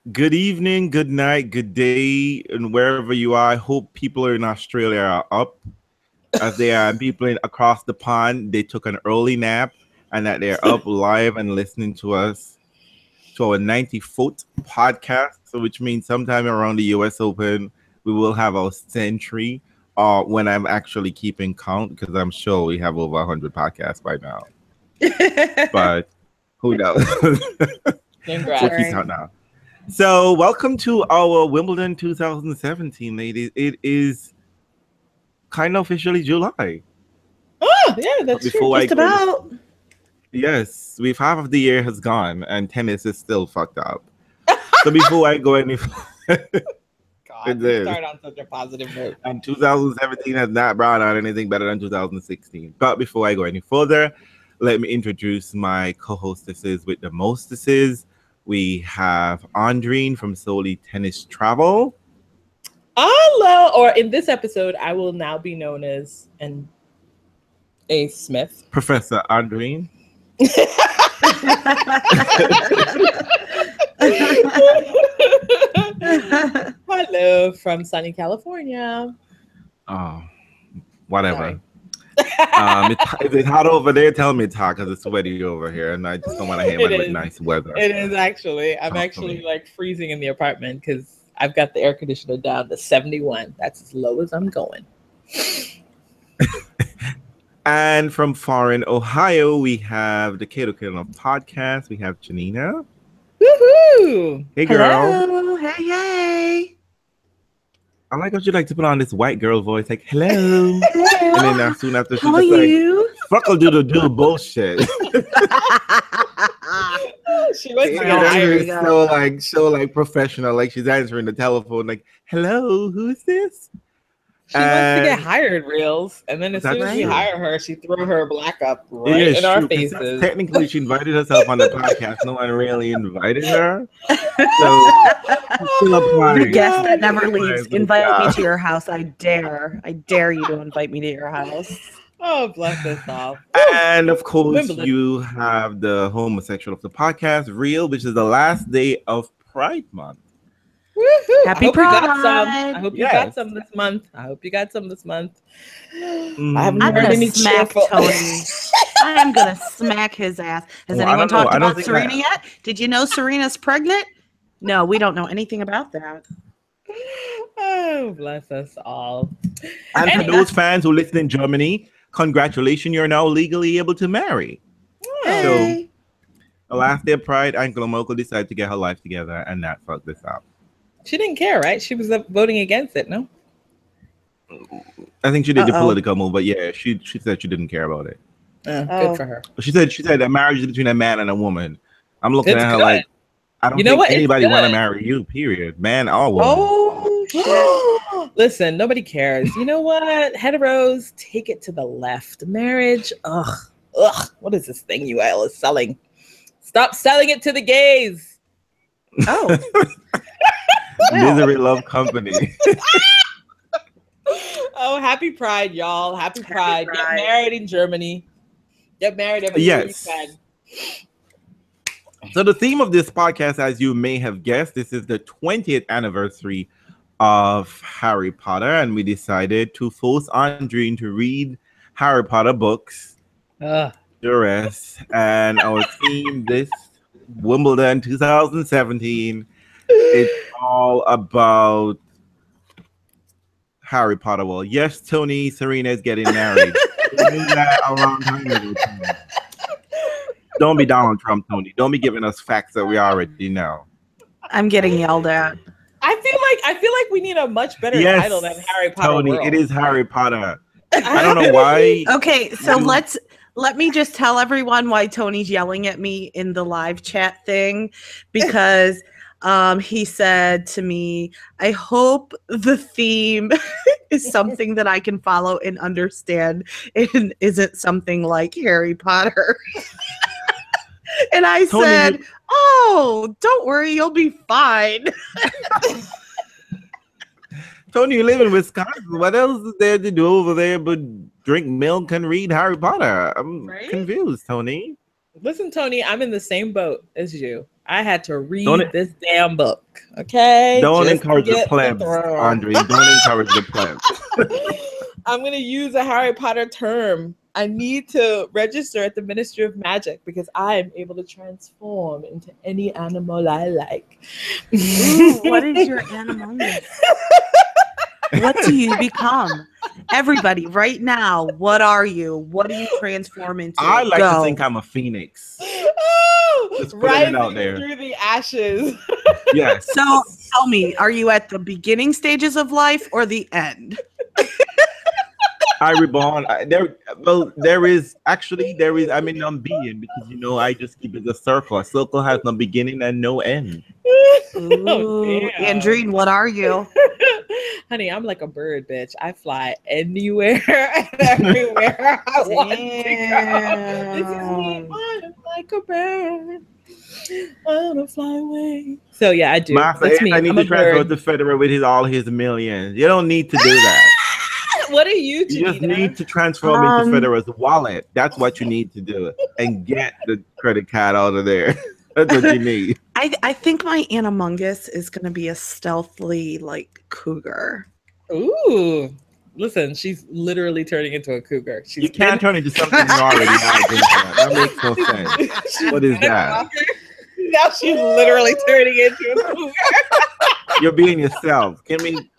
Good evening, good night, good day, and wherever you are. I hope people in Australia are up as they are. People across the pond, they took an early nap and that they're up live and listening to us to our 94th podcast. So, which means sometime around the US Open, we will have our century. When I'm actually keeping count, because I'm sure we have over 100 podcasts by now. But who knows? Congrats. We'll keep count now. So, welcome to our Wimbledon 2017, ladies. It is kind of officially July. Oh, yeah, that's true. Just about. Yes, half of the year has gone, and tennis is still fucked up. So, before I go any further, we start on such a positive note. And 2017 has not brought out anything better than 2016. But before I go any further, let me introduce my co-hostesses with the mostesses. We have Andreen from Solely Tennis Travel. Hello, or in this episode, I will now be known as A. Smith. Professor Andreen. Hello from sunny California. Oh, whatever. If it's hot over there, tell me it's hot because it's sweaty over here, and I just don't want to hang with nice weather. It is actually. I'm actually like freezing in the apartment because I've got the air conditioner down to 71. That's as low as I'm going. And from foreign Ohio, we have the Cato Killer podcast. We have Janina. Woohoo! Hey, girl. Hello. Hey. I like how you like to put on this white girl voice, like hello, and then soon after she How just are like you? fuckle do bullshit. She was so like professional, like she's answering the telephone, like hello, who is this? She wants to get hired, Realz, and then as soon as we hire her, she threw her black up in our faces. Technically, she invited herself on the podcast. No one really invited her. So still applying. The guest that never leaves. Invite me to your house. I dare you to invite me to your house. Oh, bless us all. And of course, Wimbledon. You have the homosexual of the podcast, Real, which is the last day of Pride Month. Woo-hoo. Happy Pride! I hope you got some this month. I haven't I'm heard gonna any smack cheerful. Tony. I am gonna smack his ass. Has anyone talked about Serena yet? Did you know Serena's pregnant? No, we don't know anything about that. Oh, bless us all. And for those fans who listen in Germany, congratulations, you're now legally able to marry. Hey. So, the last day of Pride, Angela Merkel decided to get her life together and not fuck this up. She didn't care, right? She was voting against it, no? I think she did the political move, but yeah, she said she didn't care about it. Good for her. She said that marriage is between a man and a woman. I'm looking at her like, I don't think anybody want to marry you, period. Man or woman. Oh, shit. Listen, nobody cares. You know what? Heteros, take it to the left. Marriage, ugh. What is this thing you all is selling? Stop selling it to the gays. Oh. Misery Love Company. Oh, happy Pride, y'all. Happy Pride. Get married in Germany. Get married everywhere you can. So the theme of this podcast, as you may have guessed, this is the 20th anniversary of Harry Potter, and we decided to force Andreen to read Harry Potter books. Duress. And our theme this Wimbledon 2017, it's all about Harry Potter. Well, yes, Tony, Serena is getting married. We knew that a long time ago. Don't be Donald Trump, Tony. Don't be giving us facts that we already know. I'm getting yelled at. I feel like we need a much better title than Harry Potter. Tony, World. it is Harry Potter. I don't know why. Okay, so let me just tell everyone why Tony's yelling at me in the live chat thing, because he said to me, I hope the theme is something that I can follow and understand and isn't something like Harry Potter. And I said, oh, don't worry, you'll be fine. Tony, you live in Wisconsin. What else is there to do over there but drink milk and read Harry Potter? I'm confused, Tony. Listen, Tony, I'm in the same boat as you. I had to read this damn book. Okay. Don't Just encourage the get plebs, throne. Andreen. Don't encourage the plebs. I'm going to use a Harry Potter term. I need to register at the Ministry of Magic because I am able to transform into any animal I like. Ooh, what is your animal? What do you become? Everybody, right now, what are you? What do you transform into? I like to think I'm a phoenix. Just putting it out there. Through the ashes. Yes. So tell me, are you at the beginning stages of life or the end? I reborn. There is. I'm in non-being because I just keep it a circle. A circle has no beginning and no end. Ooh, Andreen, what are you? Honey, I'm like a bird, bitch. I fly anywhere and everywhere I want to go. This is me. I'm like a bird. I want to fly away. So yeah, I do. That's me. I need to transfer to Federer with all his millions. You don't need to do that. What are you, Janina? You just need to transform into Federer's wallet. That's what you need to do. And get the credit card out of there. That's what you need. I think my Animungus is going to be a stealthily, like, cougar. Ooh. Listen, she's literally turning into a cougar. You can't turn into something you already have. That makes no sense. What is that? Now she's literally turning into a cougar. You're being yourself. Can we...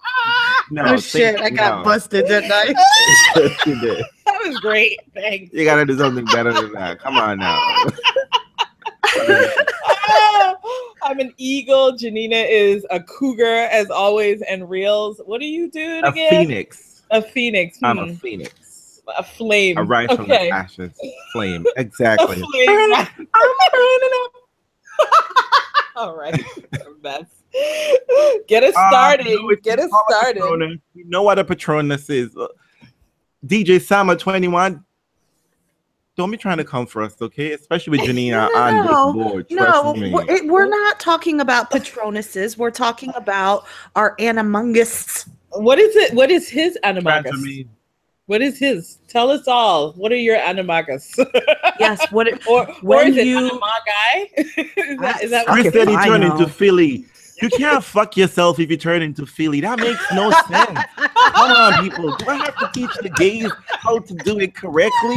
No, oh shit! I got busted, didn't I? You did. That was great. Thanks. You gotta do something better than that. Come on now. I'm an eagle. Janina is a cougar, as always. And Realz, what do you do again? A phoenix. A phoenix. I'm a phoenix. A flame. A rise from the ashes. Flame. Exactly. A flame. I'm burning up. All right. Best. Get us started. Get us started. You know what a Patronus is. DJ Sama 21. Don't be trying to come for us, okay? Especially with Janina on this board. Trust me. We're not talking about Patronuses. We're talking about our Animungus. What is it? What is his Animagus? What is his? Tell us all. What are your Animagus? Yes. Or is it Animagai? is that Chris said he turned into Philly. You can't fuck yourself if you turn into Philly. That makes no sense. Come on, people. Do I have to teach the gays how to do it correctly?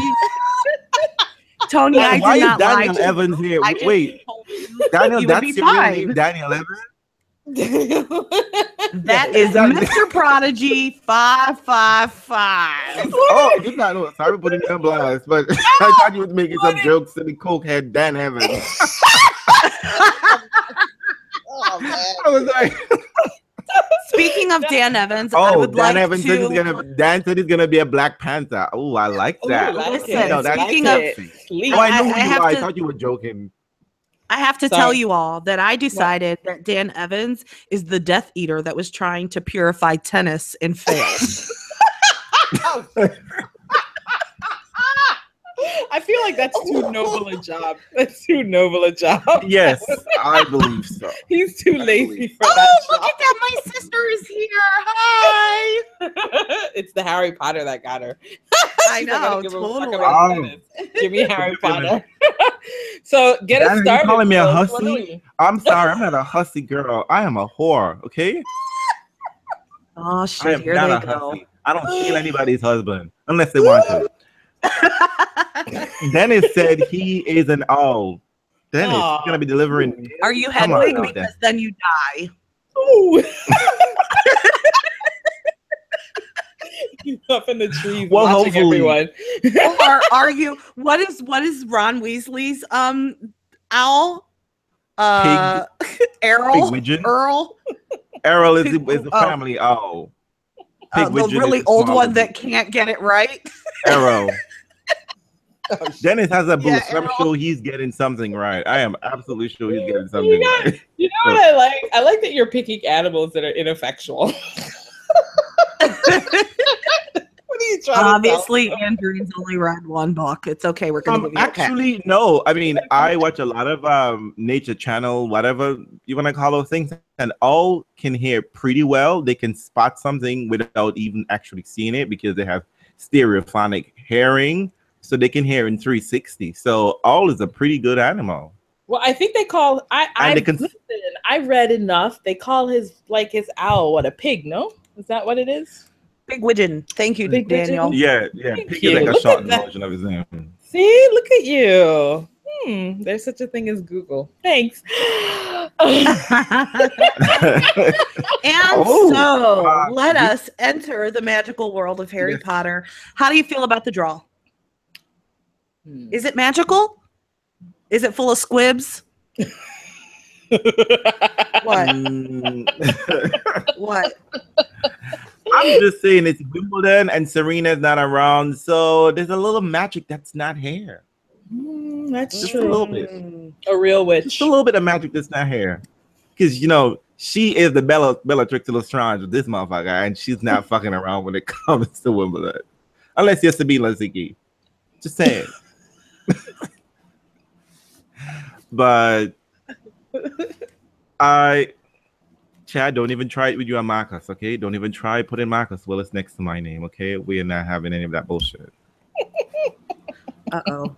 Tony, I do not lie. Why is Daniel Evans here? Wait. Daniel, that's your name, Daniel Evans? That is Mr. Prodigy 555. Oh, I did not know. Sorry for putting you on blast, but I thought you was making some jokes and the coke had Dan Evans. Oh, man. I was like, speaking of Dan Evans, I would Dan like Evans to. Dan said he's gonna be a Black Panther. Oh, I like that. Speaking of, I thought you were joking. I have to tell you all that I decided that Dan Evans is the Death Eater that was trying to purify tennis and failed. I feel like that's too noble a job. That's too noble a job. Yes, I believe so. He's too lazy for that job. Look at that. My sister is here. Hi. It's the Harry Potter that got her. I know. Totally. Give me Harry Potter. So get us started. You calling me a hussy? I'm sorry. I'm not a hussy girl. I am a whore. Okay. Oh shit! Here they go. Hussy. I don't steal anybody's husband unless they want to. Dennis said he is an owl. Dennis, he's gonna be delivering. Are you Hedwig? Because then you die. Ooh. He's up in the trees watching everyone. Or are you? What is Ron Weasley's owl? Errol. Errol is a family owl. The really old one that can't get it right. Errol. Dennis has a boost. I'm sure he's getting something right. I am absolutely sure he's getting something right. You know what I like? I like that you're picking animals that are ineffectual. What are you trying Obviously, Andreen's only read one book. It's okay. We're going to give you actually, no. I mean, I watch a lot of nature channel, whatever you want to call those things, and all can hear pretty well. They can spot something without even actually seeing it because they have stereophonic hearing. So they can hear in 360. So owl is a pretty good animal. Well, I think they call listen, I read enough. They call his owl what, a pig? No, is that what it is? Big Widgeon. Thank you, Big Daniel. Yeah. Thank Pig you. is like a Look shortened at that. version of his name. See, look at you. There's such a thing as Google. Thanks. And let us enter the magical world of Harry Potter. How do you feel about the draw? Is it magical? Is it full of squibs? What? What? I'm just saying it's Wimbledon and Serena's not around, so there's a little magic that's not here. That's just true. A little bit. A real witch. Just a little bit of magic that's not here. Because, you know, she is the Bellatrix Lestrange of this motherfucker, and she's not fucking around when it comes to Wimbledon. Unless you're Sabine Lizicki. Just saying. But Chad, don't even try it with you and Marcus, okay? Don't even try putting Marcus Willis next to my name, okay? We are not having any of that bullshit. Uh-oh.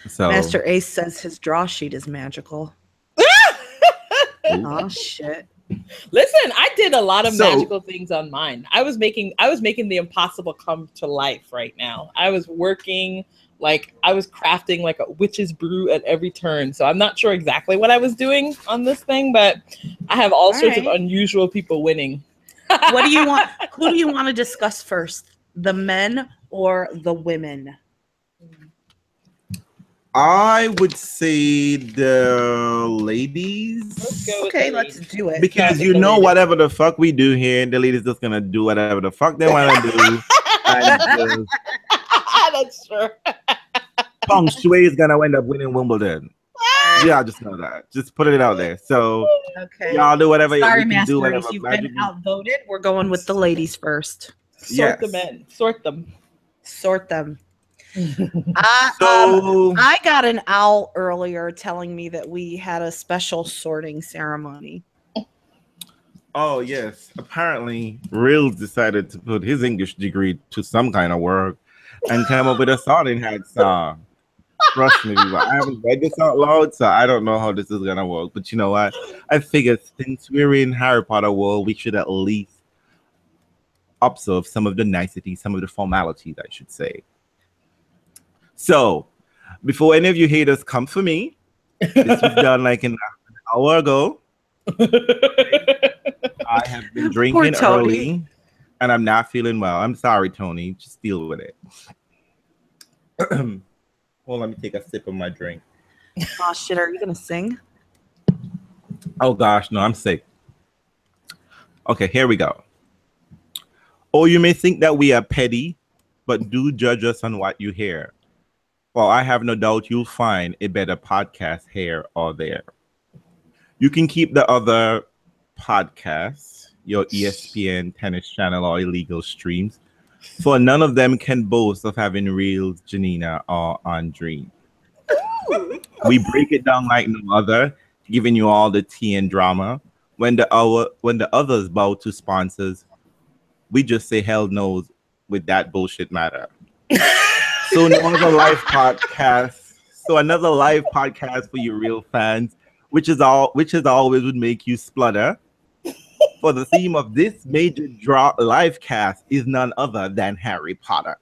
So Master Ace says his draw sheet is magical. Oh shit. Listen, I did a lot of magical things on mine. I was making the impossible come to life right now. I was working, I was crafting like a witch's brew at every turn. So I'm not sure exactly what I was doing on this thing, but I have all sorts of unusual people winning. What do you want? Who do you want to discuss first? The men or the women? I would say the ladies. Okay, let's do it. Because whatever the fuck we do here, the ladies just gonna do whatever the fuck they want to do. That's true. Feng Shui is gonna end up winning Wimbledon. Yeah, I just know that. Just put it out there. So y'all do whatever you can do. Whatever you've been outvoted. We're going with the ladies first. Sort the men. Sort them. I got an owl earlier telling me that we had a special sorting ceremony. Oh yes, apparently Realz decided to put his English degree to some kind of work and came up with a sorting hat song. Trust me, I haven't read this out loud, so I don't know how this is gonna work. But you know what? I figured since we're in Harry Potter world, we should at least observe some of the niceties, some of the formalities, I should say. So, before any of you haters come for me, this was done like an hour ago. I have been drinking early, and I'm not feeling well. I'm sorry, Tony. Just deal with it. Hold on, let me take a sip of my drink. Oh, shit. Are you going to sing? Oh, gosh. No, I'm sick. Okay, here we go. Oh, you may think that we are petty, but do judge us on what you hear. Well, I have no doubt you'll find a better podcast here or there. You can keep the other podcasts, your ESPN tennis channel or illegal streams, for none of them can boast of having Realz, Janina, or Andreen. We break it down like no other, giving you all the tea and drama. When the others bow to sponsors, we just say hell knows with that bullshit matter. So another live podcast for you real fans, which always would make you splutter. For the theme of this major live cast is none other than Harry Potter.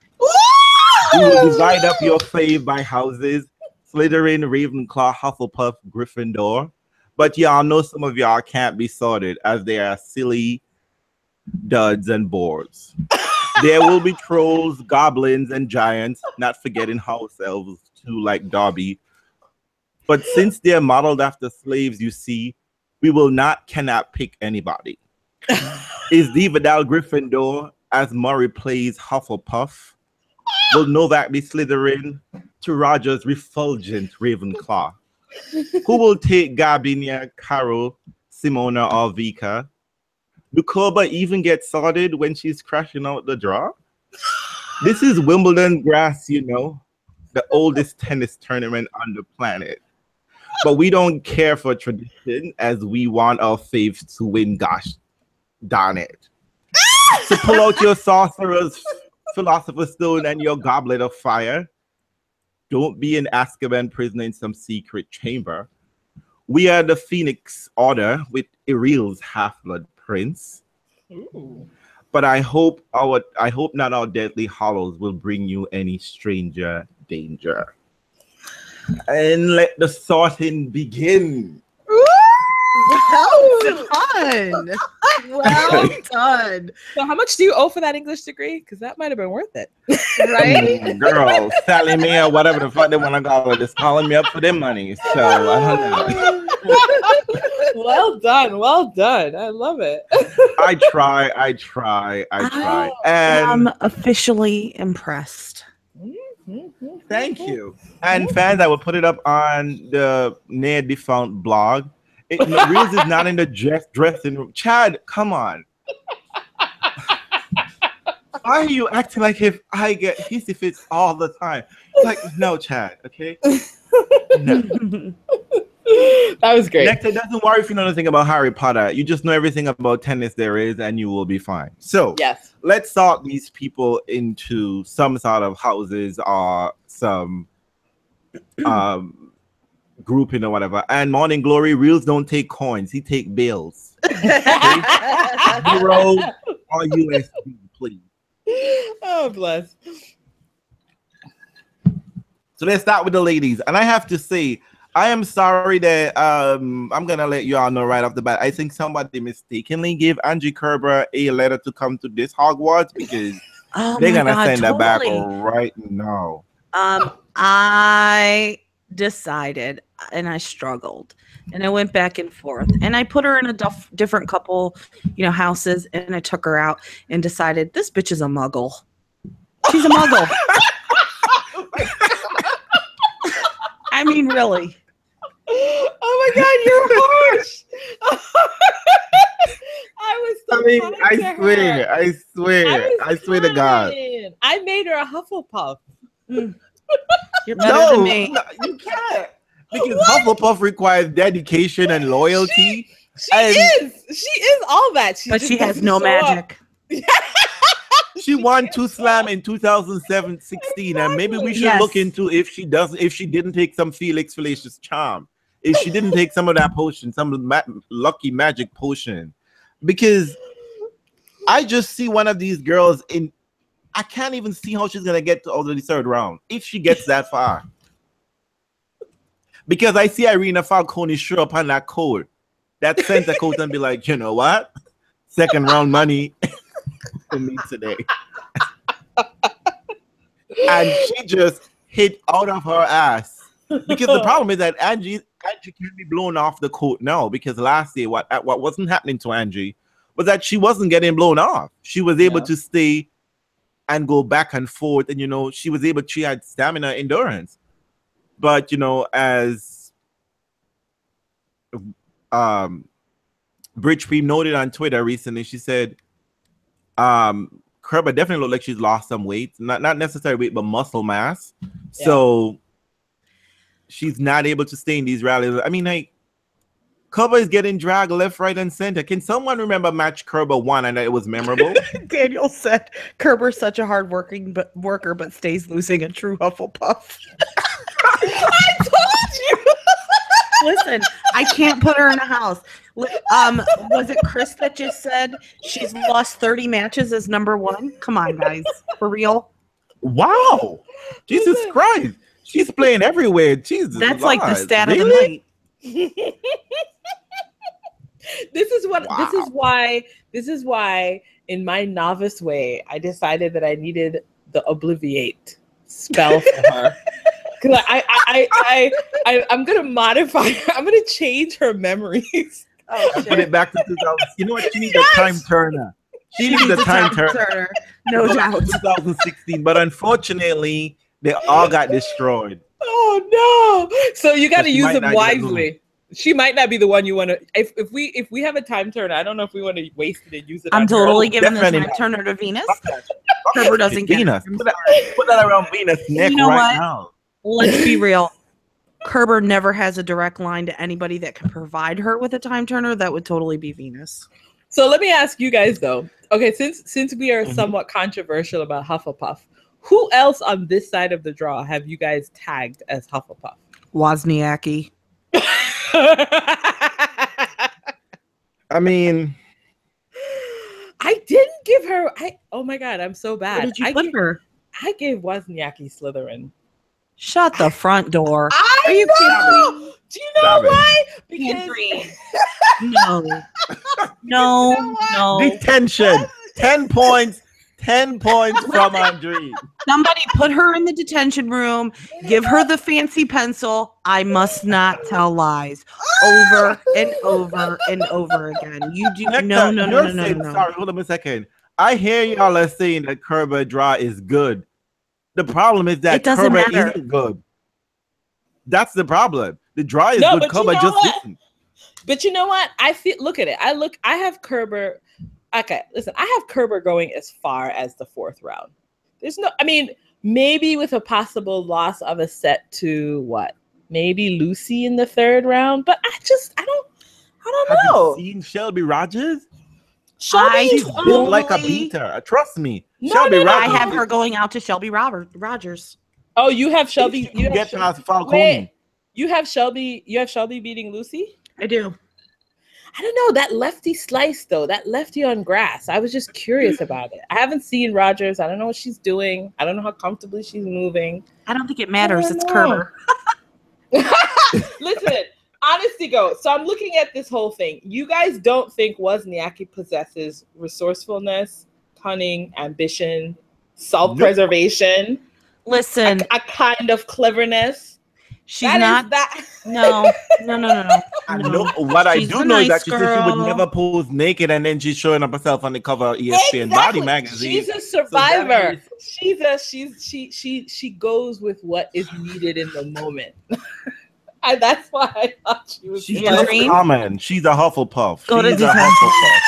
We will divide up your fave by houses: Slytherin, Ravenclaw, Hufflepuff, Gryffindor. But y'all know some of y'all can't be sorted as they are silly duds and bores. There will be trolls, goblins, and giants, not forgetting house elves too, like Darby. But since they're modeled after slaves, you see, we cannot pick anybody. Is Vidal Gryffindor as Murray plays Hufflepuff? Will Novak be Slytherin to Roger's refulgent Ravenclaw? Who will take Garbinia, Carol, Simona, or Vika? Do Koba even get sorted when she's crashing out the draw? This is Wimbledon grass, the oldest tennis tournament on the planet. But we don't care for tradition as we want our faves to win, gosh darn it. So pull out your sorcerer's philosopher's stone and your goblet of fire. Don't be an Azkaban prisoner in some secret chamber. We are the Phoenix Order with Realz Half-Blood Prince. Ooh. But I hope not our deadly hollows will bring you any stranger danger. And let the sorting begin. Well done. Well done. So how much do you owe for that English degree? Because that might have been worth it. Right? Girl, Sally Mae or whatever the fuck they want to call it is calling me up for their money. So I don't know. Well done. Well done. I love it. I try. And I'm officially impressed. thank you. And fans, I will put it up on the near defunct blog. Realz is not in the dressing room. Chad, come on. Why are you acting like if I get hissy fits all the time? Like, no, Chad, okay? No. That was great. Nectar, doesn't worry if you know nothing about Harry Potter. You just know everything about tennis there is, and you will be fine. So, Yes. let's sort these people into some sort of houses or some grouping or whatever. And Morning Glory, Realz don't take coins. He take bills. Okay? Euro or USD, please. Oh, bless. So let's start with the ladies. And I have to say, I am sorry that I'm gonna let you all know right off the bat. I think somebody mistakenly gave Angie Kerber a letter to come to this Hogwarts because they're gonna send her back right now. I decided and I struggled and I went back and forth and I put her in a different couple, houses, and I took her out and decided this bitch is a muggle. She's a muggle. I mean, really. Oh my God, you're harsh. I swear to God. I made her a Hufflepuff. You're better than me. No, you can't. Because Hufflepuff requires dedication and loyalty. She is all that. But she has no magic. She won 2 Slam in 2016, exactly. And maybe we should look into if she didn't take some Felix Felicis charm, if she didn't take some of that potion, some lucky magic potion, because I just see one of these girls I can't even see how she's gonna get to the 3rd round if she gets that far. Because I see Irina Falcone show up on that code, that center code, and be like, you know what? 2nd round money for me today. And she just hit out of her ass. Because the problem is that Angie can't be blown off the court now, because last year what wasn't happening to Angie was that she wasn't getting blown off. She was able to stay and go back and forth, and she had stamina, endurance. But as Bridge Preem noted on Twitter recently, she said Kerber definitely looked like she's lost some weight, not necessarily weight, but muscle mass. Yeah. So she's not able to stay in these rallies. I mean, like, Kerber is getting dragged left, right, and center. Can someone remember match Kerber won and that it was memorable? Daniel said Kerber's such a hard worker, but stays losing, a true Hufflepuff. I told you. Listen, I can't put her in a house. Was it Chris that just said she's lost 30 matches as number 1? Come on, guys, for real. Wow, Jesus Christ, she's playing everywhere. Jesus, that's like the stat of the night. This is why in my novice way I decided that I needed the obliviate spell for her. Because I'm gonna modify her. I'm gonna change her memories. Put it back to 2000. You know what? She needs a time turner. She needs a time turner. No doubt. 2016, but unfortunately, they all got destroyed. Oh no! So you got to use them wisely. She might not be the one you want to. If we have a time turner, I don't know if we want to waste it and use it. I'm totally giving the time turner to Venus. Kerber doesn't get Venus. Put that around Venus' neck now. Let's be real. Kerber never has a direct line to anybody that can provide her with a time turner. That would totally be Venus. So let me ask you guys though. Okay, since we are somewhat controversial about Hufflepuff, Who else on this side of the draw have you guys tagged as Hufflepuff? Wozniacki. I mean, I didn't give her. Oh my god, I'm so bad. Where did you put her? I gave Wozniacki Slytherin. Shut the front door. Are you kidding me? Do you know why? Because no. No. Detention. 10 points. 10 points from Andreen. Somebody put her in the detention room. Give her the fancy pencil. I must not tell lies. Over and over and over again. You do no. Sorry, hold on a second. I hear y'all are saying that Kerber draw is good. The problem is that Kerber isn't good. That's the problem. The draw is good. Kerber just isn't. But you know what? Look at it. I have Kerber. Okay, listen, I have Kerber going as far as the 4th round. Maybe with a possible loss of a set to what? Maybe Lucy in the 3rd round, but I don't know. Have you seen Shelby Rogers? She's built like a beater. Trust me. Rogers. I have her going out to Shelby Rogers. Oh, you have Shelby. You get past Falcone. You have Shelby beating Lucy? I do. I don't know, that lefty slice though, that lefty on grass. I was just curious about it. I haven't seen Rogers. I don't know what she's doing. I don't know how comfortably she's moving. I don't think it matters. It's Kerber. Listen, honesty go. So I'm looking at this whole thing. You guys don't think Wozniacki possesses resourcefulness, cunning, ambition, self-preservation? Listen, a kind of cleverness. She's not that. No. I know what I do know is that she said she would never pose naked, and then she's showing up herself on the cover of ESPN Body magazine. She's a survivor. She goes with what is needed in the moment. And that's why I thought she was. She's just common. She's a Hufflepuff. Go she's to a Hufflepuff.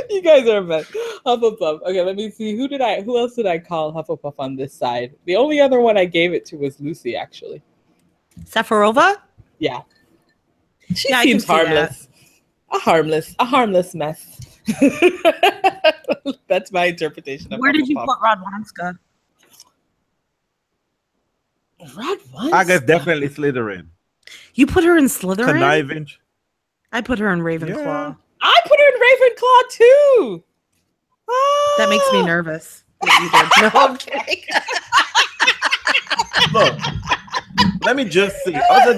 You guys are best. Hufflepuff. Okay, let me see. Who else did I call Hufflepuff on this side? The only other one I gave it to was Lucy, actually. Sephiroth? Yeah. She seems harmless. A harmless mess. That's my interpretation of Where Hufflepuff. did you put Radwanska? I guess definitely Slytherin. You put her in Slytherin? Conniving. I put her in Ravenclaw. Yeah. I put her in Ravenclaw too. That makes me nervous. No, I'm kidding. Look, let me just see. Other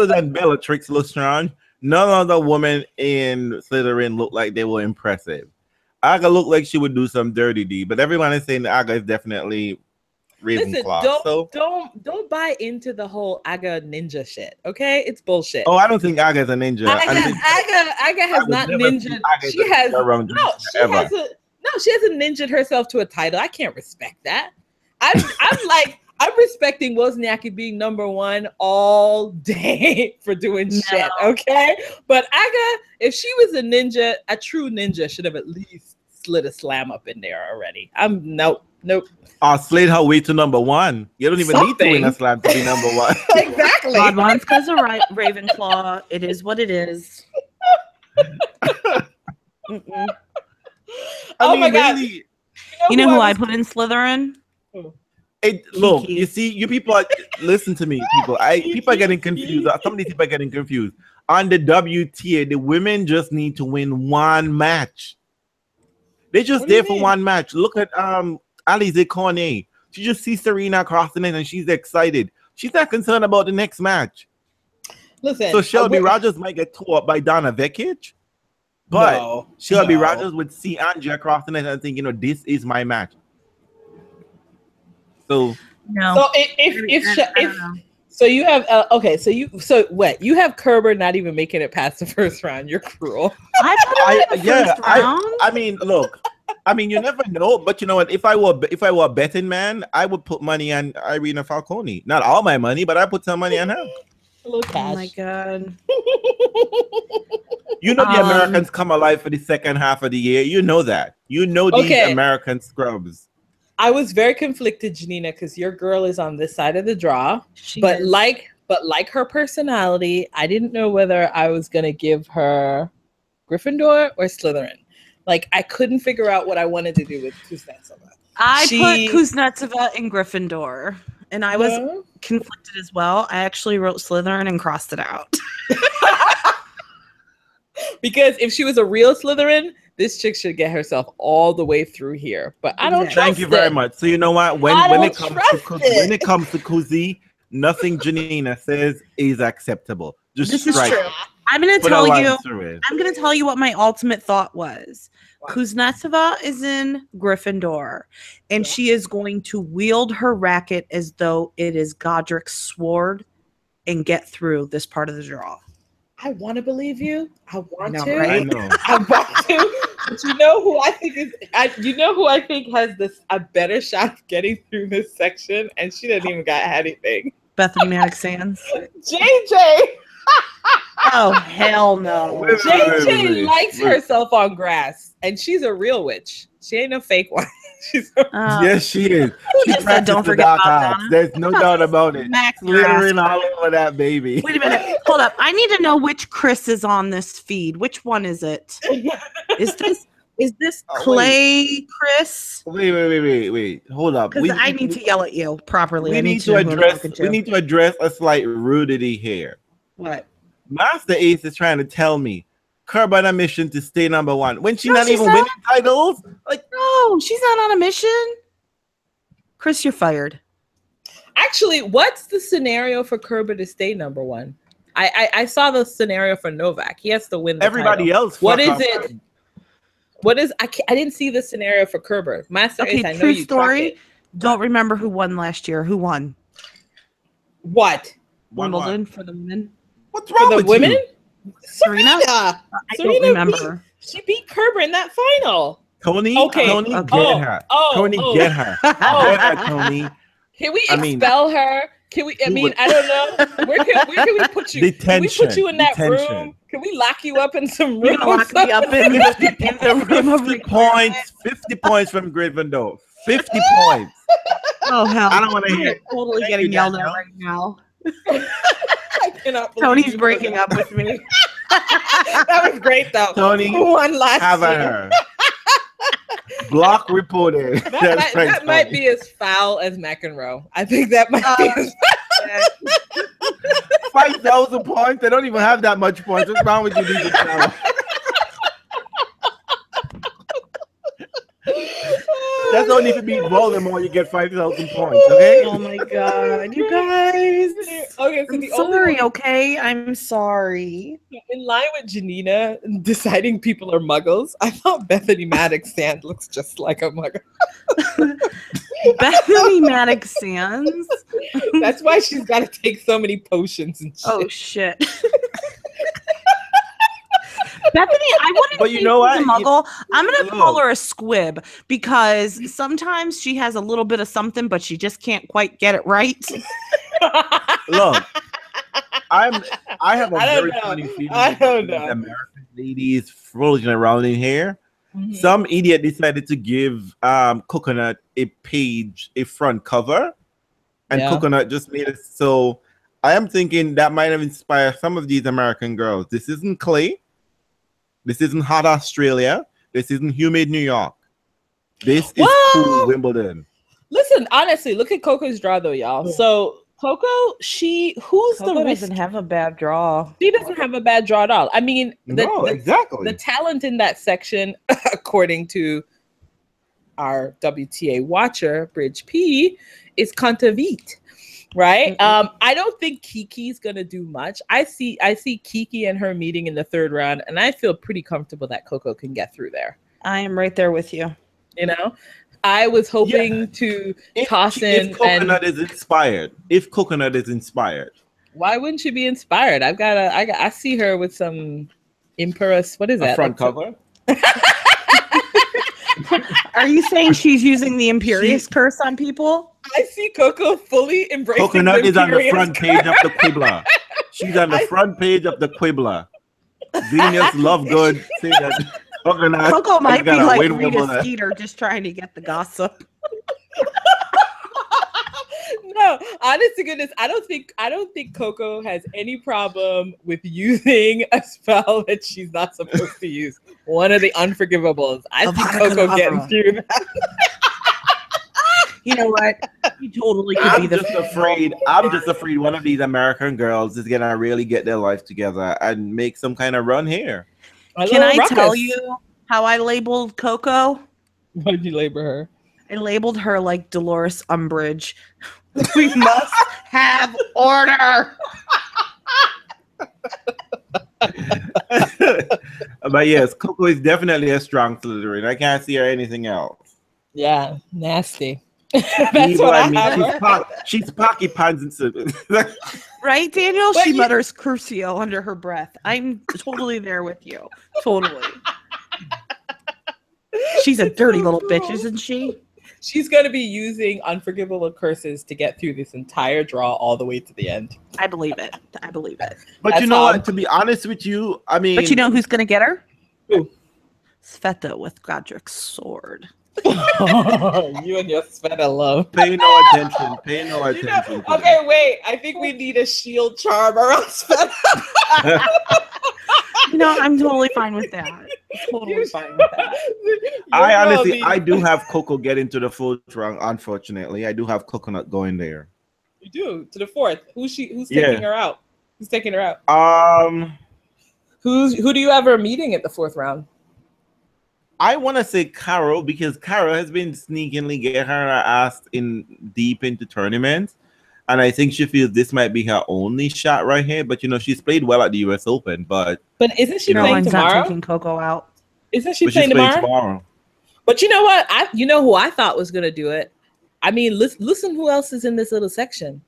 than Bellatrix Lestrange, none other woman in Slytherin looked like they were impressive. Aga looked like she would do some dirty deed, but everyone is saying that Aga is definitely Ravenclaw. Listen, don't buy into the whole Aga ninja shit. Okay, it's bullshit. Oh, I don't think Aga is a ninja. Aga has not ninja. She hasn't ninjaed herself to a title. I can't respect that. I'm respecting Wozniacki being number 1 all day for doing shit. Okay, but Aga, if she was a ninja, a true ninja should have at least slid a slam up in there already. Nope. Slid her way to number 1. You don't even need to win a slam to be number 1. Exactly. Radwanska's a Ravenclaw. It is what it is. My god! You know who I put in Slytherin? Look, you see, you people are listen to me, people. People are getting confused. Some of these people are getting confused. On the WTA, the women just need to win 1 match. They're just there for 1 match. Look at Alize Cornet. She just sees Serena across the net and she's excited. She's not concerned about the next match. Listen, so Shelby Rogers might get tore up by Donna Vekic, but Shelby Rogers would see Angie across the net and think, this is my match. So you have you have Kerber not even making it past the 1st round. You're cruel. I mean, look. I mean, you never know, but you know what? If I were a betting man, I would put money on Irina Falcone. Not all my money, but I put some money on her. A little cash. Oh my god! You know the Americans come alive for the second half of the year. You know that. You know these American scrubs. I was very conflicted, Janina, because your girl is on this side of the draw. But like her personality, I didn't know whether I was gonna give her Gryffindor or Slytherin. Like I couldn't figure out what I wanted to do with Kuznetsova. I put Kuznetsova in Gryffindor, and I was conflicted as well. I actually wrote Slytherin and crossed it out. Because if she was a real Slytherin, this chick should get herself all the way through here. But I don't trust Thank you very much. So you know what? When it comes to Kuzi, nothing Janina says is acceptable. Just this strike. is true. I'm gonna tell you what my ultimate thought was. Wow. Kuznetsova is in Gryffindor, and she is going to wield her racket as though it is Godric's sword and get through this part of the draw. I want to believe you. I want to. Right? I know. I want to. But you know who I think is? You know who I think has a better shot of getting through this section, and she didn't even got anything. Bethany Maddox Sands. JJ. Oh hell no! JJ likes herself on grass, and she's a real witch. She ain't a fake one. Yes, she is. She said, don't forget about Donna. There's no doubt about it. Glittering all over that baby. Wait a minute. Hold up. I need to know which Chris is on this feed. Which one is it? Is this Clay Chris? Wait. Hold up. Because I need to yell at you properly. We need to address a slight rudity here. What? Master Ace is trying to tell me Curb on a mission to stay number one when she's not even winning titles. Like, no, she's not on a mission. Chris, you're fired. Actually, what's the scenario for Kerber to stay number one? I saw the scenario for Novak. He has to win. Everybody else. What is it? What is? I didn't see the scenario for Kerber. Master Ace. I know true you story. Don't remember who won last year. Who won? What? Wimbledon for the women. What's wrong with women? You? Serena. I don't remember. She beat Kerber in that final. Tony, get her. Tony, get her. Get her, Tony. Can we expel her? Can we? I mean, I don't know. Where can we put you? Detention. Can we put you in that room? Can we lock you up in some room? Lock me up in the room of 50 points. 50 points from Gryffindor. 50 points. Oh hell! I don't want to hear. Totally getting yelled at right now. I cannot believe Tony's breaking up with me. That was great though. Tony, one last have her. Block reported. That might be as foul as McEnroe. I think that might be. 5,000 points. They don't even have that much points. What's wrong with you, DJ Channel? That's only if you beat Voldemort, you get 5,000 points. Okay. Oh my god, you guys. Okay, so I'm sorry. Okay, I'm sorry. In line with Janina deciding people are muggles, I thought Bethany Maddox Sands looks just like a muggle. Bethany Maddox Sands. That's why she's got to take so many potions and shit. Oh shit. Bethany, I wouldn't but you know what? A muggle. I'm gonna call her a squib because sometimes she has a little bit of something, but she just can't quite get it right. Look, I have a very funny feeling. I don't know. American ladies frozen around in here. Mm-hmm. Some idiot decided to give Coconut a front cover, and Coconut just made it so. I am thinking that might have inspired some of these American girls. This isn't Clay. This isn't hot Australia. This isn't humid New York. This is cool Wimbledon. Listen, honestly, look at Coco's draw though, y'all. So Coco, Coco doesn't have a bad draw. She doesn't have a bad draw at all. I mean, exactly. The talent in that section, according to our WTA watcher, Bridge P, is Kontaveit. Right. Mm-hmm. I don't think Kiki's gonna do much. I see Kiki and her meeting in the third round, and I feel pretty comfortable that Coco can get through there. I am right there with you. You know, I was hoping to toss in. If Coconut is inspired, why wouldn't she be inspired? I see her with some Empress. What is that? Front cover. Are you saying she's using the Imperious curse on people? I see Coco fully embracing Coconut the is on the front curse. page of the Quibbler. She's on the front page of the Quibbler. Venus Lovegood say that Coco might be like Rita Skeeter just trying to get the gossip. No, honest to goodness, I don't think Coco has any problem with using a spell that she's not supposed to use. One of the unforgivables. I think Coco getting through that. You know what? You totally could I'm be the just afraid. I'm just afraid one of these American girls is gonna really get their life together and make some kind of run here. Can I tell you how I labeled Coco? What did you label her? I labeled her like Dolores Umbridge. We must have order. But yes, Coco is definitely a strong Slytherin. I can't see her anything else. Yeah, nasty. That's what I mean. She's Pocky Pans and right, Daniel? But she mutters Crucio under her breath. I'm totally there with you. Totally. She's a dirty little bitch, isn't she? She's going to be using unforgivable curses to get through this entire draw all the way to the end. I believe it. I believe it. But that's you know what? To be honest with you, I mean... But you know who's going to get her? Who? Sveta with Godric's sword. You and your Sveta love. Pay no attention. Pay no attention. You know, okay, wait. I think we need a shield charm around Sveta. You know, I'm totally fine with that. Totally fine with that. I do have Coco get into the fourth round. Unfortunately, I do have Coconut going there. You do to the fourth. Who's taking her out? Who's taking her out? Who do you have her meeting at the fourth round? I want to say Carol because Carol has been sneakily getting her ass deep into tournaments. And I think she feels this might be her only shot right here. But, you know, she's played well at the U.S. Open. But isn't she playing tomorrow? Not taking Coco out. Isn't she playing tomorrow? But you know what? You know who I thought was going to do it? I mean, listen who else is in this little section.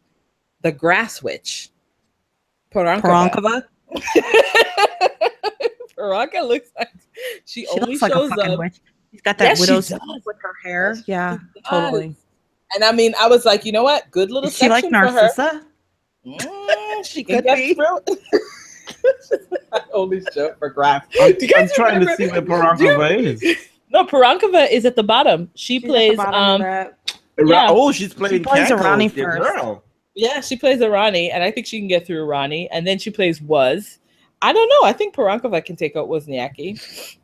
The Grass Witch. Perankova. Peranka looks like she only looks like shows a fucking up. witch. She's got that widow's with her hair. Yeah, totally. And I mean, I was like, you know what? Good little section like Narcissa? For her. She could be. Only show for Grass. I'm trying to see where Perankova is. No, Perankova is at the bottom. She's plays. She's playing. She plays Irani first. Girl. Yeah, she plays Irani, and I think she can get through Irani, and then she plays Was. I don't know. I think Perankova can take out Wozniacki.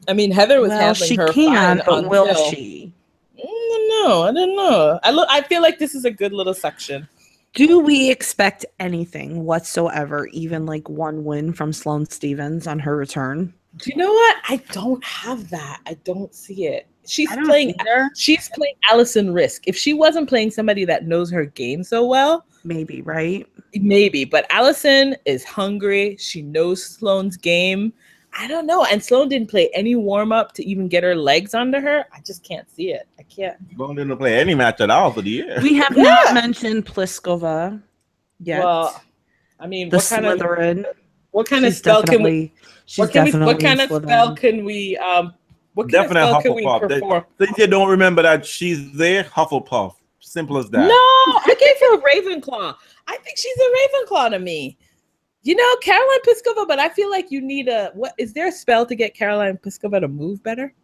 I mean, Heather was handling her fine. But will she? I don't know. I feel like this is a good little section. Do we expect anything whatsoever, even like one win from Sloane Stephens on her return? Do you know what? I don't have that. I don't see it. She's playing Allison Risk. If she wasn't playing somebody that knows her game so well, maybe, right? Maybe. But Allison is hungry. She knows Sloane's game. I don't know. And Sloane didn't play any warm-up to even get her legs under her. I just can't see it. I can't. Sloane didn't play any match at all for the year. We have not mentioned Pliskova yet. Well, I mean, what kind of spell can we perform? Since you don't remember that she's there, Hufflepuff. Simple as that. No, I gave her a Ravenclaw. I think she's a Ravenclaw to me. You know, Caroline Pliskova, but I feel like you need is there a spell to get Caroline Pliskova to move better?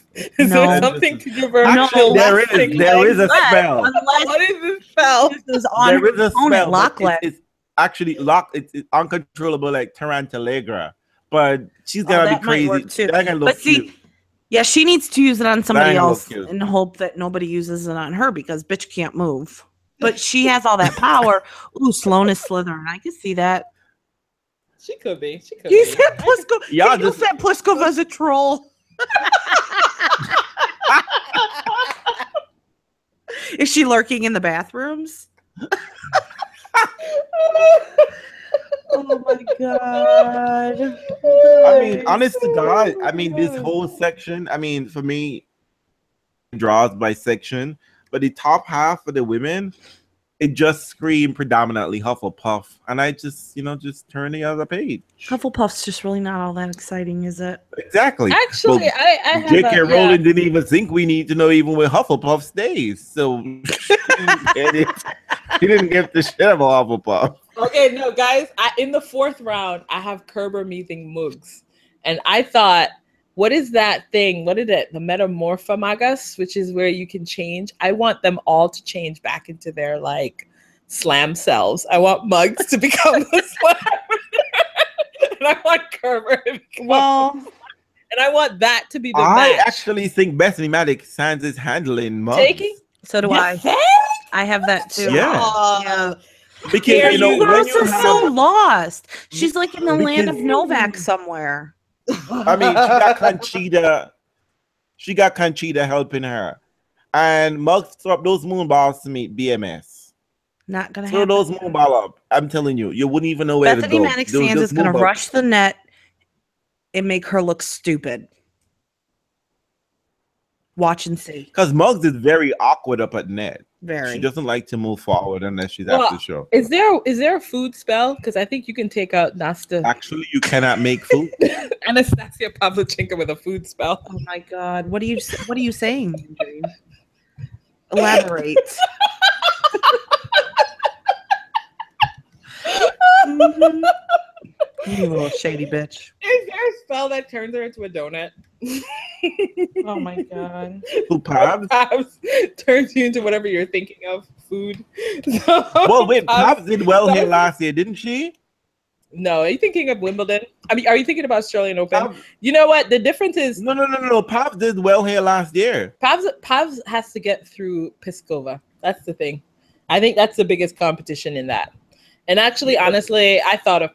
Is there something to give her? Actually, there is a spell. What is this spell? There is a spell. It's actually locked. It's uncontrollable like Tarantalegra. But she's gonna be crazy. But see, yeah, she needs to use it on somebody else and hope that nobody uses it on her because bitch can't move. But she has all that power. Ooh, Sloane is Slytherin. I can see that. She could be. You said Pliskova. Yeah, you said Pliskova as a troll. Is she lurking in the bathrooms? Oh my god. I mean, honest to God, I mean, this whole section, I mean, for me, draws by section, but the top half of the women, it just screamed predominantly Hufflepuff. And I just, just turn the other page. Hufflepuff's just really not all that exciting, is it? Exactly. Actually, I J.K. Rowling didn't even think we need to know even where Hufflepuff stays. So he didn't give the shit about Hufflepuff. Okay, no, guys, in the fourth round, I have Kerber meeting Mugs. And I thought what is that thing? What is it? The Metamorphomagus, which is where you can change. I want them all to change back into their like slam selves. I want Mugs to become the slam. And I want Kerber to become and I want that to be the match. I actually think Bethany Maddox Sands is handling Mugs. Taking? So do I. I have that too. Yeah. Because Here you know, you when Girls you are have, so lost. She's like in the land of Because- Novak somewhere. I mean, she got Conchita helping her. And Mugs throw up those moonballs to meet BMS. Not gonna Throw happen. those moonball up. I'm telling you, you wouldn't even know where Bethany to go. Maddox They'll Sands just is gonna move up. rush the net and make her look stupid. Watch and see. Because Mugs is very awkward up at net. Very. She doesn't like to move forward unless she's Well, after the show. Is there a food spell? Because I think you can take out Nasta Actually, you cannot make food. Anastasia Pavlichenko with a food spell. Oh my God! What are you saying? Andreen? Elaborate. Mhm. You little shady bitch. Is there a spell that turns her into a donut? Oh my God. Who Pops? Pops turns you into whatever you're thinking of, food. So, Well, wait, Pops did well here Pops- last year, didn't she? No, are you thinking of Wimbledon? I mean, are you thinking about Australian Open? Pops- You know what? The difference is No. Pops did well here last year. Pavs has to get through Piskova. That's the thing. I think that's the biggest competition in that. And actually, honestly, I thought of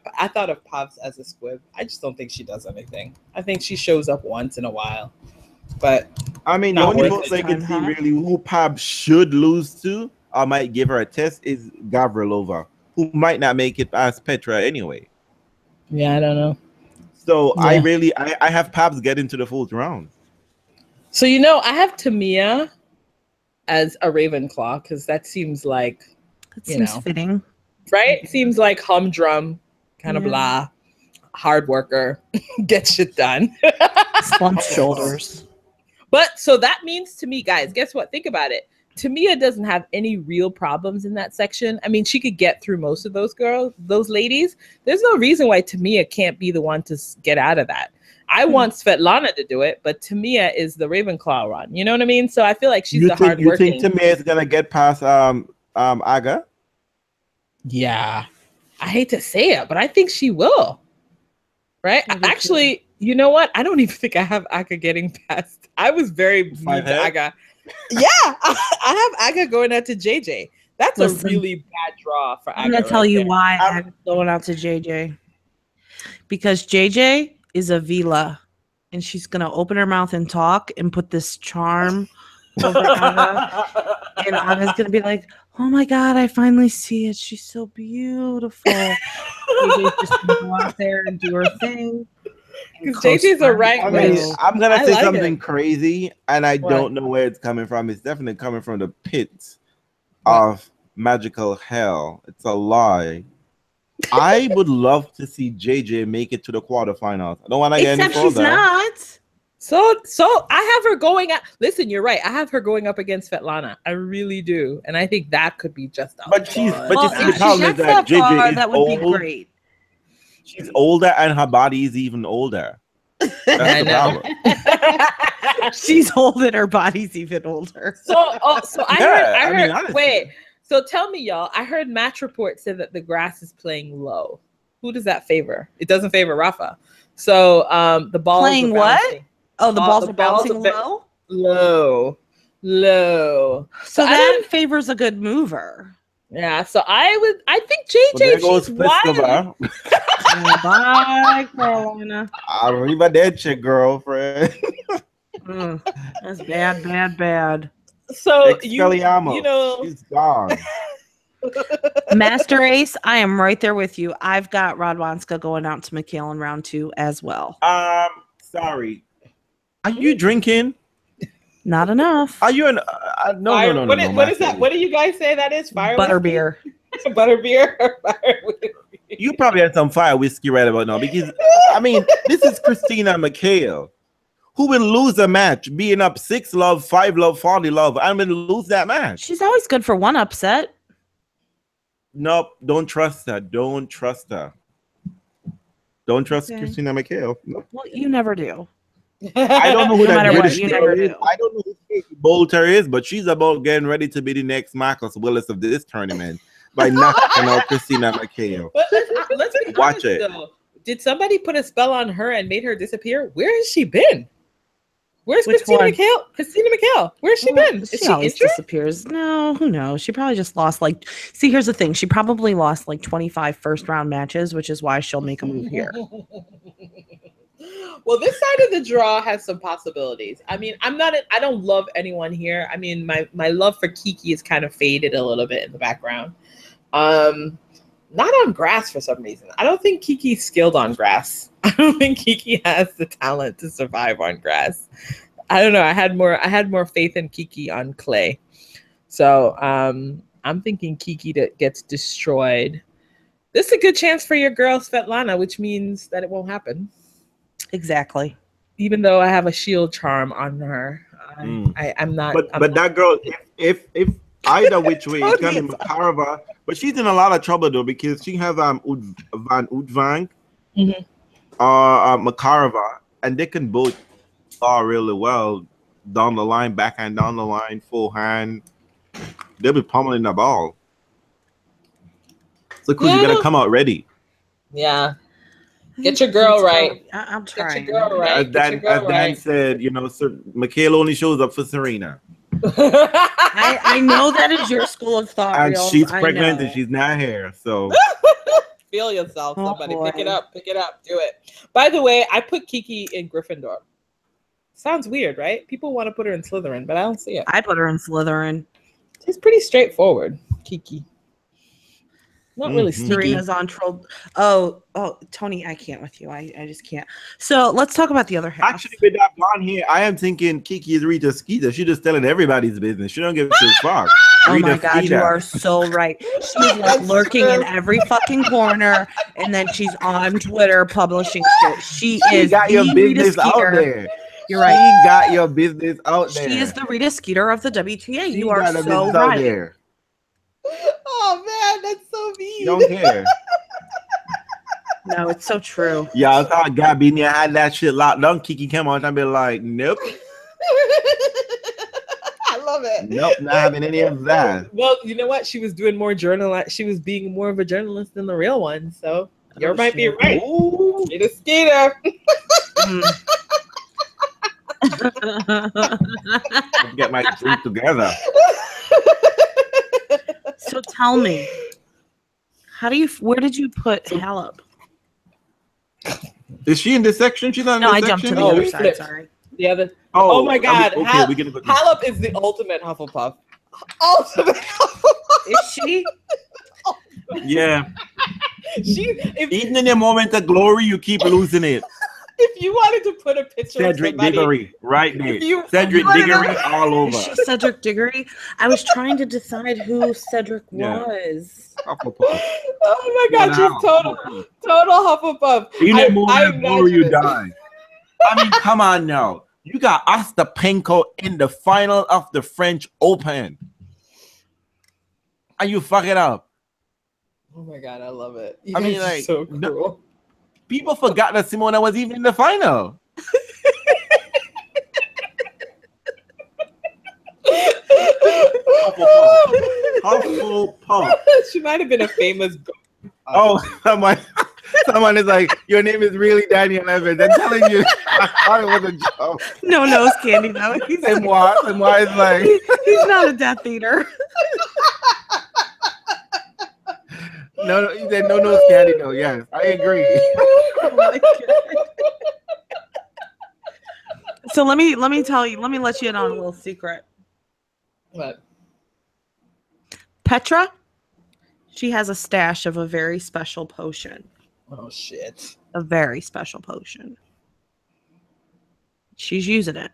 Pavs as a squib. I just don't think she does anything. I think she shows up once in a while. But I mean, the Not only worth folks it, I can see huh? really who Pops should lose to, I might give her a test, is Gavrilova, who might not make it past Petra anyway. yeah, I don't know. So Yeah. I have Pops get into the fourth round. So I have Tamia as a Ravenclaw because that seems like That You seems know. fitting. right. Seems like humdrum, kind of Yeah. blah, hard worker, get shit done. Slump shoulders. But so that means to me, guys, guess what? Think about it. Tamia doesn't have any real problems in that section. I mean, she could get through most of those ladies. There's no reason why Tamia can't be the one to get out of that. I want Svetlana to do it, but Tamia is the Ravenclaw run. You know what I mean? So I feel like she's the hard You working. think Tamia is gonna get past Aga? Yeah. I hate to say it, but I think she will. Right? I do too. Actually, you know what? I don't even think I have Aga getting past. I was very mean Five to head? Aga. Yeah, I have Aga going out to JJ. That's Listen, a really bad draw for Aga. I'm gonna tell right you there. why I'm going out to JJ. Because JJ is a Vila, and she's gonna open her mouth and talk and put this charm over Anna, and Anna's gonna be like, "Oh my God, I finally see it. She's so beautiful." JJ's just gonna go out there and do her thing. and 'Cause JJ's a co-star. rank I mean, bitch. I'm gonna I say like something it. crazy, and I What? don't know where it's coming from. It's definitely coming from the pits of magical hell. It's a lie. I would love to see JJ make it to the quarterfinals. I don't want to get any Except she's further. not. So I have her going at. Listen, you're right. I have her going up against Svetlana. I really do, and I think that could be just. A But she's- fun but you Well, see, match. the if problem she is gets that that far, JJ is that would be old. great. She's older, and her body is even older. I That's the know. problem. She's old and her body's even older. So I Yeah, heard. I mean, honestly. Wait. So tell me, y'all. I heard Match Report said that the grass is playing low. Who does that favor? It doesn't favor Rafa. So the balls Playing are what? bouncing Oh, the balls the are balls bouncing are low. low. So I that don't- favors a good mover. Yeah. So I think Well, JJ, there if goes she's wild. Pliskova. Bye, Carolina. Arrivederci, girlfriend. That's bad. So you Expelliarmus. know. She's gone. Master Ace, I am right there with you. I've got Radwanska going out to Mikhail in round 2 as well. Sorry. Are you drinking? Not enough. Are you an? No. What is that? What do you guys say that is? Fire Butterbeer. whiskey? Butterbeer. Or fire whiskey? You probably had some fire whiskey right about now because I mean this is Christina McHale, who will lose a match being up 6-love, 5-love, 40-love, and will lose that match. She's always good for one upset. Nope, don't trust her. Don't trust her. Don't trust Okay. Christina McHale. Nope. Well, you never do. I don't know who No that matter what, British you girl never is. do. I don't know who Katie Bolter is, but she's about getting ready to be the next Marcus Willis of this tournament by knocking out Christina McHale. But let's be Watch honest, it. though. Did somebody put a spell on her and made her disappear? Where has she been? Where's Which Christina one? McHale? Christina McHale. Where's she been? Is she always injured? disappears. No, who knows? She probably just lost like. See, here's the thing. She probably lost like 25 first-round matches, which is why she'll make a move here. Well, this side of the draw has some possibilities. I mean, I don't love anyone here. I mean, my love for Kiki is kind of faded a little bit in the background. Not on grass for some reason. I don't think Kiki's skilled on grass. I don't think Kiki has the talent to survive on grass. I don't know. I had more faith in Kiki on clay. So I'm thinking Kiki that gets destroyed. This is a good chance for your girl Svetlana, which means that it won't happen. Exactly. Even though I have a shield charm on her, I'm not. But that girl, if either which way, it's gonna be Makarova. But she's in a lot of trouble though because she has Van Oudvang or Makarova, and they can both are really well down the line, backhand down the line, full hand. They'll be pummeling the ball. So Cruz, you gotta come out ready. Yeah. Get your girl right. I'm trying. Get your girl right. As Dan said, you know, Michaela only shows up for Serena. I know that is your school of thought. And Realz. she's I pregnant know. and she's not here. So Feel yourself, Oh, somebody. boy. Pick it up. Do it. By the way, I put Kiki in Gryffindor. Sounds weird, right? People want to put her in Slytherin, but I don't see it. I put her in Slytherin. She's pretty straightforward, Kiki. Not really sneaky. Serena's on troll. Oh, Tony, I can't with you. I just can't. So let's talk about the other half. actually, with that blonde hair, I am thinking Kiki is Rita Skeeter. She's just telling everybody's business. She don't give a fuck. Oh Rita my God, Skeeter. you are so right. She's like lurking in every fucking corner, and then she's on Twitter publishing shit. She is got your the Rita business out Skeeter. there. You're right. She got your business out there. She is the Rita Skeeter of the WTA. She You are got her so business out right. there. Oh man, that's so mean. She don't care. No, it's so true. Yeah, I thought Gabinia had that shit locked down. Kiki came on and be like, nope, I love it. nope, not having any of that. Well, you know what? She was doing more She was being more of a journalist than the real one. So you might be shit. right. Ooh. You're the skater. Get my drink together. So tell me, where did you put Halep? Is she in this section? She's not in No, this I jumped to section? the Oh, other we side. flipped. Sorry. The other. Oh, Oh my God, okay, we can go. Halep is the ultimate Hufflepuff. Ultimate Hufflepuff. Is she? Yeah. If Even in your moment of glory, you keep losing it. you wanted to put a picture Cedric of somebody, Diggory, right there. If you- Cedric you wanna know- Diggory all over. Is she Cedric Diggory? I was trying to decide who Cedric Yeah. was. Hufflepuff. oh my God, she's total Hufflepuff. In I the moment of glory, you imagine it. die. I mean, come on now. You got Ostapenko in the final of the French Open. And you fuck it up. Oh my God, I love it. I mean, guys are like, so cruel. People forgot that Simona was even in the final. Hufflepuff. She might have been a famous. Oh, someone is like, your name is really Daniel Evans. I'm telling you, I thought it was a joke. No nose candy though. And why is like, He's not a Death Eater. no, he said no nose candy though. Yes, I agree. Oh my God. So let me let you in on a little secret. What? Petra, she has a stash of a very special potion. Oh shit! A very special potion. She's using it.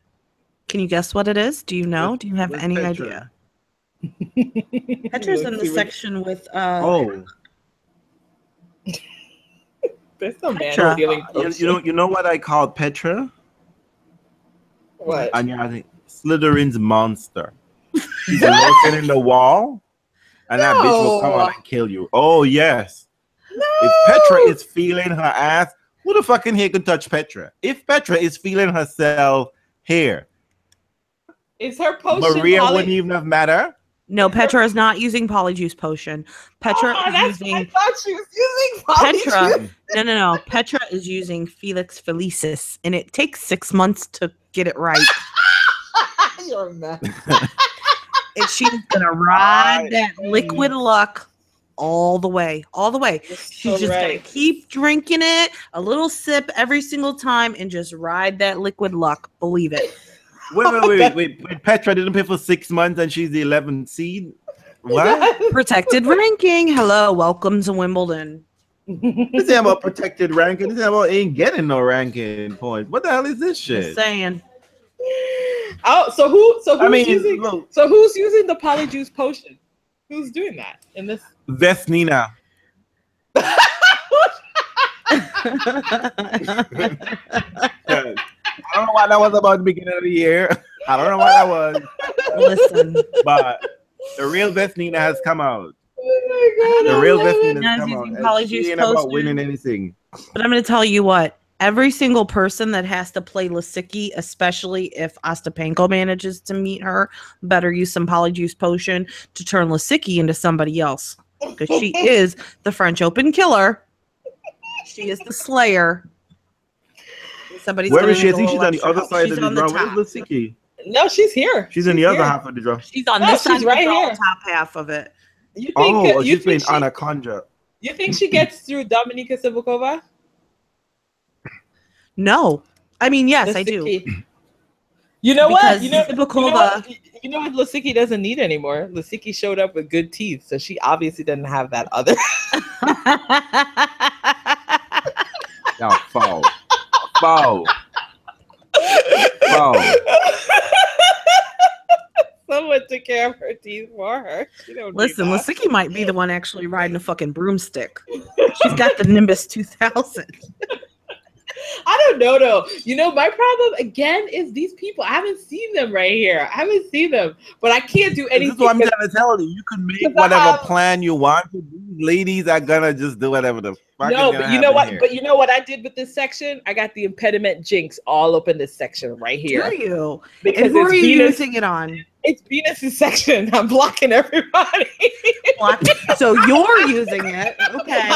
Can you guess what it is? Do you know? Do you have any idea? Petra's in the section with Oh, There's no man Petra. stealing. you know what I call Petra? What? And I think Slytherin's monster. She's lurking in the wall, and that bitch will come out and kill you. Oh yes. No. If Petra is feeling her ass, Who the fucking here can touch Petra? If Petra is feeling herself here, is her potion Maria wouldn't even have matter. No, Petra is not using polyjuice potion. Petra is using. I thought she was using polyjuice. Petra. No. Petra is using Felix Felicis, and it takes 6 months to get it right. You're a mess. And she's gonna ride that liquid luck all the way. She's just gonna keep drinking it, a little sip every single time, and just ride that liquid luck. Believe it. Wait. Petra didn't pay for 6 months, and she's the 11th seed. What? Protected ranking. Hello, welcome to Wimbledon. This ain't about protected ranking. This ain't about ain't getting no ranking points. What the hell is this shit? Just saying. Oh, so who's using the polyjuice potion? Who's doing that in this? Nina. I don't know why that was about the beginning of the year. I don't know why that was. Listen, but the real Nina has come out. Oh my God, the real Nina has come out. Polyjuice She ain't about winning anything. But I'm going to tell you what. Every single person that has to play Lysicki, especially if Ostapenko manages to meet her, better use some polyjuice potion to turn Lysicki into somebody else. Because she is the French Open killer. She is the slayer. Where is she? I think she's on the other side of the draw. Where's Lysicki? No, she's here. She's in the other half of the draw. She's on this side right here, top half of it. You think, she's playing Anaconda. You think she gets through Dominika Sivakova? No, I mean yes, I do. You know what? You know what Lysicki doesn't need anymore. Lysicki showed up with good teeth, so she obviously doesn't have that other. Now, foul. Someone took care of her teeth for her. Listen, Lysicki might be the one actually riding a fucking broomstick. She's got the Nimbus 2000. I don't know though. You know, my problem again is these people. I haven't seen them right here. I haven't seen them, but I can't do anything. This is what I'm trying to tell you. You can make whatever plan you want. These ladies are gonna just do whatever the fuck. No, but you know what? Here. But you know what I did with this section? I got the impediment jinx all up in this section right here. Do you? Because and who are you using it on? It's Venus's section. I'm blocking everybody. So you're using it. Okay.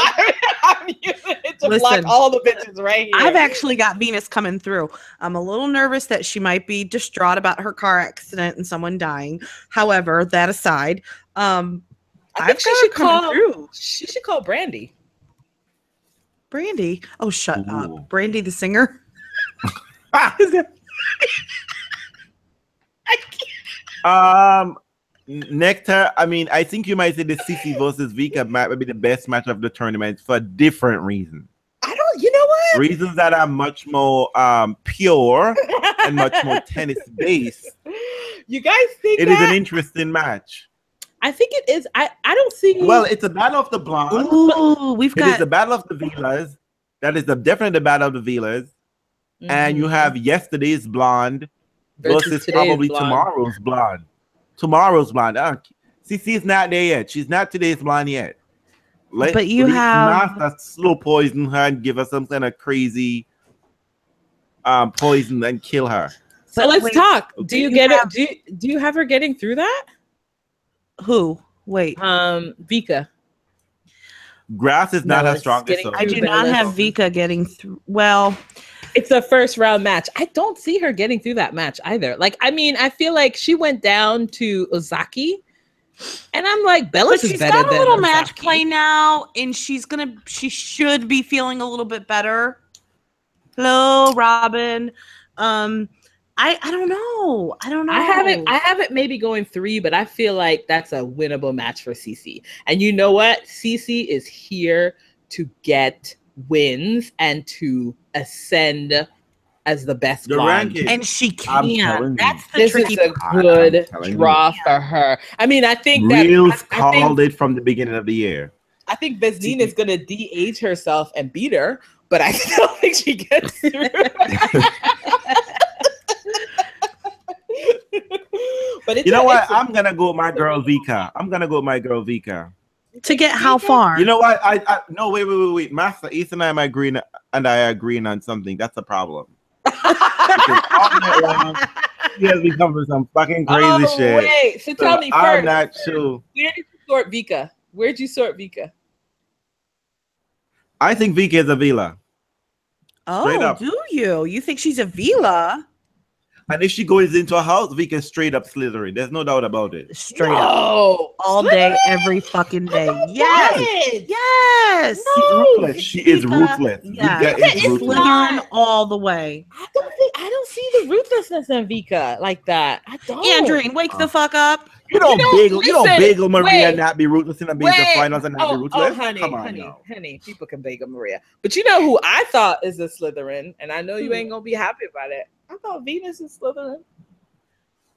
I'm using it to block all the bitches right here. I've actually got Venus coming through. I'm a little nervous that she might be distraught about her car accident and someone dying. However, that aside, I think she should call through. She should call Brandy. Brandy? Oh, shut up. Brandy the singer? Nectar, I mean, I think you might say the Cici versus Vika might be the best match of the tournament for different reasons. You know what? Reasons that are much more pure and much more tennis based. You guys think it is an interesting match? I think it is. I don't see. Well, it's a battle of the blondes. Ooh, it is a battle of the Velas. That is definitely the battle of the Velas. Mm-hmm. And you have yesterday's blonde versus probably tomorrow's blonde. Tomorrow's blonde. Cici's not there yet. She's not today's blonde yet. But you have not slow poison her and give her some kind of crazy poison and kill her. So let's talk. Do you get it? Do you have her getting through that? Who? Wait. Vika. Grass is not her strongest. I do not have Vika getting through. Well, it's a first round match. I don't see her getting through that match either. Like, I mean, I feel like she went down to Ozaki, and I'm like, Bellis is better than she's got a little Ozaki. match play now, and she should be feeling a little bit better. Hello, Robin. I don't know. I have it maybe going 3, but I feel like that's a winnable match for Cici. And you know what? Cici is here to get wins and to ascend as the best blonde. And she can. That's the this tricky is a good draw for her. I mean, I think Realz called it from the beginning of the year. I think Vesnina is going to de-age herself and beat her, but I still think she gets through. But you know what? I'm gonna go with my girl Vika. To get how far? You know what? I no wait. Master Ethan and I am agreeing, and I agreeing on something. That's a problem. Because all night long, he has been covering some fucking crazy shit. Wait, so tell me first. I'm not sure. Where did you sort Vika? Where'd you sort Vika? I think Vika is a Vila. Straight Oh, up. do you? You think she's a Vila? And if she goes into a house, Vika is straight up Slytherin. There's no doubt about it. Straight up. All day, every fucking day. Yes. Yes. Ruthless. She is ruthless. Yeah. Vika is ruthless. Slytherin all the way. I don't see the ruthlessness in Vika like that. I don't. Andreen, wake the fuck up. You don't bagel Maria wait, not be ruthless in the finals and not be ruthless. honey, Come on, honey, people can bagel Maria. But you know who I thought is a Slytherin, and I know you ain't gonna be happy about it. I thought Venus is Slytherin.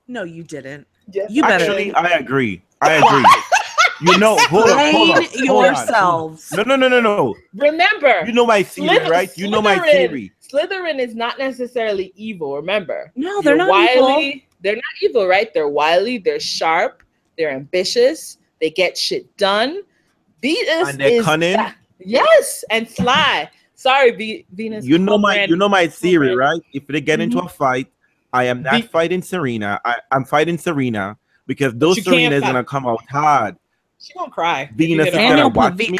No, you didn't. Yes, You better. Actually, I agree. You know, hold on. yourselves. No. Remember, You know my theory, right? You know my theory. Slytherin is not necessarily evil. Remember, No, they're not wily. evil. They're not evil, right? They're wily. They're sharp. They're ambitious. They get shit done. Venus And they're cunning. Yes, and sly. Sorry, Venus. You know my theory, right? If they get into a fight, I am not fighting Serena. I'm fighting Serena because those Serena's gonna come out hard. She gonna cry. Venus is gonna watch me,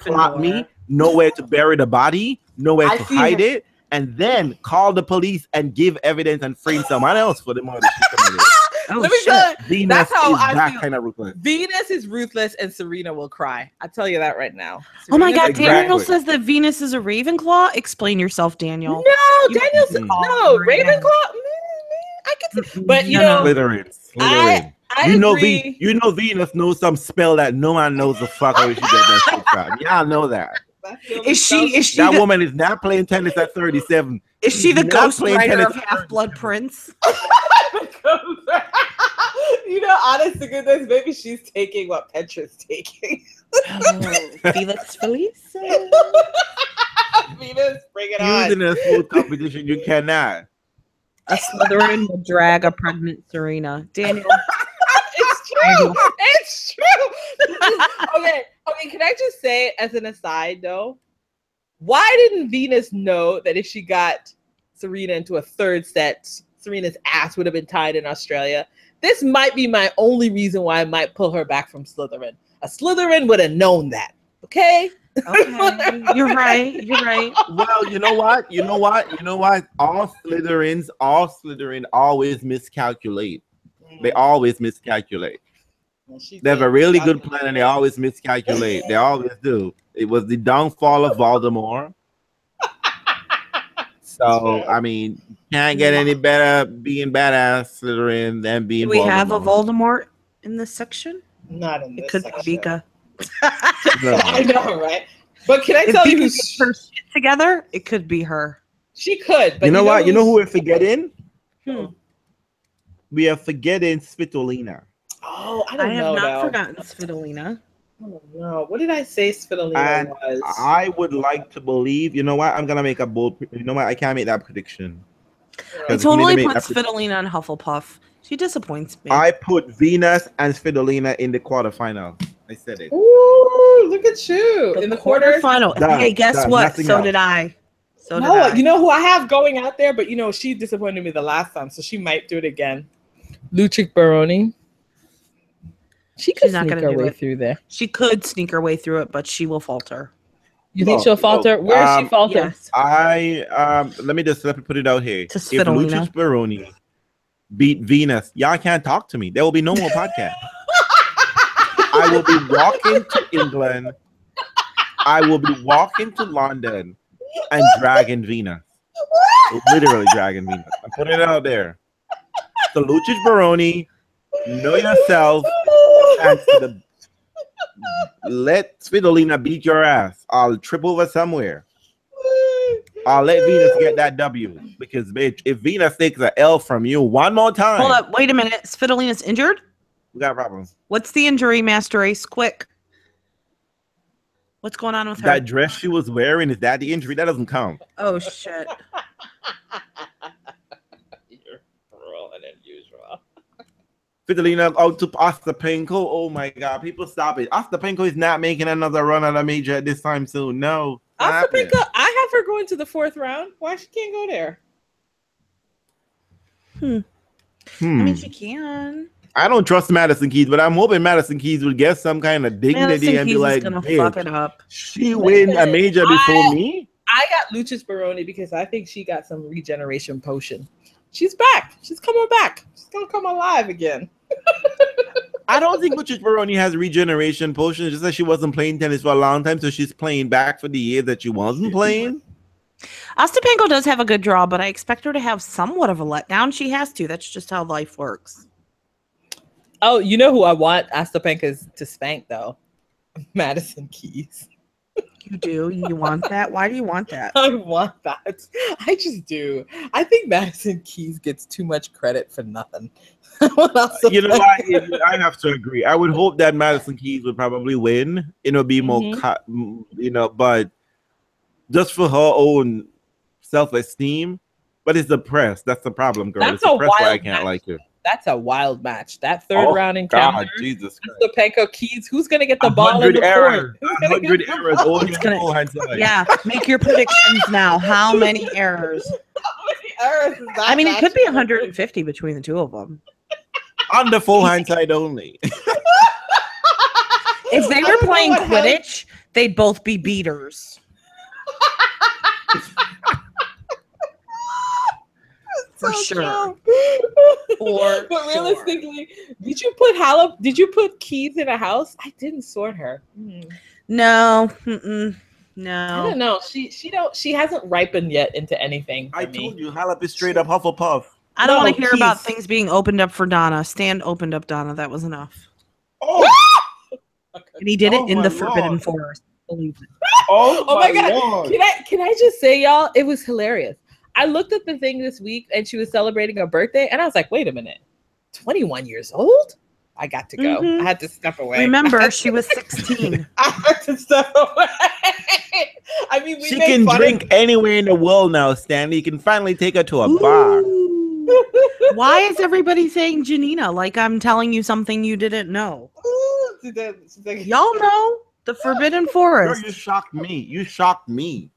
plot me, nowhere to bury the body, nowhere to hide it, and then call the police and give evidence and frame someone else for the murder she committed. Let me tell you, Venus that's how is I that feel. kind of ruthless. Venus is ruthless, and Serena will cry. I tell you that right now. Oh my God, Exactly. Daniel says that Venus is a Ravenclaw. Explain yourself, Daniel. No, You Daniel's can no call her Ravenclaw. I can see, but you know, Slytherin. I You know, agree. you know, Venus knows some spell that no one knows the fuck where she get that shit from. Y'all know that. Is she That the, woman is not playing tennis at 37. is she the not ghost playing writer tennis of Half-Blood Prince? You know, honest to goodness, maybe she's taking what Petra's taking. Felix Felice. Venus, bring it on. Using a smooth competition, you cannot. A Slytherin will drag a pregnant Serena. Daniel. It's true. It's true. Okay. Can I just say, as an aside, though, why didn't Venus know that if she got Serena into a third set, Serena's ass would have been tied in Australia? This might be my only reason why I might pull her back from Slytherin. A Slytherin would have known that. Okay. Okay. You're right. Well, you know what? All Slytherin always miscalculate. They always miscalculate. They have a really good plan and they always miscalculate. They always do. It was the downfall of Voldemort. So, I mean, can't get any better being badass Slytherin than being Do we Voldemort. have a Voldemort in this section? Not in this It could section. be Vika. No. I know, right? But can I If tell you Vika who gets her shit together, it could be her. she could? But You know what? You know who who's- we're forgetting? Hmm. We are forgetting Svitolina. Oh, I I don't have know. not though. forgotten Svitolina. I don't know. What did I say Svitolina And was? I would like to believe, you know what? I'm gonna make a bold. You know what? I can't make that prediction. I Because totally we need to put make that Svitolina on Hufflepuff. She disappoints me. I put Venus and Svitolina in the quarterfinal. I said it. Ooh, look at you in the quarters. quarterfinal. Done, Hey, guess done, what? nothing So else. did I. So did No, I. you know who I have going out there, but you know she disappointed me the last time, so she might do it again. Lucic Baroni. She could She's not sneak gonna her do way it. through there. She could sneak her way through it, but she will falter. You think No, she'll falter? no, Where is she falter? Yes. Let me put it out here. To If Svitolina. Lucic Baroni beat Venus, y'all can't talk to me. There will be no more podcast. I will be walking to England. I will be walking to London and dragging Venus. Literally dragging Venus. I'm putting it out there. So Lucic Baroni, know yourself, and let Svitolina beat your ass. I'll trip over somewhere. I'll let Venus get that W because, bitch, if Venus takes an L from you one more time, Hold up. Wait a minute. Svitolina's injured? we got a problem. What's the injury, Master Ace? Quick. What's going on with her? That dress she was wearing, is that the injury? That doesn't count. Oh, shit. You're cruel and unusual. Fidelina out to Ostapenko. Oh my God, people stop it. Ostapenko is not making another run at a major at this time soon. No. Ostapenko, I have her going to the 4th round. Why she can't go there? I mean, she can. I don't trust Madison Keys, but I'm hoping Madison Keys would get some kind of dignity and be like, gonna fuck it up. She win a major before me. I got Lucius Baroni because I think she got some regeneration potion. She's back. She's coming back. She's gonna come alive again. I don't think Lucius Baroni has regeneration potion. It's just that she wasn't playing tennis for a long time, so she's playing back for the year that she wasn't playing. Ostapenko does have a good draw, but I expect her to have somewhat of a letdown. She has to. That's just how life works. Oh, you know who I want Ostapenko to spank though? Madison Keys. You do? You want that? Why do you want that? I want that. I just do. I think Madison Keys gets too much credit for nothing. You know, I have to agree. I would hope that Madison Keys would probably win. It'll be more, you know, but just for her own self-esteem. But it's the press. That's the problem, girl. It's the press why I can't like it. That's a wild match. That 3rd round encounter. God, Jesus Christ. Ostapenko Keys. Who's gonna get the ball in the court? 100 errors. Yeah, make your predictions now. How many errors? How many errors is that? I mean, it could be 150 between the two of them. Under full hindsight only. If they were playing Quidditch, they'd both be beaters. For sure. But realistically, did you put Keys in a house? I didn't sort her. No. I don't know. She hasn't ripened yet into anything. I told you, Halep is straight up Hufflepuff. I don't want to hear about things being opened up for Donna. Stan opened up Donna. That was enough. Oh, and he did it in the Forbidden Forest. Believe it. Oh my God. Lord. Can I just say, y'all, it was hilarious. I looked at the thing this week and she was celebrating her birthday and I was like, wait a minute, 21 years old? I got to go. I had to step away. Remember, she was 16. I had to step away. I mean, she can drink anywhere in the world now, Stanley. You can finally take her to a bar. Why is everybody saying Janina like I'm telling you something you didn't know? Y'all know the Forbidden Forest. Girl, you shocked me. You shocked me.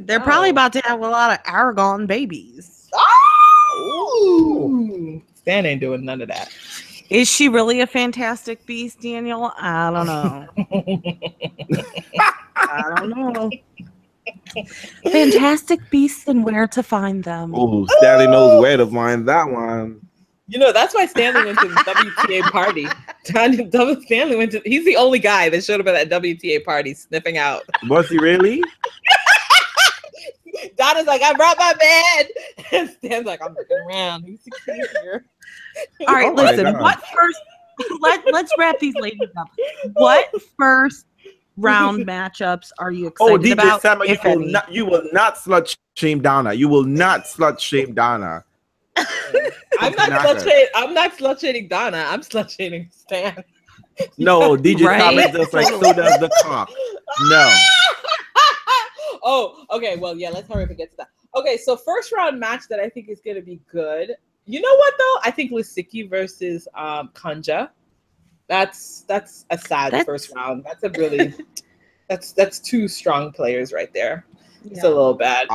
They're probably about to have a lot of Aragon babies. Oh! Stan ain't doing none of that. Is she really a fantastic beast, Daniel? I don't know. I don't know. Fantastic beasts and where to find them. Oh, Stanley knows where to find that one. You know, that's why Stanley went to the WTA party. Stanley went to, he's the only guy that showed up at that WTA party sniffing out. Was he really? Donna's like, I brought my bed. And Stan's like, I'm looking around. Who's here? All right, listen. What first? Let's wrap these ladies up. What first round matchups are you excited about? Sama, you will not slut shame Donna. You will not slut shame Donna. I'm not slut shaming Donna. I'm slut shaming Stan. No, DJ Sama is just like, so does the cock. No. Oh, okay. Well, yeah, let's hurry up and get to that. Okay, so first round match that I think is going to be good. You know what, though? I think Lisicki versus Kanja. That's a sad first round. That's a really that's two strong players right there. Yeah. It's a little bad.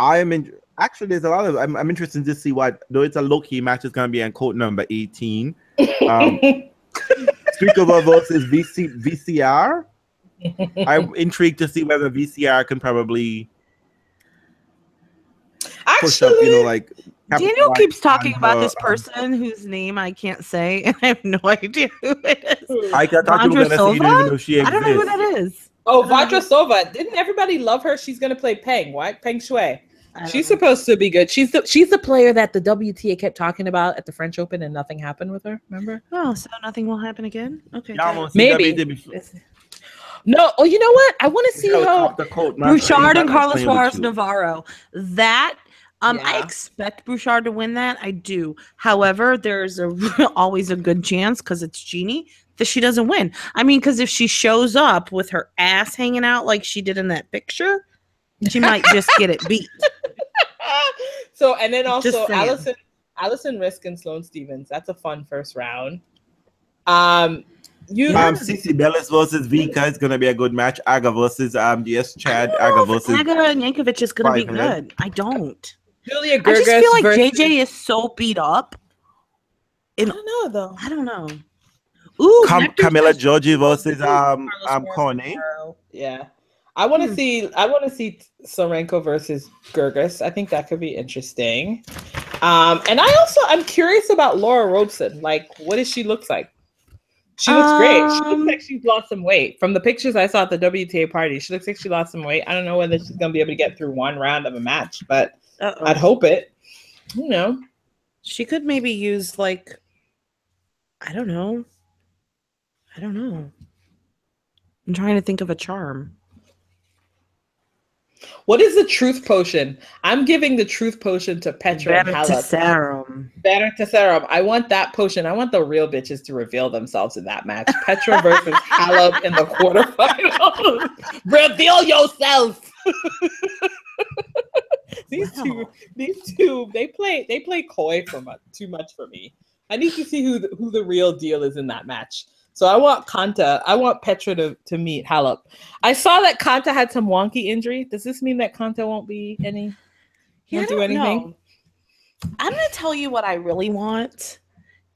Actually, there's a lot of I'm interested to see what, though it's a low-key match, is going to be on court number 18. Strikova versus VCR. I'm intrigued to see whether VCR can probably push up, like Daniel keeps talking about this person whose name I can't say, and I have no idea who it is. I thought you were going to say you didn't even know she exists. I don't know who that is. Oh, Vajrasova. Didn't everybody love her? She's going to play Peng, right? Peng Shui. She's supposed to be good. She's the player that the WTA kept talking about at the French Open, and nothing happened with her. Remember? Oh, so nothing will happen again? Okay. Maybe. No. Oh, you know what? I want to see how Bouchard and Carlos Suarez Navarro. That I expect Bouchard to win that. I do. However, there's always a good chance, because it's Jeannie, that she doesn't win. I mean, because if she shows up with her ass hanging out like she did in that picture, she might just get it beat. So, and then also Allison Risk and Sloane Stevens. That's a fun first round. Cici Bellis versus Vika is gonna be a good match. Aga versus Chad. Aga versus Aga and Yankovic is gonna be good. I don't. Julia I just feel like versus... JJ is so beat up. I don't know though. I don't know. Ooh, Camilla Giorgi versus Cornet. Yeah. I want to see Sorenko versus Gergis. I think that could be interesting. And I'm curious about Laura Robeson. Like, what does she look like? She looks great. She looks like she's lost some weight. From the pictures I saw at the WTA party, she looks like she lost some weight. I don't know whether she's gonna be able to get through one round of a match, but I'd hope it. You know. She could maybe use like, I don't know. I'm trying to think of a charm. What is the truth potion? I'm giving the truth potion to Petra and Halep. Veritaserum. I want that potion. I want the real bitches to reveal themselves in that match. Petra versus Halep in the quarterfinals. Reveal yourself. These two, they play coy for too much for me. I need to see who the real deal is in that match. So I want Petra to meet Halep. I saw that Kanta had some wonky injury. Does this mean that Kanta won't do anything? Know. I'm going to tell you what I really want.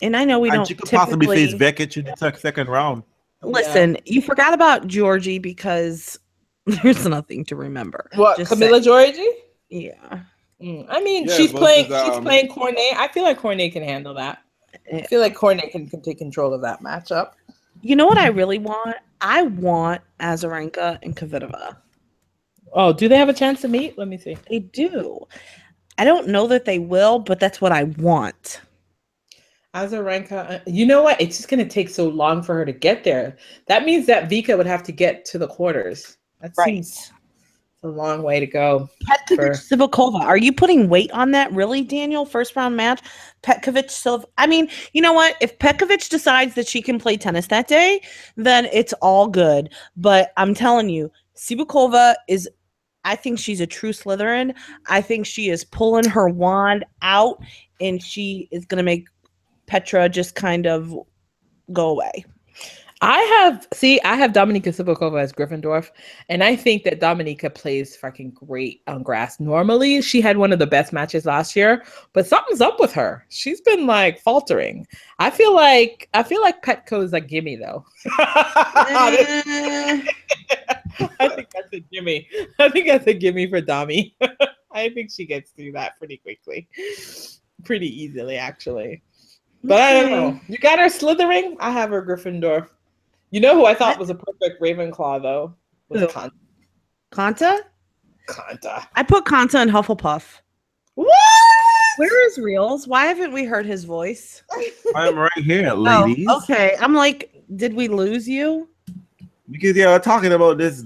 And I know we don't you could possibly face Vekic in the second round. Listen, you forgot about Georgie because there's nothing to remember. What, just Camilla Georgie? Yeah. I mean, she's playing Cornet. I feel like Cornet can handle that. I feel like Cornet can take control of that matchup. You know what I really want? I want Azarenka and Kvitova. Oh, do they have a chance to meet? Let me see. They do. I don't know that they will, but that's what I want. Azarenka, you know what? It's just going to take so long for her to get there. That means that Vika would have to get to the quarters. That seems a long way to go. Petkovic-Sivakova. Are you putting weight on that? Really, Daniel? First round match? Petkovic-Silva. I mean, you know what? If Petkovic decides that she can play tennis that day, then it's all good. But I'm telling you, Sivakova is, I think she's a true Slytherin. I think she is pulling her wand out and she is going to make Petra just kind of go away. I have Dominika Sivakova as Gryffindor, and I think that Dominika plays fucking great on grass. Normally, she had one of the best matches last year, but something's up with her. She's been like faltering. I feel like Petko's a gimme though. I think that's a gimme. I think that's a gimme for Domi. I think she gets through that pretty quickly, pretty easily actually. But I don't know. You got her Slytherin. I have her Gryffindor. You know who I thought was a perfect Ravenclaw, though? Was Kanta. Kanta? Kanta. I put Kanta in Hufflepuff. What? Where is Realz? Why haven't we heard his voice? I'm right here, ladies. Oh, okay. I'm like, did we lose you? Because, we're talking about this.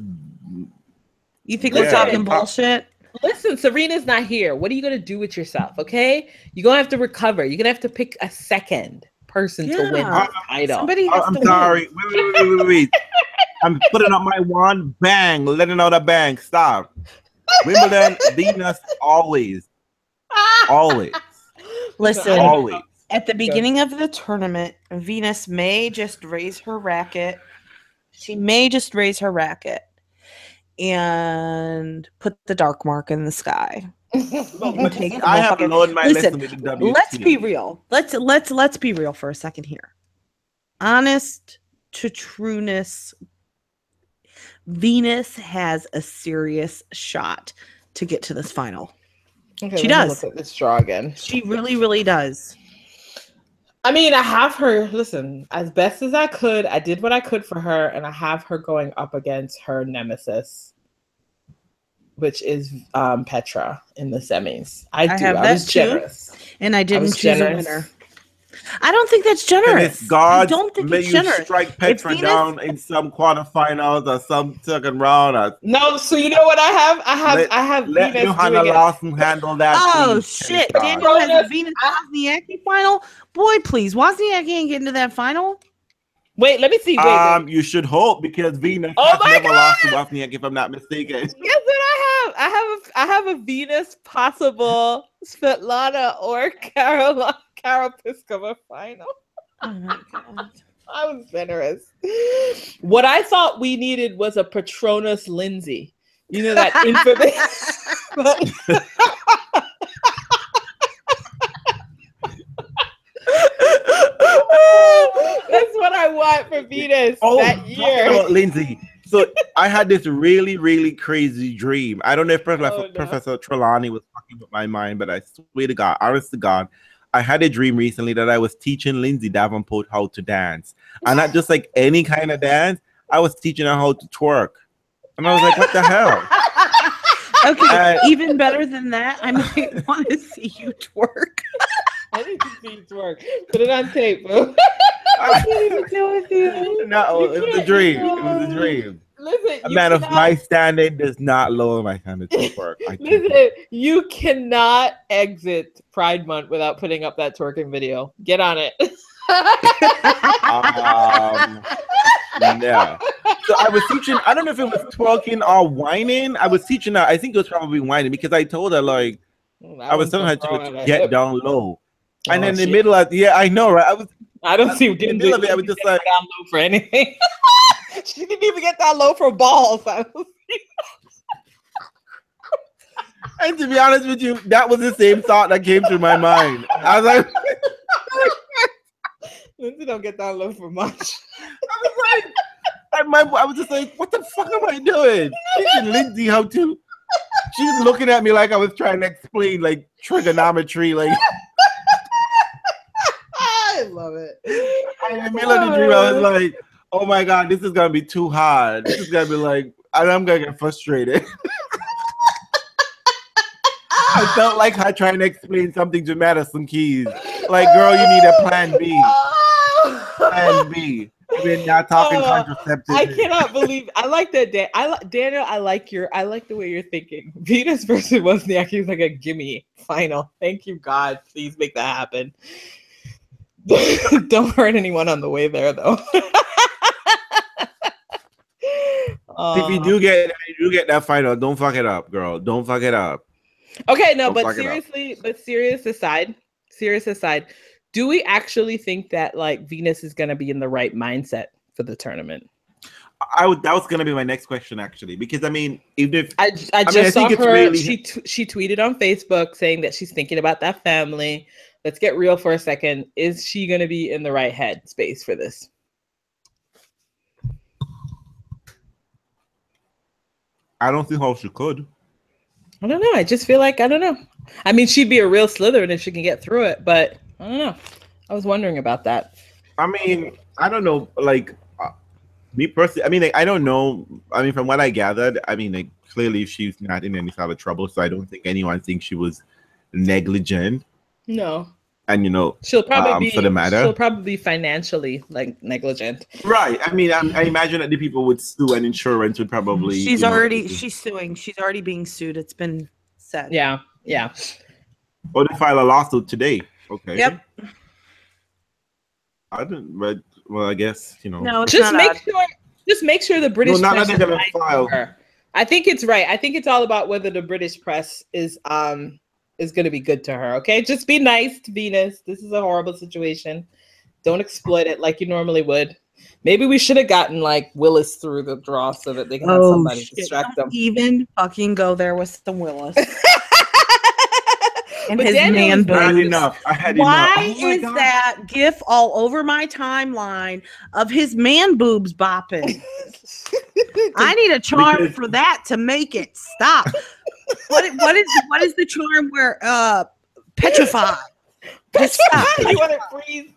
You think we're talking bullshit? Listen, Serena's not here. What are you going to do with yourself, okay? You're going to have to recover. You're going to have to pick a second person to win the title. Somebody has I'm to sorry. Wait. I'm putting up my wand. Bang. Letting out a bang. Stop. Wimbledon, Venus, always. Always. Listen, always. At the beginning of the tournament, Venus may just raise her racket. She may just raise her racket and put the dark mark in the sky. I have lowered my listen with the WT. Let's be real. Let's be real for a second here. Honest to trueness, Venus has a serious shot to get to this final. Okay, she does. Look at this draw again. She really, really does. I mean, I have her, listen, as best as I could, I did what I could for her, and I have her going up against her nemesis, which is Petra in the semis. I was generous. And I didn't choose a winner. I don't think that's generous. God, I don't think it's generous. Strike Petra down in some quarterfinals or some second round. No, so you know what I have? I have let Venus Johanna Lawson handle that. Oh shit! Daniel has a Venus Wozniacki final. Boy, please, Wozniacki ain't getting to that final. Wait, let me see. Wait. You should hope because Venus has never lost to Wozniacki, if I'm not mistaken. Yes, what I have a Venus possible Svetlana or Kara Pliskova final. Oh my god. I was generous. What I thought we needed was a Patronus Lindsay. You know that infamous. That's what I want for Venus that year. About Lindsay. So I had this really, really crazy dream. I don't know if Professor Trelawney was fucking with my mind, but I swear to God, honest to God, I had a dream recently that I was teaching Lindsay Davenport how to dance. And not just like any kind of dance. I was teaching her how to twerk. And I was like, what the hell? Okay, even better than that, I might want to see you twerk. I need to see you twerk. Put it on tape, bro. I can't even deal with you. No, it was a dream. It was a dream. Listen, a man of my standard does not lower my standard to twerk. Listen, you cannot exit Pride Month without putting up that twerking video. Get on it. Yeah. So I was teaching, I don't know if it was twerking or whining. I was teaching her, I think it was probably whining because I told her, like, I was telling her to get down low. And then in the middle of, yeah, I know, right? I don't see what in the middle of it. I was just like, down low for anything. She didn't even get down low for balls. And to be honest with you, that was the same thought that came through my mind. I was like, Lindsay don't get down low for much. I was just like, what the fuck am I doing? Teaching Lindsay how to. She's looking at me like I was trying to explain like trigonometry, like. I love it. In the middle of the dream, I was like, oh my God, this is gonna be too hard. This is gonna be like, I'm gonna get frustrated. I felt like her trying to explain something to Madison Keys. Like, girl, you need a plan B. Plan B. We're not talking contraceptive. I cannot believe. I like that, Daniel. I like the way you're thinking. Venus versus Wozniak is like a gimme final. Thank you, God. Please make that happen. Don't hurt anyone on the way there, though. If you do get that final, don't fuck it up, girl. Don't fuck it up. Okay, no, but serious aside, do we actually think that like Venus is gonna be in the right mindset for the tournament? That was gonna be my next question, actually, because I mean, even if I just saw her, really... she tweeted on Facebook saying that she's thinking about that family. Let's get real for a second. Is she gonna be in the right head space for this? I don't see how she could. I don't know. I just feel like I don't know. I mean, she'd be a real Slytherin if she can get through it, but I don't know. I was wondering about that. I mean, I don't know. Like me personally, I mean, like, I don't know. I mean, from what I gathered, I mean, like clearly she's not in any sort of trouble, so I don't think anyone thinks she was negligent. No. And you know, she'll probably for the matter, she'll probably be financially like negligent. Right. I mean, I imagine that the people would sue, and insurance would probably. She's suing. She's already being sued. It's been said. Yeah. Yeah. Or they file a lawsuit today. Okay. Yep. I didn't. But well, I guess you know. No, just make sure the British. No, not that they're gonna file. I think it's right. I think it's all about whether the British press is going to be good to her. Okay, just be nice to Venus. This is a horrible situation. Don't exploit it like you normally would. Maybe we should have gotten like Willis through the draw so that they can have somebody distract them. Even fucking go there with some Willis. And but his man boobs. I had enough. Why is that gif all over my timeline of his man boobs bopping? I need a charm for that to make it stop. What is the charm where petrify? Petrify. You want to freeze?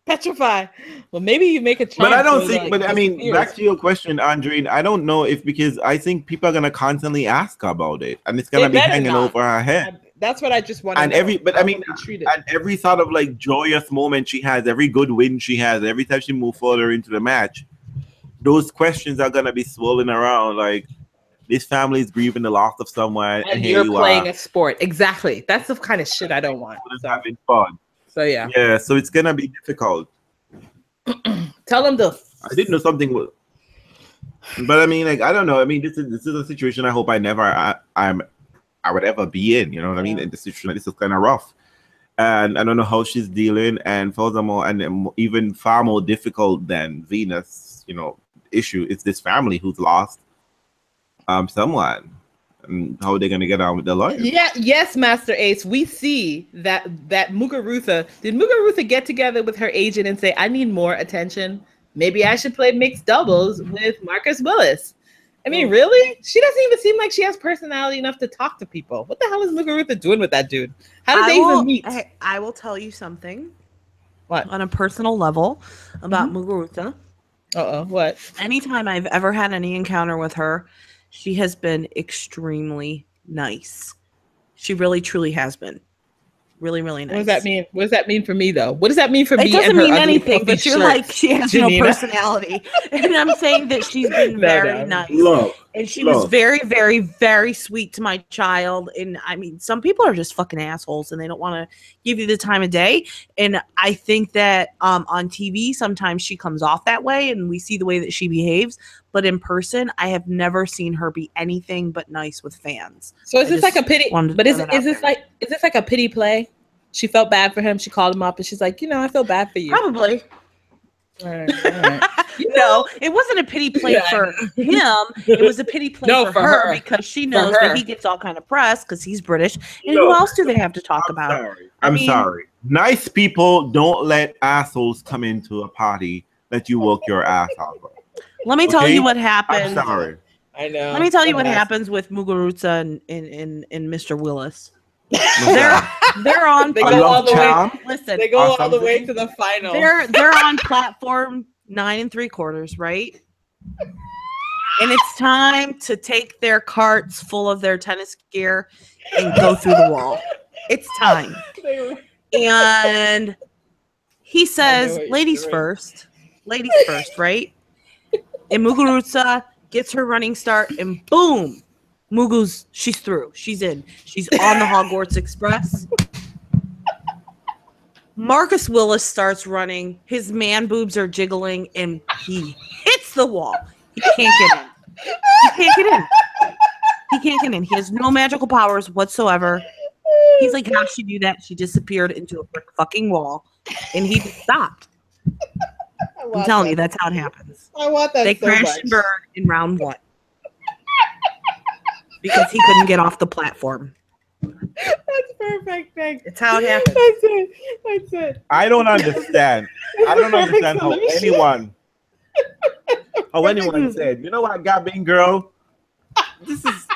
Petrify. Well, maybe you make a charm. But I don't think. But I mean, back to your question, Andreen. I don't know if because I think people are gonna constantly ask about it, and it's gonna be hanging over her head. That's what I just want. And every sort of like joyous moment she has, every good win she has, every time she moves further into the match, those questions are gonna be swirling around like. This family is grieving the loss of someone, and you're playing a sport. Exactly. That's the kind of shit I don't want. Having fun. So yeah. Yeah. So it's gonna be difficult. Tell them to. I didn't know something was. But I mean, like I don't know. I mean, this is a situation I hope I would ever be in. You know what I mean? And this is kind of rough. and I don't know how she's dealing. And furthermore, and even far more difficult than Venus, issue is this family who's lost someone. And how are they going to get on with their life? Yeah, yes, Master Ace. We see that Muguruza. Did Muguruza get together with her agent and say, "I need more attention. Maybe I should play mixed doubles with Marcus Willis"? I mean, really? She doesn't even seem like she has personality enough to talk to people. What the hell is Muguruza doing with that dude? How did they even meet? I will tell you something. What? On a personal level about Muguruza. What? Anytime I've ever had any encounter with her, she has been extremely nice. She really, truly has been. Really, really nice. What does that mean? What does that mean for me, though? What does that mean for me? It doesn't mean anything, but you're shirt, like, she has Janina? no personality. And I'm saying that she's been very nice. And she was very, very, very sweet to my child. And I mean, some people are just fucking assholes and they don't want to give you the time of day. And I think that on TV, sometimes she comes off that way and we see the way that she behaves. But in person, I have never seen her be anything but nice with fans. So is this like a pity? But is this like a pity play? She felt bad for him. She called him up and she's like, I feel bad for you. Probably. All right. No, it wasn't a pity play for him. It was a pity play for her because she knows that he gets all kind of press because he's British. And who else do they have to talk about? I'm sorry. Nice people don't let assholes come into a party that you work your ass off. Let me tell you what happens. I'm sorry. I know. Let me tell you what happens with Muguruza and Mr. Willis. They're on. They go all the way. Listen, they go all the way to the final. They're on platform 9 3/4, right? And it's time to take their carts full of their tennis gear and go through the wall. It's time. And he says, "Ladies first, right?" And Muguruza gets her running start, and boom, she's through. She's in. She's on the Hogwarts Express. Marcus Willis starts running. His man boobs are jiggling, and he hits the wall. He can't get in. He can't get in. He has no magical powers whatsoever. He's like, how'd she do that? She disappeared into a brick fucking wall, and he stopped. I'm telling you, that's how it happens. I want that. They crashed and burned in round 1 because he couldn't get off the platform. That's perfect. Thanks. It's how it happens. That's it. I don't understand. I don't understand how anyone said, you know what, Gabin girl? This is.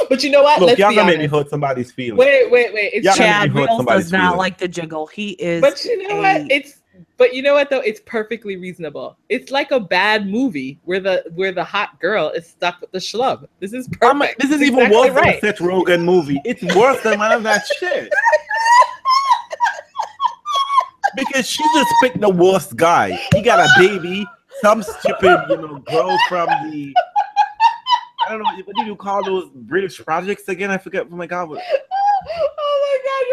But you know what? Look, y'all gonna make me hurt somebody's feelings. Wait. It's Chad Realz does not like the jiggle. He is. But you know what? But you know what though? It's perfectly reasonable. It's like a bad movie where the hot girl is stuck with the schlub. This is perfect. This is even worse than a Seth Rogen movie. It's worse than one of that shit. Because she just picked the worst guy. He got a baby, some stupid, girl from the. I don't know, what do you call those British projects again? I forget. Oh my god!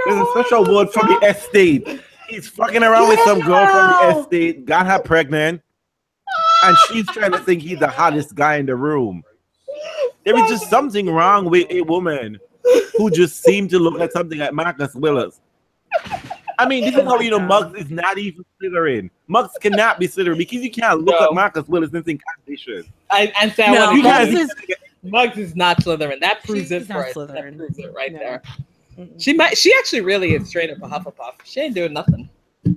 There's a special word from the estate. He's fucking around with some girl from the estate, got her pregnant, and she's trying to think he's the hottest guy in the room. There is just something wrong with a woman who just seemed to look like something like Marcus Willis. I mean, this is how Muggs is not even Slytherin. Muggs cannot be Slytherin because you can't look at Marcus Willis and think they should. Muggs is not Slytherin. That proves it for us. That proves it right there. She actually really is straight up a Hufflepuff. She ain't doing nothing.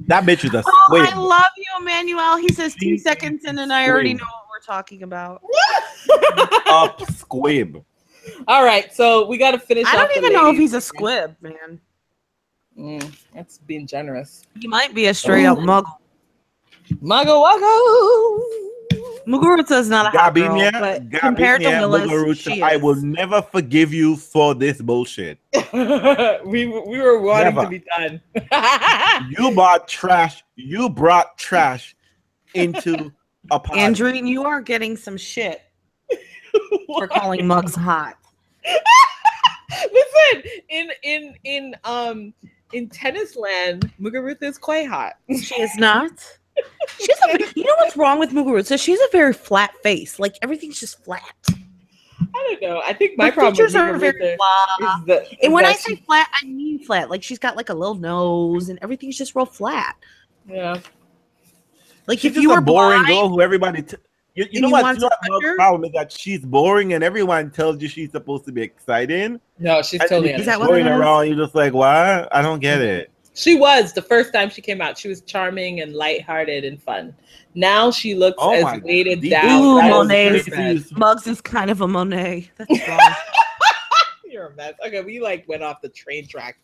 That bitch is a squib. I love you, Emmanuel. He says 2 seconds in and I already know what we're talking about. Up squib. All right, so we got to finish. I don't even know if he's a squib, man. That's being generous. He might be a straight up muggle. Muggle. Muguruza is not a hot girl, but compared to Willis, she is. I will never forgive you for this bullshit. we were wanting to be done. You brought trash. You brought trash into a party. Andreen, you are getting some shit for calling Muggs hot. Listen, in tennis land, Muguruza is quite hot. She is not. You know what's wrong with Muguruza? She's a very flat face. Like everything's just flat. I don't know. I think my Her problem features with are her very is flat. And when I that say flat, I mean flat. Like she's got like a little nose and everything's just real flat. yeah. Like She's if you just were a boring blind, girl who everybody. You know you what? want You know to what touch her? Mug's problem is that she's boring, and everyone tells you she's supposed to be exciting. No, she's And totally you're Is just that what it going is? around. You're just like, what? I don't get it. She was the first time she came out. She was charming and lighthearted and fun. Now she looks Oh as my weighted God. down. Ooh, That is Monet. so bad. Muggs is kind of a Monet. That's wrong. You're a mess. Okay, we like went off the train tracks.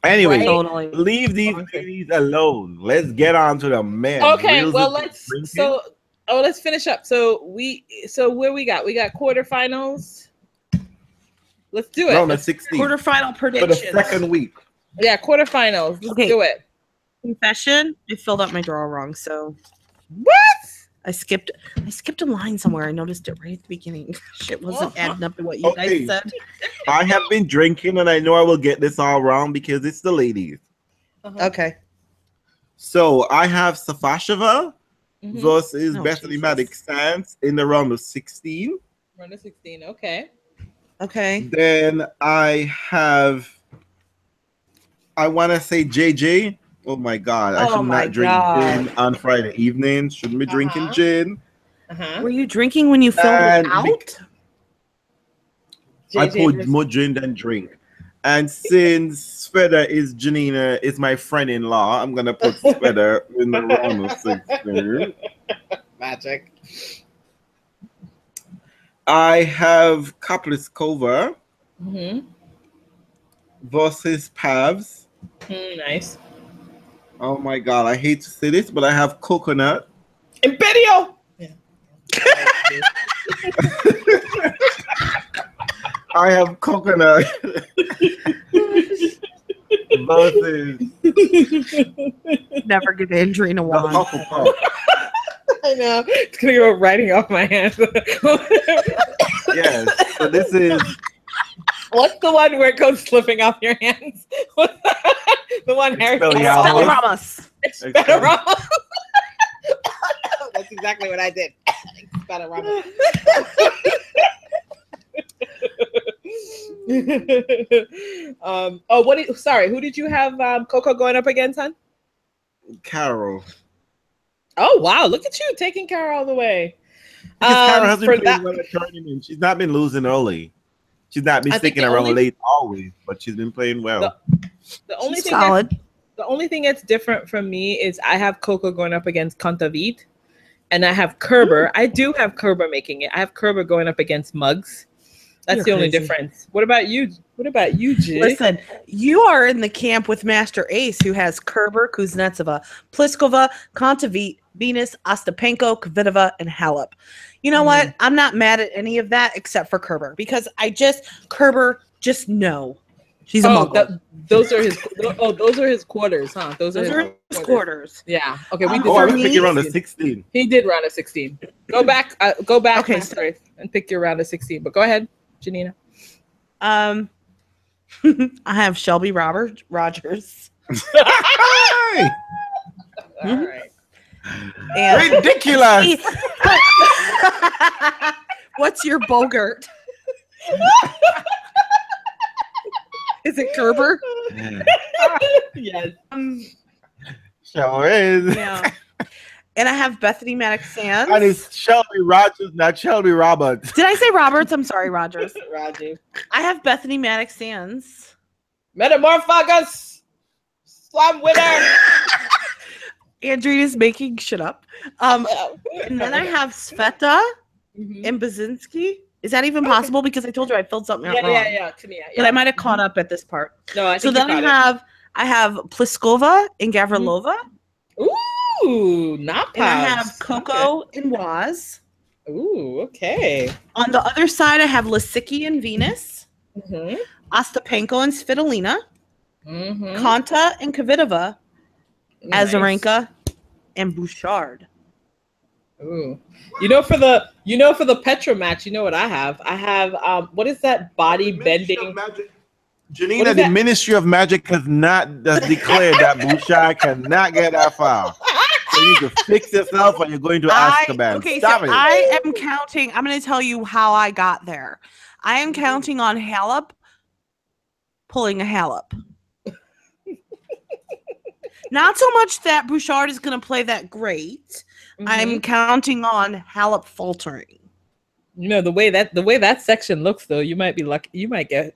Anyway, Right? Totally. leave these ladies alone. Let's get on to the men. Okay, Reels well is let's drinking. let's finish up. So where we got quarterfinals. Let's do it. Round of Let's- 16 Quarterfinal for the predictions. second week. yeah, quarterfinals. Let's Okay. do it. Confession. I filled out my draw wrong, so What? I skipped a line somewhere. I noticed it right at the beginning. Shit wasn't adding up to what you Okay. guys said. I have been drinking, and I know I will get this all wrong because it's the ladies. Uh-huh. Okay. So I have Safasheva Mhm. versus Oh, Bethany Jesus. Maddox Sands in the round of 16. Round of 16. Okay. Okay. Then I want to say JJ. Oh my God. I Oh should my not drink God. gin on Friday evening. Shouldn't be drinking Uh-huh. gin. Uh-huh. Were you drinking when you filled And it out? I JJ put versus- more gin than drink. And since Sveda is Janina, is my friend-in-law, I'm going to put Sveda in the round of 16. Magic. I have Kapliskova Mm-hmm. versus Pavs. Nice. Oh my God, I hate to say this, but I have Coconut. Imperio. Yeah. I have Coconut versus Never give Andreen a the wand. Hufflepuff. I know. It's gonna go writing off my hands. Yes, so this is What's the one where it goes slipping off your hands? The one Harry Expelliarmus. Expelliarmus. That's exactly what I did. Expelliarmus. Sorry, who did you have Coco going up against, hon? Carol. Oh wow, look at you taking Carol all the way. Because Carol has been for playing that- well at tournament. She's not been losing early. She's not been I think sticking the around only- late always, but she's been playing well. The only She's thing that's, solid. the only thing that's different from me is I have Coco going up against Kontaveit, and I have Kerber. I do have Kerber making it. I have Kerber going up against Muggs. That's You're the only crazy. difference. What about you? What about you, Jay? Listen, you are in the camp with Master Ace, who has Kerber, Kuznetsova, Pliskova, Kontaveit, Venus, Ostapenko, Kvitova, and Halep. You know what? I'm not mad at any of that except for Kerber because Kerber, just no. She's a muggle. Those are his. Those are his quarters, huh? Those are his quarters. Yeah. Okay. We Oh, did. Oh, I for was me- picking around the 16. He did round of 16. Go back. Okay, Master Ace, and pick your round of 16. But go ahead, Janina. I have Shelby Rogers. Hey, All right. And ridiculous! what's your Bogart? Is it Kerber? Yes. Sure is. Yeah. And I have Bethany Maddox Sands. And it's Shelby Rogers, not Shelby Roberts. Did I say Roberts? I'm sorry, Rogers. Raju. I have Bethany Maddox Sands. Metamorphagus. Slam winner. Andreen is making shit up. And then I have Sveta Mhm. and Bazinski. Is that even possible? Because I told you I filled something out wrong. Yeah. To me, But I might have caught up at this part. No, I So think then I have Pliskova and Gavrilova. Ooh, not And I Pavs. have Coco and Waz. Ooh, okay. On the other side, I have Lisicki and Venus, Mm-hmm. Ostapenko and Svitolina, Mm-hmm. Konta and Kvitova, Azarenka, and Bouchard. Ooh. For the Petra match, you know what I have? I have what is that body bending? Janina, What is the that? Ministry of Magic has declared that Bouchard cannot get that far. So You need to fix yourself, or you're going to Azkaban. Okay, Stop so it. I am counting. I'm going to tell you how I got there. I am counting on Hallop pulling a Hallop. Not so much that Bouchard is going to play that great. I'm counting on Hallop faltering. You know, the way that section looks, though, you might be lucky. You may get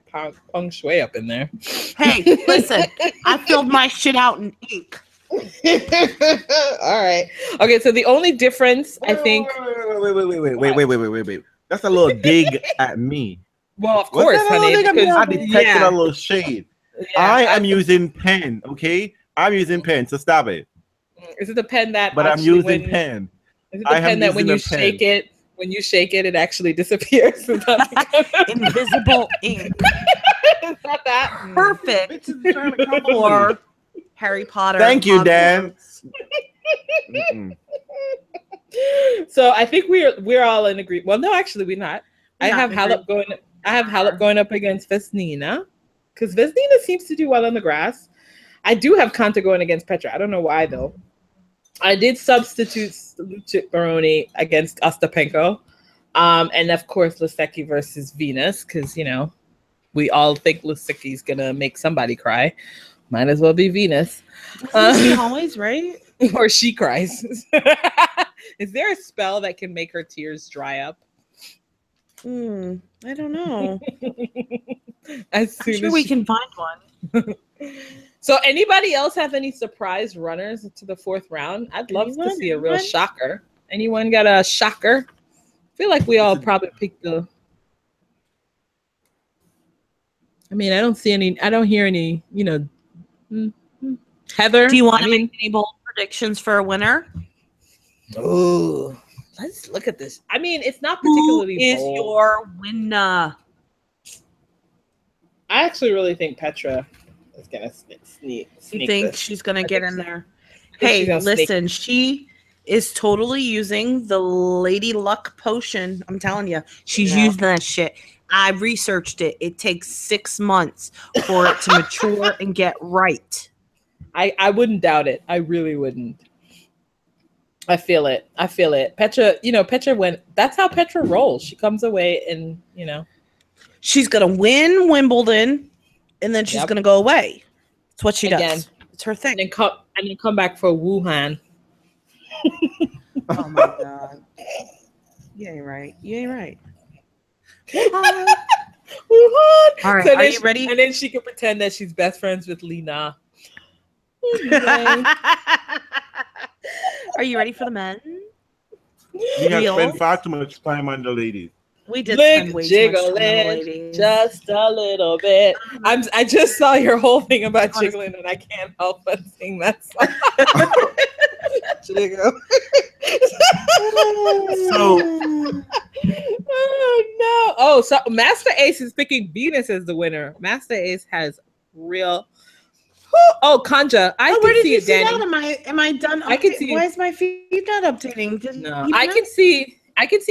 Peng Shui up in there. Hey, listen, I filled my shit out in ink. All right. Okay, so the only difference, I think. Wait. That's a little dig at me. Well, of course, honey. I detected a little shade. Yeah, I am using pen, okay? I'm using pen, so stop it. Is it the pen that? But I'm using pen. Is it the pen that when you shake it, it actually disappears? Invisible ink. It's not that perfect for Harry Potter. Thank you, Dan. So I think we're all in agreement. Well, no, actually, we're not. I have Hallop going up against Vesnina, because Vesnina seems to do well on the grass. I do have Kanta going against Petra. I don't know why though. I did substitute Lucic Baroni against Ostapenko, and of course Lusecki versus Venus, because we all think Lusecki's gonna make somebody cry. Might as well be Venus. Always right, or she cries. Is there a spell that can make her tears dry up? I don't know. I'm sure we can find one. So anybody else have any surprise runners to the fourth round? I'd love to see a real shocker. Anyone got a shocker? I feel like we all probably picked the... I mean, I don't hear any, Heather. Do you want to make any bold predictions for a winner? Oh, let's look at this. I mean, it's not particularly bold. Who is your winner? I actually really think Petra is gonna sneak. You think she's gonna get in there? Hey, listen, she is totally using the Lady Luck potion. I'm telling you, she's using that shit. I researched it. It takes 6 months for it to mature and get right. I wouldn't doubt it. I really wouldn't. I feel it. Petra, that's how Petra rolls. She comes away and, she's going to win Wimbledon and then she's going to go away. It's what she does. It's her thing. And then come back for Wuhan. Oh my God. You ain't right. Wuhan. All right. So are you ready? And then she can pretend that she's best friends with Lena. Are you ready for the men? We have spent far too much time on the ladies. We did spend way too much time on the ladies. Just a little bit. I just saw your whole thing about jiggling, and I can't help but sing that song. Jiggle. Oh no! Oh, so Master Ace is picking Venus as the winner. Master Ace has real. Oh, Kanja. I can see it, Danny. Am I done? I can see. Why is my feed not updating? No, I can see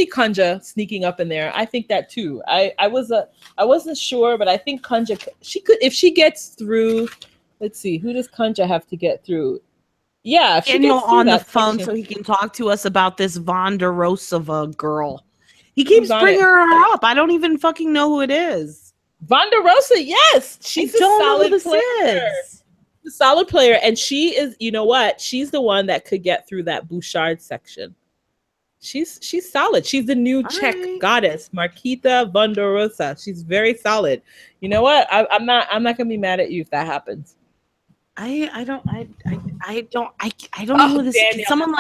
Kanja sneaking up in there. I think that too. I wasn't sure, but I think Kanja, she could, if she gets through. Let's see, who does Kanja have to get through? Yeah, if Daniel on the phone so he can talk to us about this Vonderosova girl. He keeps bringing her up. I don't even fucking know who it is. Vonderosa, yes, she's a solid player. A solid player, and she is. You know what? She's the one that could get through that Bouchard section. She's solid. She's the new Czech goddess, Markita Vonderosa. She's very solid. You know what? I'm not gonna be mad at you if that happens. I don't know who this is. Can someone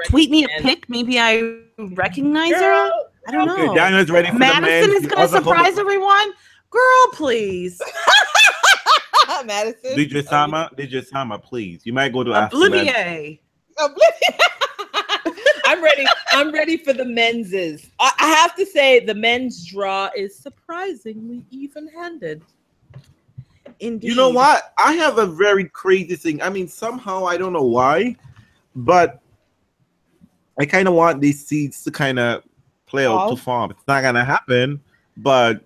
tweet me a pic? Maybe I recognize her. I don't know. Okay, Daniel's ready for Madison is going to surprise everyone. Girl, please. Madison. DJ Sama, please. You might go to Oblivion. I'm ready for the men's. I have to say the men's draw is surprisingly even-handed. Indeed. You know what? I have a very crazy thing. I mean, somehow I don't know why, but I kind of want these seeds to kind of play out to form. It's not gonna happen, but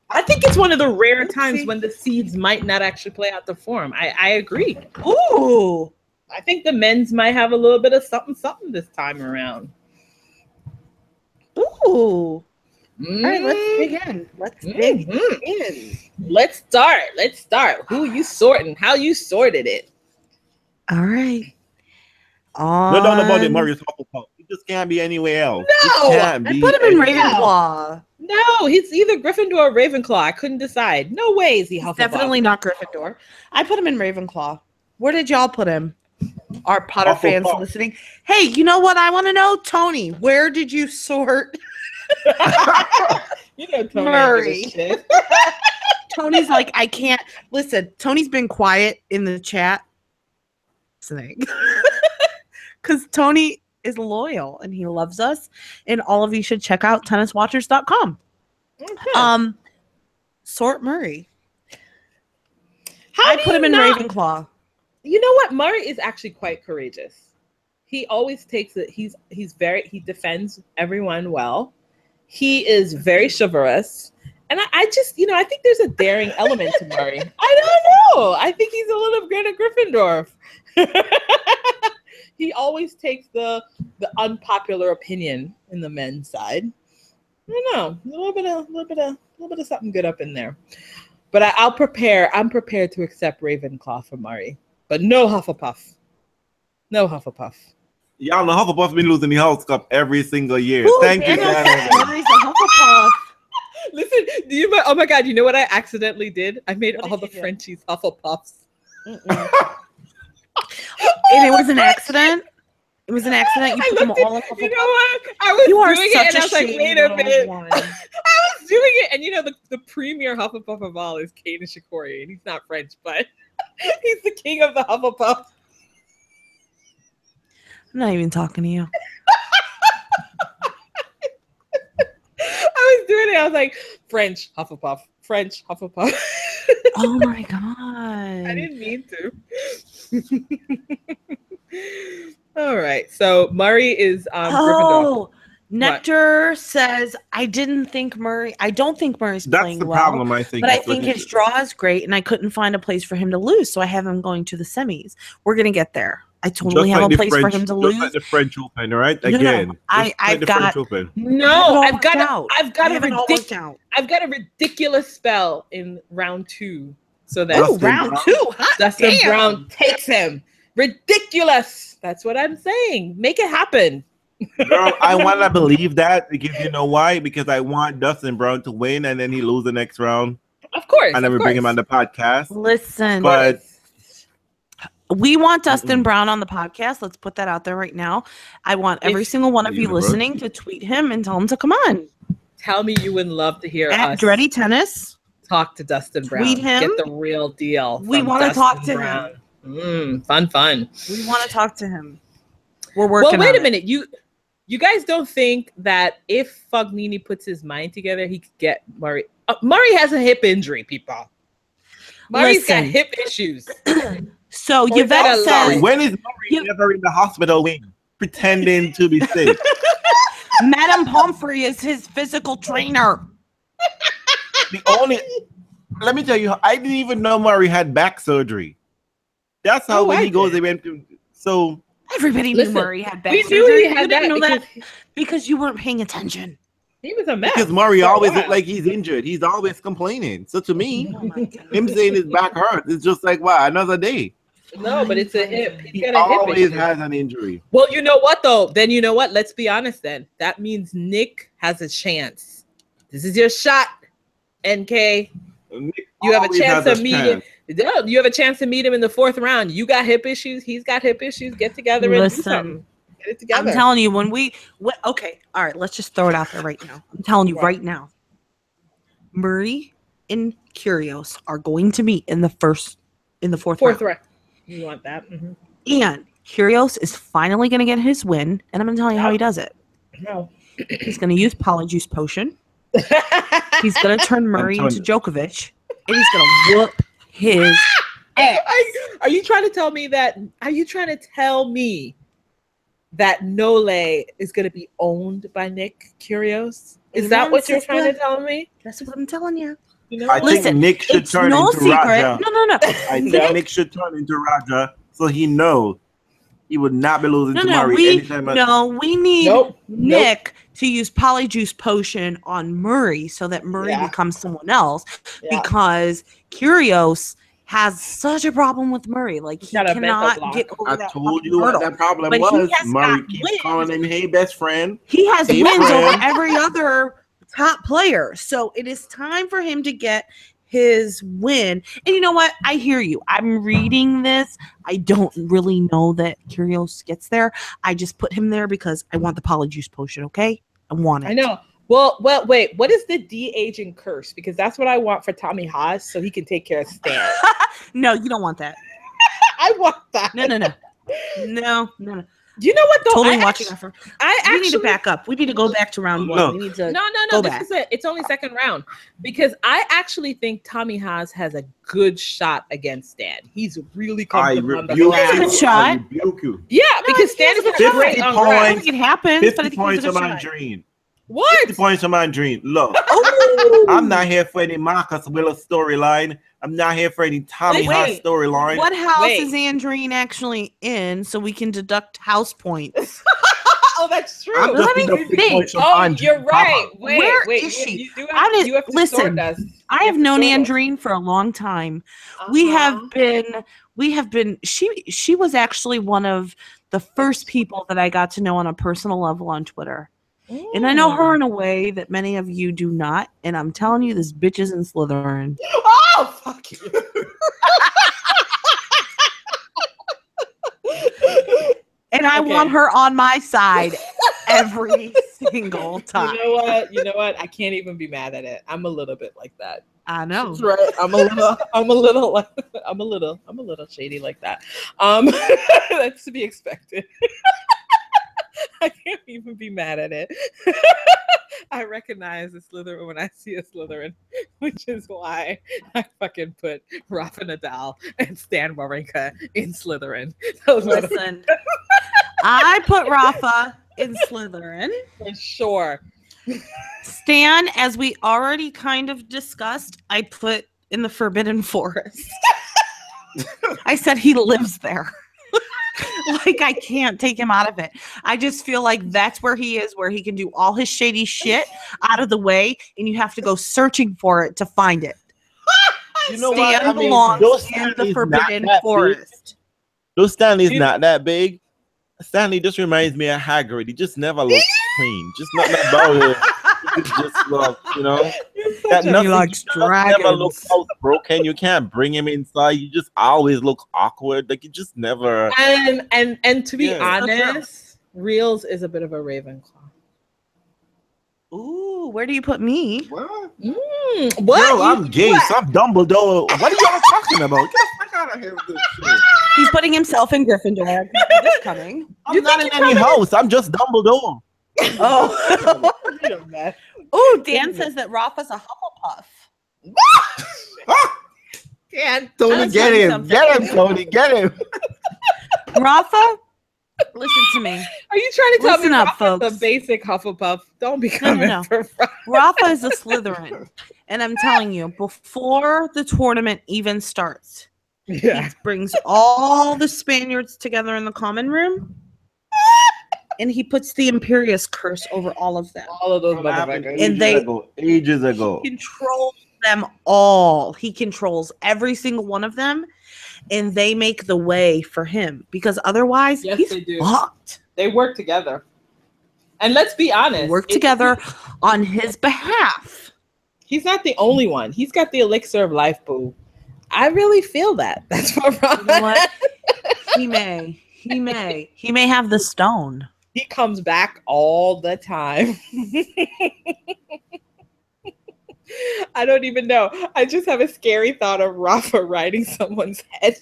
I think it's one of the rare times when the seeds might not actually play out to form. I agree. Ooh. I think the men's might have a little bit of something this time around. Ooh. All right, let's dig in. Let's dig in. Let's start. Who you sorting? How you sorted it? All right. No doubt about it, Marius Hufflepuff. He just can't be anywhere else. No, I put him in Ravenclaw. No, he's either Gryffindor or Ravenclaw. I couldn't decide. No way is he Hufflepuff. Definitely not Gryffindor. I put him in Ravenclaw. Where did y'all put him? Our Potter fans listening. Hey, you know what I want to know? Tony, where did you sort you know Tony Murray? Tony's like, I can't. Listen, Tony's been quiet in the chat. Because Tony is loyal and he loves us. And all of you should check out tenniswatchers.com. Okay. Sort Murray. How I put him in Ravenclaw. You know what? Murray is actually quite courageous. He always takes it. He defends everyone well. He is very chivalrous. And I just, I think there's a daring element to Murray. I don't know. I think he's a little bit of Gryffindor. He always takes the unpopular opinion in the men's side. I don't know. A little bit of something good up in there. But I'm prepared to accept Ravenclaw for Murray. But no Hufflepuff. No Hufflepuff. Y'all know Hufflepuff's been losing the House Cup every single year. Ooh, Thank you, Murray's a Hufflepuff. Listen, oh my God, you know what I accidentally did? I made all the Frenchies Hufflepuffs. And it was an accident? It was an accident? You put them all in Hufflepuff? You know what? I was doing it and I was like, wait a minute. I was doing it and the premier Hufflepuff of all is Kaden Shikori, and he's not French, but he's the king of the Hufflepuff. I'm not even talking to you. I was doing it. I was like, French Hufflepuff. Oh my God. I didn't mean to. All right. So Murray is Gryffindor. Nectar says, I don't think Murray's playing well. That's the problem, I think. But I think his draw is great, and I couldn't find a place for him to lose, so I have him going to the semis. We're going to get there. I totally have a place for him to lose. Just like the French Open, all right? Again. No, I've got a ridiculous spell in round 2. So that's round 2. Dustin Brown takes him. Ridiculous. That's what I'm saying. Make it happen. Girl, I want to believe that because you know why? Because I want Dustin Brown to win and then he lose the next round. Of course. And then we bring him on the podcast. Listen. But we want Dustin Brown on the podcast. Let's put that out there right now. I want every single one of you listening to tweet him and tell him to come on. Tell me you would love to hear at us Ready Tennis. Talk to Dustin Brown. Tweet him. Get the real deal. We want to talk to him. Fun. We want to talk to him. We're working. Well, wait a minute. You guys don't think that if Fognini puts his mind together, he could get Murray? Murray has a hip injury, people. Murray's got hip issues. So Yvette says, when is Murray ever in the hospital wing pretending to be sick? Madame Pomfrey is his physical trainer. Let me tell you, I didn't even know Murray had back surgery. That's how when he goes, they went to so. Everybody knew Murray had back surgery. Knew he had that because you weren't paying attention. He was a mess. Because Murray always looked like he's injured. He's always complaining. So to me, him saying his back hurts, it's just like, wow, another day. No, but it's a hip. He always has an injury. Well, you know what, though? Then you know what? Let's be honest then. That means Nick has a chance. This is your shot, NK. You have a chance to meet him. You have a chance to meet him in the 4th round. You got hip issues. He's got hip issues. Get together and do something. Get it together. I'm telling you, okay, all right, let's just throw it out there right now. I'm telling you right now. Murray and Kyrgios are going to meet in the 4th round. You want that? Mm-hmm. And Kyrgios is finally going to get his win, and I'm going to tell you how he does it. No. He's going to use Polyjuice Potion. He's going to turn Murray into Djokovic, and he's going to whoop his ass. Are you trying to tell me that? Are you trying to tell me that Nole is going to be owned by Nick Kyrgios? Is that what you're trying to tell me? That's what I'm telling you. I think Nick should turn into Raja. No. I think Nick should turn into Raja so he knows He would not be losing to No, Murray anytime. we need Nope. Nick to use Polyjuice Potion on Murray so that Murray becomes someone else because Curios has such a problem with Murray. Like, he cannot get over I that told you hurdle. what that problem was. Murray keeps calling him, hey, best friend. He has wins over every other top player. So it is time for him to get his win. And you know what? I hear you. I'm reading this. I don't really know that Curios gets there. I just put him there because I want the Polyjuice Potion, okay? I want it. I know. Well, wait. What is the de-aging curse? Because that's what I want for Tommy Haas so he can take care of Stan. No, you don't want that. I want that. No. You know what though? Totally watching that for. We need to back up. We need to go back to round one. We need to no. This is it. It's only second round because I actually think Tommy Haas has a good shot against Stan. He's really comfortable on the ground. Good shot. Yeah, because Stan is a great on ground. It happens. 50 points on Andreen. What? 50 points on Andreen. Look, I'm not here for any Marcus Willis storyline. I'm not here for any Tommy Haas storyline. What house is Andreen actually in so we can deduct house points? Oh, that's true. Let me think. Oh, you're right. Where is she? Listen, I have known Andreen for a long time. We have been. She was actually one of the first people that I got to know on a personal level on Twitter. And I know her in a way that many of you do not. And I'm telling you, this bitch is in Slytherin. Oh, fuck you. And I want her on my side every single time. You know what? I can't even be mad at it. I'm a little bit like that. I know. That's right. I'm a little shady like that. That's to be expected. I can't even be mad at it. I recognize a Slytherin when I see a Slytherin, which is why I fucking put Rafa Nadal and Stan Wawrinka in Slytherin. Listen, I put Rafa in Slytherin. For sure. Stan, as we already kind of discussed, I put in the Forbidden Forest. I said he lives there. Like, I can't take him out of it. I just feel like that's where he is, where he can do all his shady shit out of the way, and you have to go searching for it to find it. You know Stan what? belongs in the Forbidden Forest. Those Stanley's not that big. Stanley just reminds me of Hagrid. He just never looks clean. Just nothing about him. He just looks, that nothing. He likes dragons. Never looks broken. You can't bring him inside. You just always look awkward. Like, you just never. And to be honest, Realz is a bit of a Ravenclaw. Ooh, where do you put me? What? What? Girl, I'm gay. What? So I'm Dumbledore. What are y'all talking about? Get the fuck out of here with this shit. He's putting himself in Gryffindor. This coming. I'm not in any house. I'm just Dumbledore. Oh. Oh, Dan says that Rafa's a Hufflepuff. Dan, Tony, get him. Get him, Tony. Get him. Rafa, listen to me. Are you trying to tell me up, Rafa's folks. The basic Hufflepuff? Don't be coming for Rafa is a Slytherin. And I'm telling you, before the tournament even starts, he brings all the Spaniards together in the common room. And he puts the Imperious curse over all of them. All of those motherfuckers. And ages ago. He controls them all. He controls every single one of them. And they make the way for him. Because otherwise, he's fucked. They work together. And let's be honest. Work together on his behalf. He's not the only one. He's got the elixir of life, boo. I really feel that. That's what Ron. You know what? He may have the stone. He comes back all the time. I don't even know. I just have a scary thought of Rafa riding someone's head.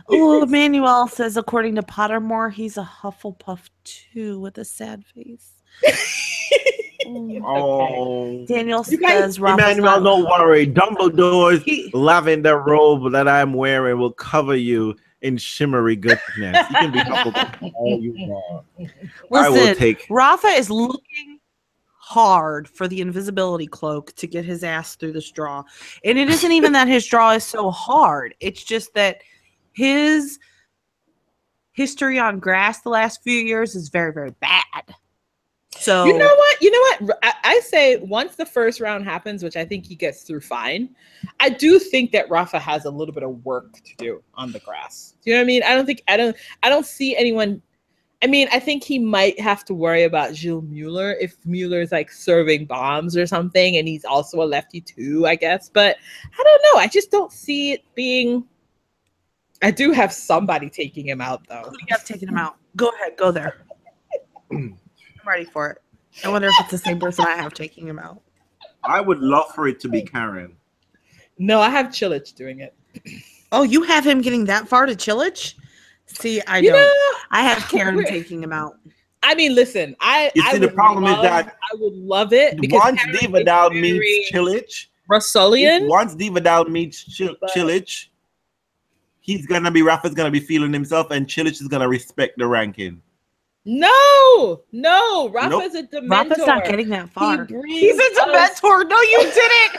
Oh, Emmanuel says, according to Pottermore, he's a Hufflepuff too, with a sad face. Oh, Daniel says, Emmanuel, don't worry. Dumbledore's lavender robe that I'm wearing will cover you in shimmery goodness. You can be Hufflepuff all you want. Listen, Rafa is looking hard for the invisibility cloak to get his ass through this draw. And it isn't even that his draw is so hard. It's just that his history on grass the last few years is very, very bad. So you know what? I say once the first round happens, which I think he gets through fine, I do think that Rafa has a little bit of work to do on the grass. Do you know what I mean? I don't see anyone. I mean, I think he might have to worry about Gilles Mueller if Mueller's like serving bombs or something, and he's also a lefty too, I guess. But I don't know. I just don't see it being. I do have somebody taking him out though. Who do you have taking him out? Go ahead, go there. I'm ready for it. I wonder if it's the same person I have taking him out. I would love for it to be Karen. No, I have Chilich doing it. Oh, you have him getting that far to Chilich? See, I don't. I have Karen taking him out. I mean, listen, the problem is that I would love it because once Dividal meets Chilich, Russollian. Once Dividal meets Chilich, Rafa's gonna be feeling himself, and Chilich is gonna respect the ranking. No, Rafa's a Dementor. Rafa's not getting that far. He's a Dementor. No, you didn't.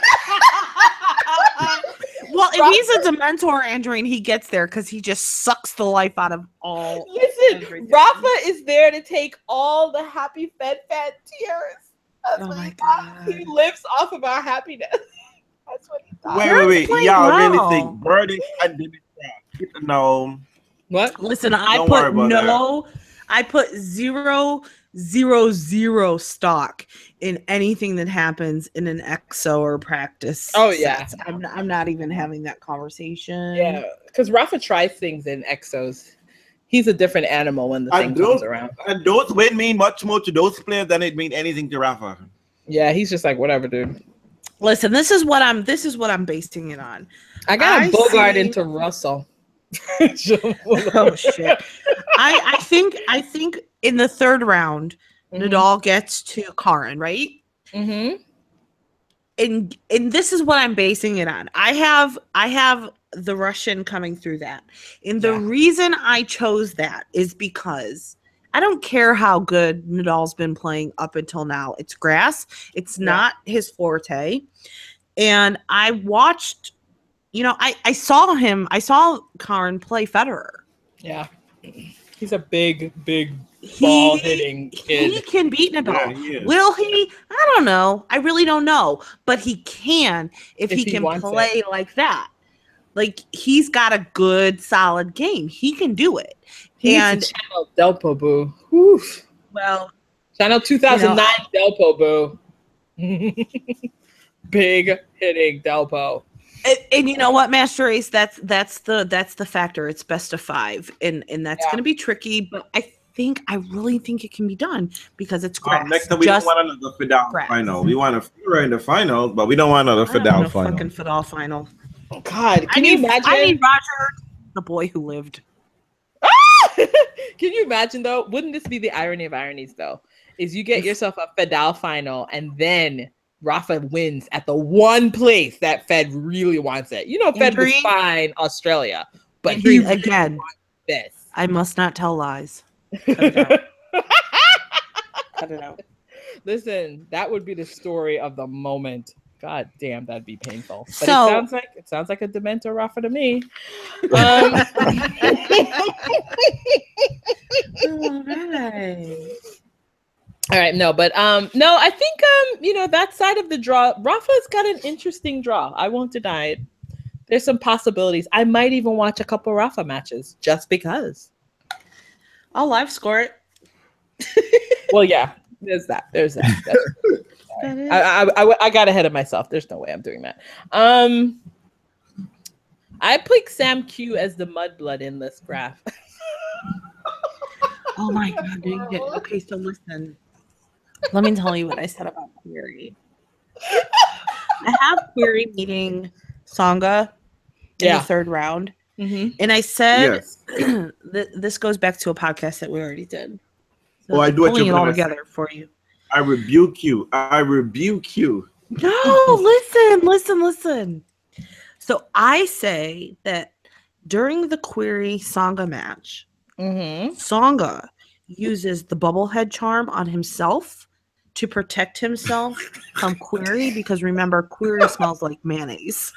Well, if he's a Dementor, Andreen, he gets there because he just sucks the life out of all. Listen, everything. Rafa is there to take all the happy Fed tears. That's Oh what my God. He lives off of our happiness. That's what he does. Wait. playing Y'all well. really think Birdie and Dimitri? No. What? Listen, I Don't worry put about no. I put 0.000 stock in anything that happens in an exo or practice. Oh, yeah. I'm not even having that conversation. Yeah, because Rafa tries things in exos. He's a different animal when the thing comes around. And those win mean much more to those players than it mean anything to Rafa. Yeah, he's just like, whatever, dude. Listen, this is what I'm basing it on. I got Bogart into Russell. Oh shit. I think in the third round, Nadal gets to Karin, right? Mm-hmm. And this is what I'm basing it on. I have the Russian coming through that. And the reason I chose that is because I don't care how good Nadal's been playing up until now. It's grass. It's not his forte. And I watched, I saw Karin play Federer. Yeah. He's a big ball hitting kid. He can beat Nadal. Yeah, Will he? I don't know. I really don't know. But he can if he can play like that. Like, he's got a good, solid game. He can do it. And Channel Delpo Boo. Oof. Well, Channel 2009 Delpo Boo. Big hitting Delpo. And you know what, Master Ace? That's the factor. It's best of 5, and that's going to be tricky. But I really think it can be done because it's grass. Next time we don't want another Fidel final. We want a Federer in the finals, but we don't want another Fidel final. Fucking Fidel final. Oh, God, can you imagine? I need Roger, the boy who lived. Can you imagine though? Wouldn't this be the irony of ironies though? Is you get yourself a Fidel final and then Rafa wins at the one place that Fed really wants it. Fed was fine Australia, but he again wants this. I must not tell lies. Cut it out. Cut it out. Listen, that would be the story of the moment. God damn, that'd be painful. But So it sounds like a Dementor Rafa to me. All right, no, but no, I think that side of the draw, Rafa's got an interesting draw. I won't deny it. There's some possibilities. I might even watch a couple Rafa matches just because. I'll live score it. Well, yeah, there's that. I got ahead of myself. There's no way I'm doing that. I picked Sam Q as the mudblood in this graph. Oh my God, dang it. Okay, so listen. Let me tell you what I said about Query. I have Query meeting Tsonga in the third round. Mm-hmm. And I said, this goes back to a podcast that we already did. So I do what pulling you're it all together for you. I rebuke you. No, listen. So I say that during the Query Tsonga match, Tsonga uses the bubblehead charm on himself to protect himself from Query because remember, Query smells like mayonnaise.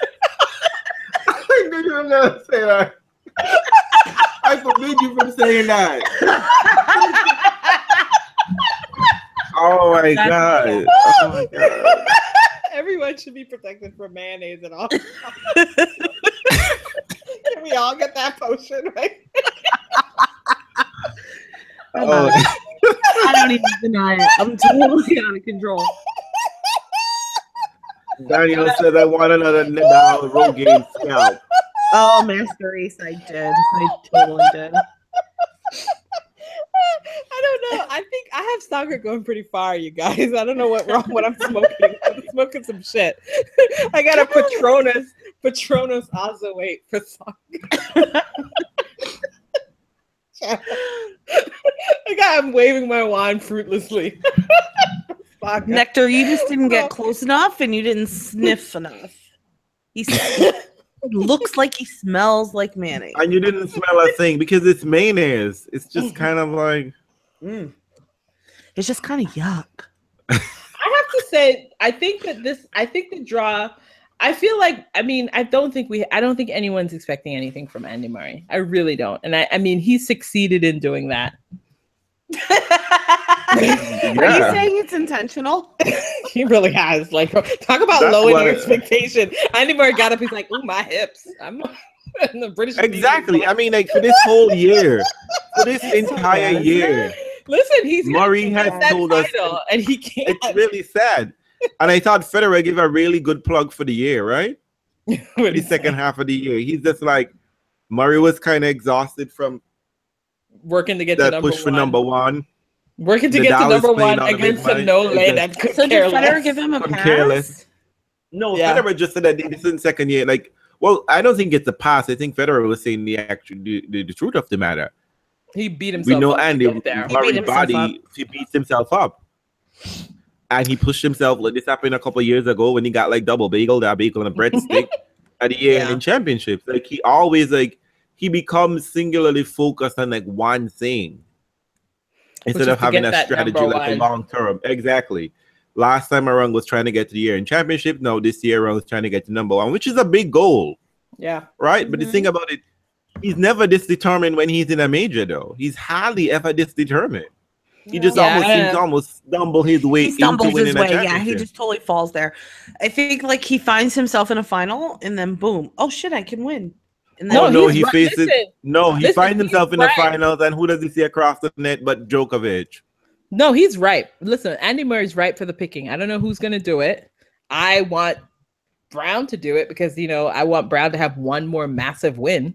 I knew you were gonna say that. I forbid you from saying that. Oh my god. Oh my god. Everyone should be protected from mayonnaise and all. Can we all get that potion, right? Oh. I don't even deny it. I'm totally out of control. Daniel says I want another Nadal Rogaine scalp. Oh, Master Ace, I did. I totally did. I don't know. I think I have soccer going pretty far, you guys. I don't know what I'm smoking. I'm smoking some shit. I got a Patronus Ozawait for soccer. I'm waving my wand fruitlessly. Nectar, you just didn't get close enough and you didn't sniff enough. He looks like he smells like mayonnaise. And you didn't smell a thing because it's mayonnaise. It's just kind of like it's just kind of yuck. I have to say, I think the draw, I feel like, I don't think anyone's expecting anything from Andy Murray. I really don't. And I mean, he succeeded in doing that. Are you saying it's intentional? He really has. Like, talk about lowering expectation. Andy Murray got up. He's like, "Ooh, my hips." I'm in the British. Exactly. I mean, like for this whole year, for this entire year. Listen, Murray has told us, and he can't. It's really sad. And I thought Federer gave a really good plug for the year, right? For the second half of the year, he's just like Murray was kind of exhausted from working to get that to number push for number one. Working to get to number one against a no-lay that could care less. Federer give him a pass? No, Federer just said that this is second year. Like, well, I don't think it's a pass. I think Federer was saying the truth of the matter. He beat himself. We know up Andy Murray's body. He beats himself up, and he pushed himself. Like this happened a couple of years ago when he got like double bagel, that bagel and a breadstick at the year in championships. Like he always he becomes singularly focused on like one thing. Instead of having a strategy like a long term. Exactly. Last time around was trying to get to the year in championship. No, this year around was trying to get to number one, which is a big goal. Yeah. Right? Mm-hmm. But the thing about it, he's never this determined when he's in a major, though. He's hardly ever this determined. He just almost stumble his way into winning a championship. Yeah, he just totally falls there. I think like he finds himself in a final and then boom. Oh shit, I can win. He finds himself in the finals, and who does he see across the net but Djokovic? No, he's right. Listen, Andy Murray's right for the picking. I don't know who's going to do it. I want Brown to do it because, I want Brown to have one more massive win.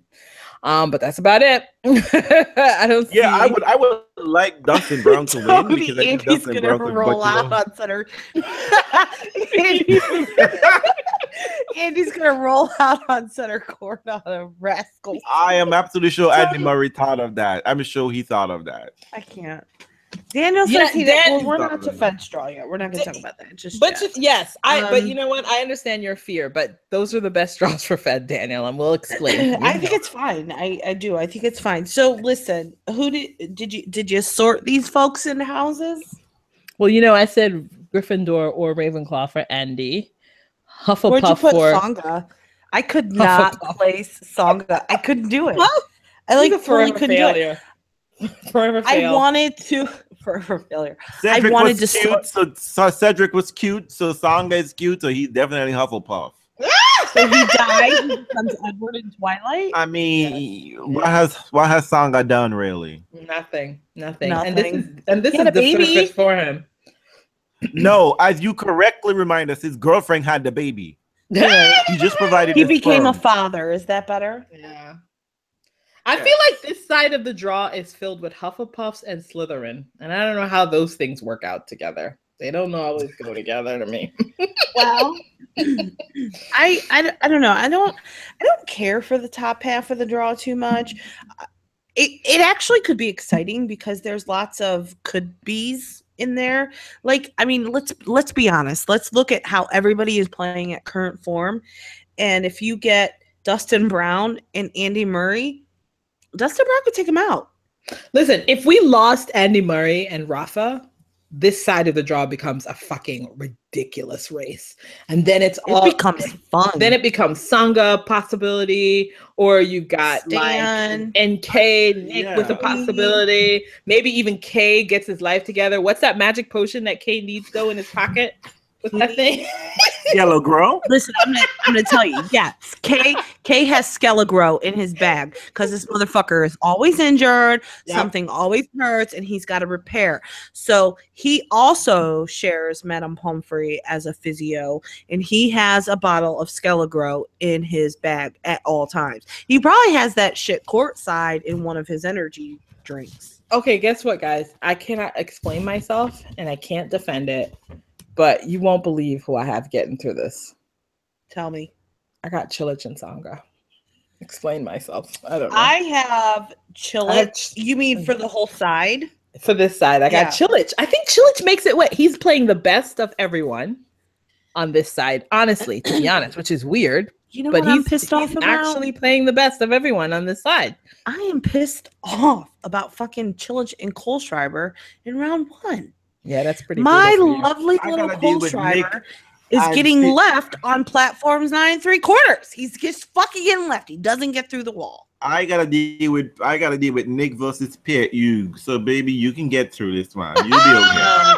But that's about it. I don't see. Yeah, I would like Dustin Brown to win because I think Dustin Brown could roll out on center. Andy's gonna roll out on center court on a rascal. I am absolutely sure Andy Murray thought of that. I'm sure he thought of that. I can't. Daniel says we're not to fence draw yet. We're not going to talk about that. But you know what? I understand your fear, but those are the best draws for Fed, Daniel, and we'll explain. I think it's fine. I do. I think it's fine. So listen, who did you sort these folks into houses? Well, I said Gryffindor or Ravenclaw for Andy. Hufflepuff. Where'd you put Songa? I could not place Songa. I couldn't do it. I forever failure. Forever fail. I wanted to forever failure. Cedric was cute, so Cedric was cute, so Songa is cute, so he's definitely Hufflepuff. So he died. He becomes Edward in Twilight. I mean, what has Songa done really? Nothing. And this is the surface for him. No, as you correctly remind us, his girlfriend had the baby. He just provided. He became a father. Is that better? Yeah. I feel like this side of the draw is filled with Hufflepuffs and Slytherin, and I don't know how those things work out together. They don't always go together to me. Well, I don't know. I don't care for the top half of the draw too much. It actually could be exciting because there's lots of could be's in there. Like, I mean, let's be honest. Let's look at how everybody is playing at current form, and if you get Dustin Brown and Andy Murray. Dustin Brown could take him out. Listen, if we lost Andy Murray and Rafa, this side of the draw becomes a fucking ridiculous race. And then it becomes fun. Then it becomes Sangha possibility, or you've got Stan. like NK, Nick with a possibility. Maybe even K gets his life together. What's that magic potion that K needs though in his pocket? What's that thing? Yellow Grow. Listen, I'm gonna tell you. Yes, K has Skelegro in his bag because this motherfucker is always injured. Yep. Something always hurts, and he's got to repair. So he also shares Madame Pomfrey as a physio, and he has a bottle of Skelegro in his bag at all times. He probably has that shit courtside in one of his energy drinks. Okay, guess what, guys? I cannot explain myself, and I can't defend it. But you won't believe who I have getting through this. Tell me. I got Chilich and Sangha. Explain myself. I don't know. I have Chilich. You mean for the whole side? For this side, I got Chilich. I think Chilich makes it what? He's playing the best of everyone on this side, honestly, to be honest, which is weird. You know what I'm pissed off about? Actually playing the best of everyone on this side. I am pissed off about fucking Chilich and Kohlschreiber in round 1. Yeah, that's pretty. My lovely little Kohlschreiber is getting left on platforms 9 3/4. He's just fucking getting left. He doesn't get through the wall. I gotta deal with Nick versus Pierre Hughes. So baby, you can get through this one. You'll be okay.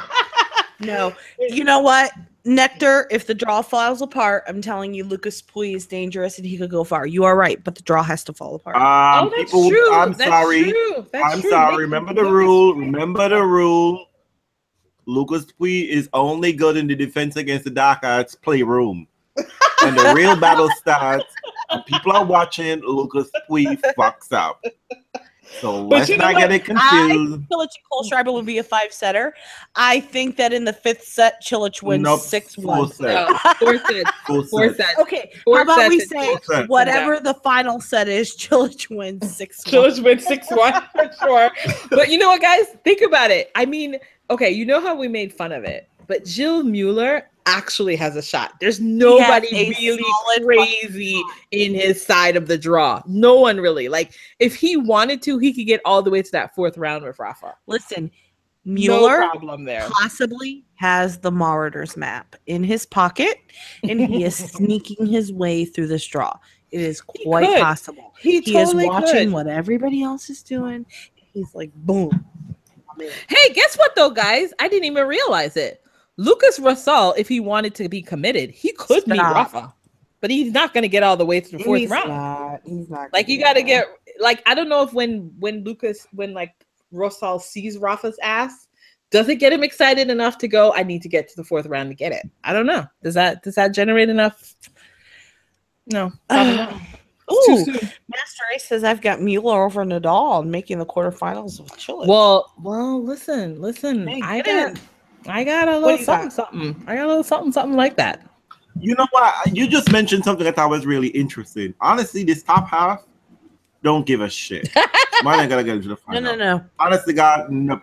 No, you know what? Nectar, if the draw falls apart, I'm telling you, Lucas Puy is dangerous and he could go far. You are right, but the draw has to fall apart. That's true. I'm sorry. I'm sorry. Remember the rule. Remember the rule. Lucas Puy is only good in the defense against the dark arts playroom. And the real battle starts and people are watching, Lucas Puy fucks up. So let's not get it confused. I think Chilich and Kohlschreiber would be a 5-setter. I think that in the 5th set, Chilich wins 6-1. 4 sets. Okay, how about we say whatever the final set is, Chilich wins 6-1. Chilich wins 6-1 for sure. But you know what, guys? Think about it. I mean, okay, you know how we made fun of it, but Jill Mueller actually has a shot. There's nobody really crazy in his side of the draw. No one really. Like, if he wanted to, he could get all the way to that 4th round with Rafa. Listen, Mueller no problem there. Possibly has the Marauders map in his pocket, and he is sneaking his way through this draw. It is quite possible. He totally is watching what everybody else is doing. He's like, boom. Hey, guess what though, guys? I didn't even realize it. Lucas Russell, if he wanted to be committed, he could meet Rafa, but he's not going to get all the way to the 4th round. He's not. Like, you got to get, like, I don't know if when Russell sees Rafa's ass, does it get him excited enough to go, I need to get to the 4th round to get it? I don't know. Does that generate enough? No. Ooh, Master Ace says I've got Mueller over Nadal and making the quarterfinals with Chilich. Well, listen. Hey, I got a little something. I got a little something like that. You know what? You just mentioned something I thought was really interesting. Honestly, this top half don't give a shit. Mine ain't gonna get into the final. No. Honestly, God, no.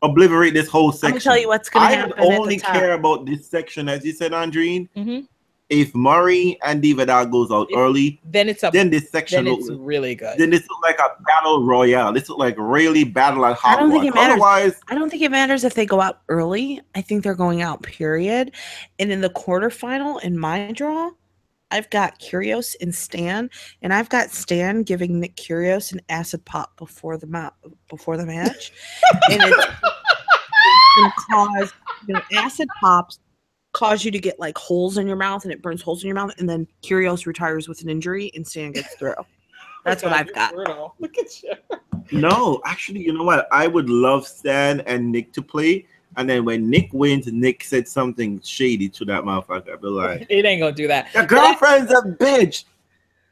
Obliterate this whole section. I'm gonna tell you what's gonna happen. I only care about this section, as you said, Andreen. Mm-hmm. If Murray and Vidal goes out early, then this section looks really good. Then this looks like a battle royale. This looks like really battle at Hogwarts. I don't think it matters. I don't think it matters if they go out early. I think they're going out, period. And in the quarterfinal, in my draw, I've got Kyrgios and Stan, and I've got Stan giving Nick Kyrgios an acid pop before the match, and it's going to cause acid pops. Cause you to get like holes in your mouth, and it burns holes in your mouth, and then Kyrgios retires with an injury and Stan gets through. That's what I've got. Look at you. No, actually, you know what? I would love Stan and Nick to play, and then when Nick wins, Nick said something shady to that motherfucker. I'd be like, it ain't gonna do that. Your girlfriend's a bitch.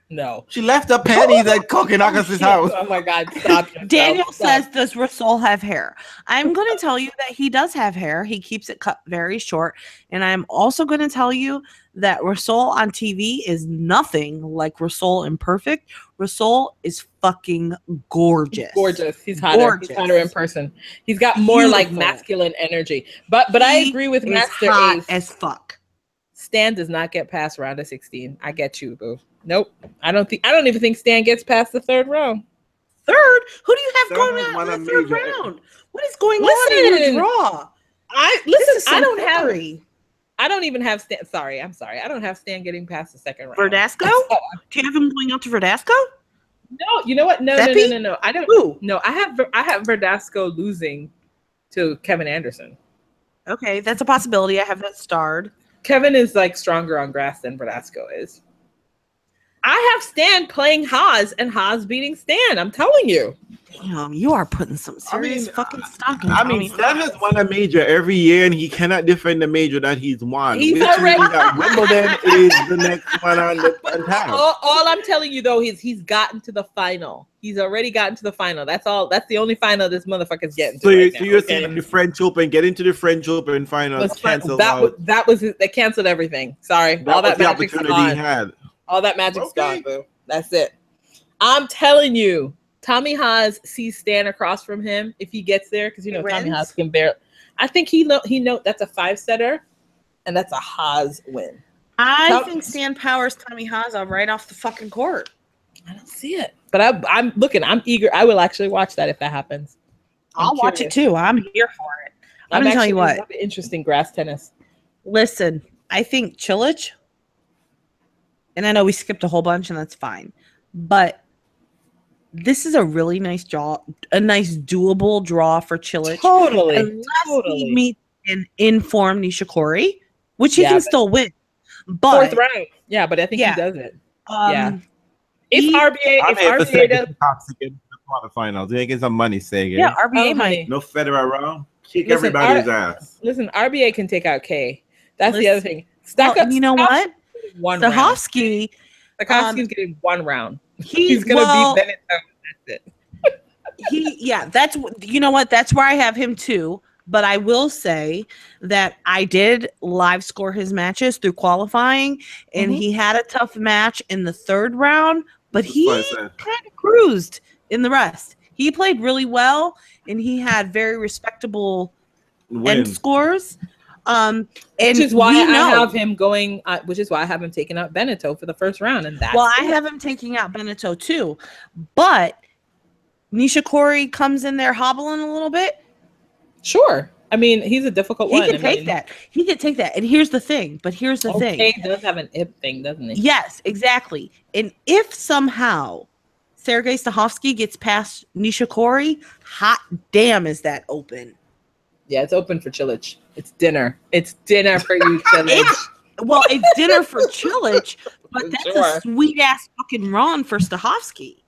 No. She left her panties at Kokinakis' house. Oh my God, stop. Daniel says, does Rasul have hair? I'm going to tell you that he does have hair. He keeps it cut very short. And I'm also going to tell you that Rasul on TV is nothing like Rasul in Perfect. Rasul is fucking gorgeous. Gorgeous. He's hotter. Gorgeous. He's hotter in person. He's got more like masculine energy. But I agree with Master Ace. As fuck. Stan does not get past round of 16. I get you, boo. Nope. I don't even think Stan gets past the 3rd round. Third? Who do you have going out in the 3rd round? What is going on in your draw? I don't have. I don't even have Stan. Sorry, I'm sorry. I don't have Stan getting past the second round. Verdasco? Do you have him going out to Verdasco? No, you know what? No. I don't. Ooh. No, I have Verdasco losing to Kevin Anderson. Okay, that's a possibility. I have that starred. Kevin is like stronger on grass than Verdasco is. I have Stan playing Haas and Haas beating Stan. I'm telling you. Damn, you are putting some serious fucking stock in. Stan has won a major every year, and he cannot defend the major that he's won. He's already Wimbledon is the next one on top. All I'm telling you though is he's gotten to the final. He's already gotten to the final. That's all. That's the only final this motherfucker's getting to. So you're saying the French Open, get into the French Open final, canceled out. They canceled everything. Sorry, all that magic's gone. All that magic's gone, boo. That's it. I'm telling you. Tommy Haas sees Stan across from him if he gets there, because Tommy Haas can bear. I think he know that's a 5-setter, and that's a Haas win. I think Stan powers Tommy Haas right off the fucking court. I don't see it, but I'm looking. I'm eager. I will actually watch that if that happens. I'll watch it too. I'm here for it. I'm gonna tell you what. Interesting grass tennis. Listen, I think Cilic, and I know we skipped a whole bunch, and that's fine, but this is a really nice draw, a nice doable draw for Cilic. Totally. Unless he meets an informed Nishikori, which he can still win. But 4th round. Yeah, but I think he does it. If RBA does toxic in the quarterfinals, they get some money saying it. Yeah, RBA might. No Federer around. Kick everybody's ass. Listen, RBA can take out K. That's the other thing. You know what? Stahovsky. Stahovsky's getting 1 round. He's gonna beat Bennett. That's it. That's you know what? That's where I have him too. But I will say that I did live score his matches through qualifying, and he had a tough match in the 3rd round, but he kind of cruised in the rest. He played really well, and he had very respectable end scores. Which is why I have him going. Which is why I have him taking out Beneteau for the 1st round, and that's I have him taking out Beneteau too. But Nishikori comes in there hobbling a little bit. Sure, I mean he's a difficult one. He can take that. He can take that. And here's the thing. But here's the thing. He does have an if thing, doesn't he? Yes, exactly. And if somehow Sergei Stahovsky gets past Nishikori, hot damn, is that open? Yeah, it's open for Cilic. It's dinner. It's dinner for you, Cilic. It's dinner for Cilic, but that's a sweet ass fucking run for Stahovsky.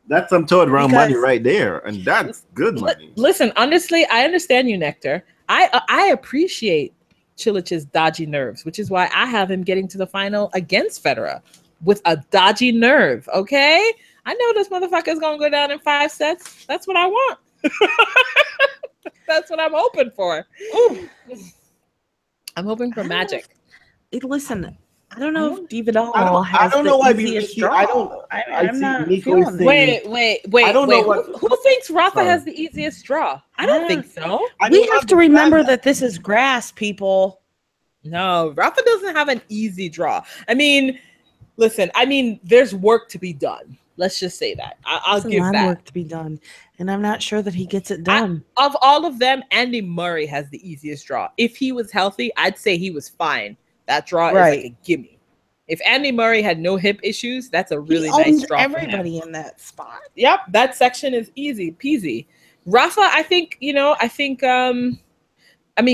That's some toad round money right there, and that's good money. Listen, honestly, I understand you, Nectar. I appreciate Cilic's dodgy nerves, which is why I have him getting to the final against Federer with a dodgy nerve. Okay, I know this motherfucker's gonna go down in 5 sets. That's what I want. That's what I'm hoping for. Ooh. I'm hoping for magic. Listen, I don't know if Vidal has the easiest draw. I'm not feeling it. Wait. I don't know who thinks Rafa has the easiest draw? I don't think so. We have to remember that this is grass, people. No, Rafa doesn't have an easy draw. I mean, listen, there's work to be done. Let's just say that. I'll give that. Work to be done, and I'm not sure that he gets it done. Of all of them, Andy Murray has the easiest draw. If he was healthy, I'd say he was fine. That draw is like a gimme. If Andy Murray had no hip issues, that's a really nice draw. Everybody in that spot. Yep, that section is easy peasy. Rafa, I think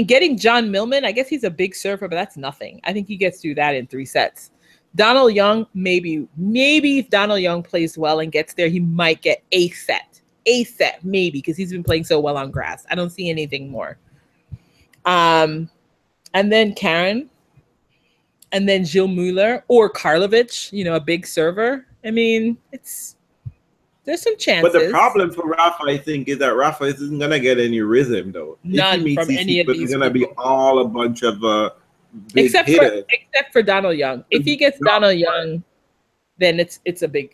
getting John Millman, I guess he's a big server, but that's nothing. I think he gets through that in 3 sets. Donald Young, maybe if Donald Young plays well and gets there, he might get a set, maybe, because he's been playing so well on grass. I don't see anything more. And then Karen, and then Gilles Muller or Karlovic, a big server. I mean, there's some chances. But the problem for Rafa, I think, is that Rafa isn't gonna get any rhythm though. None from any of these. It's gonna be all a bunch of except for Donald Young. If he gets Donald Young, then it's the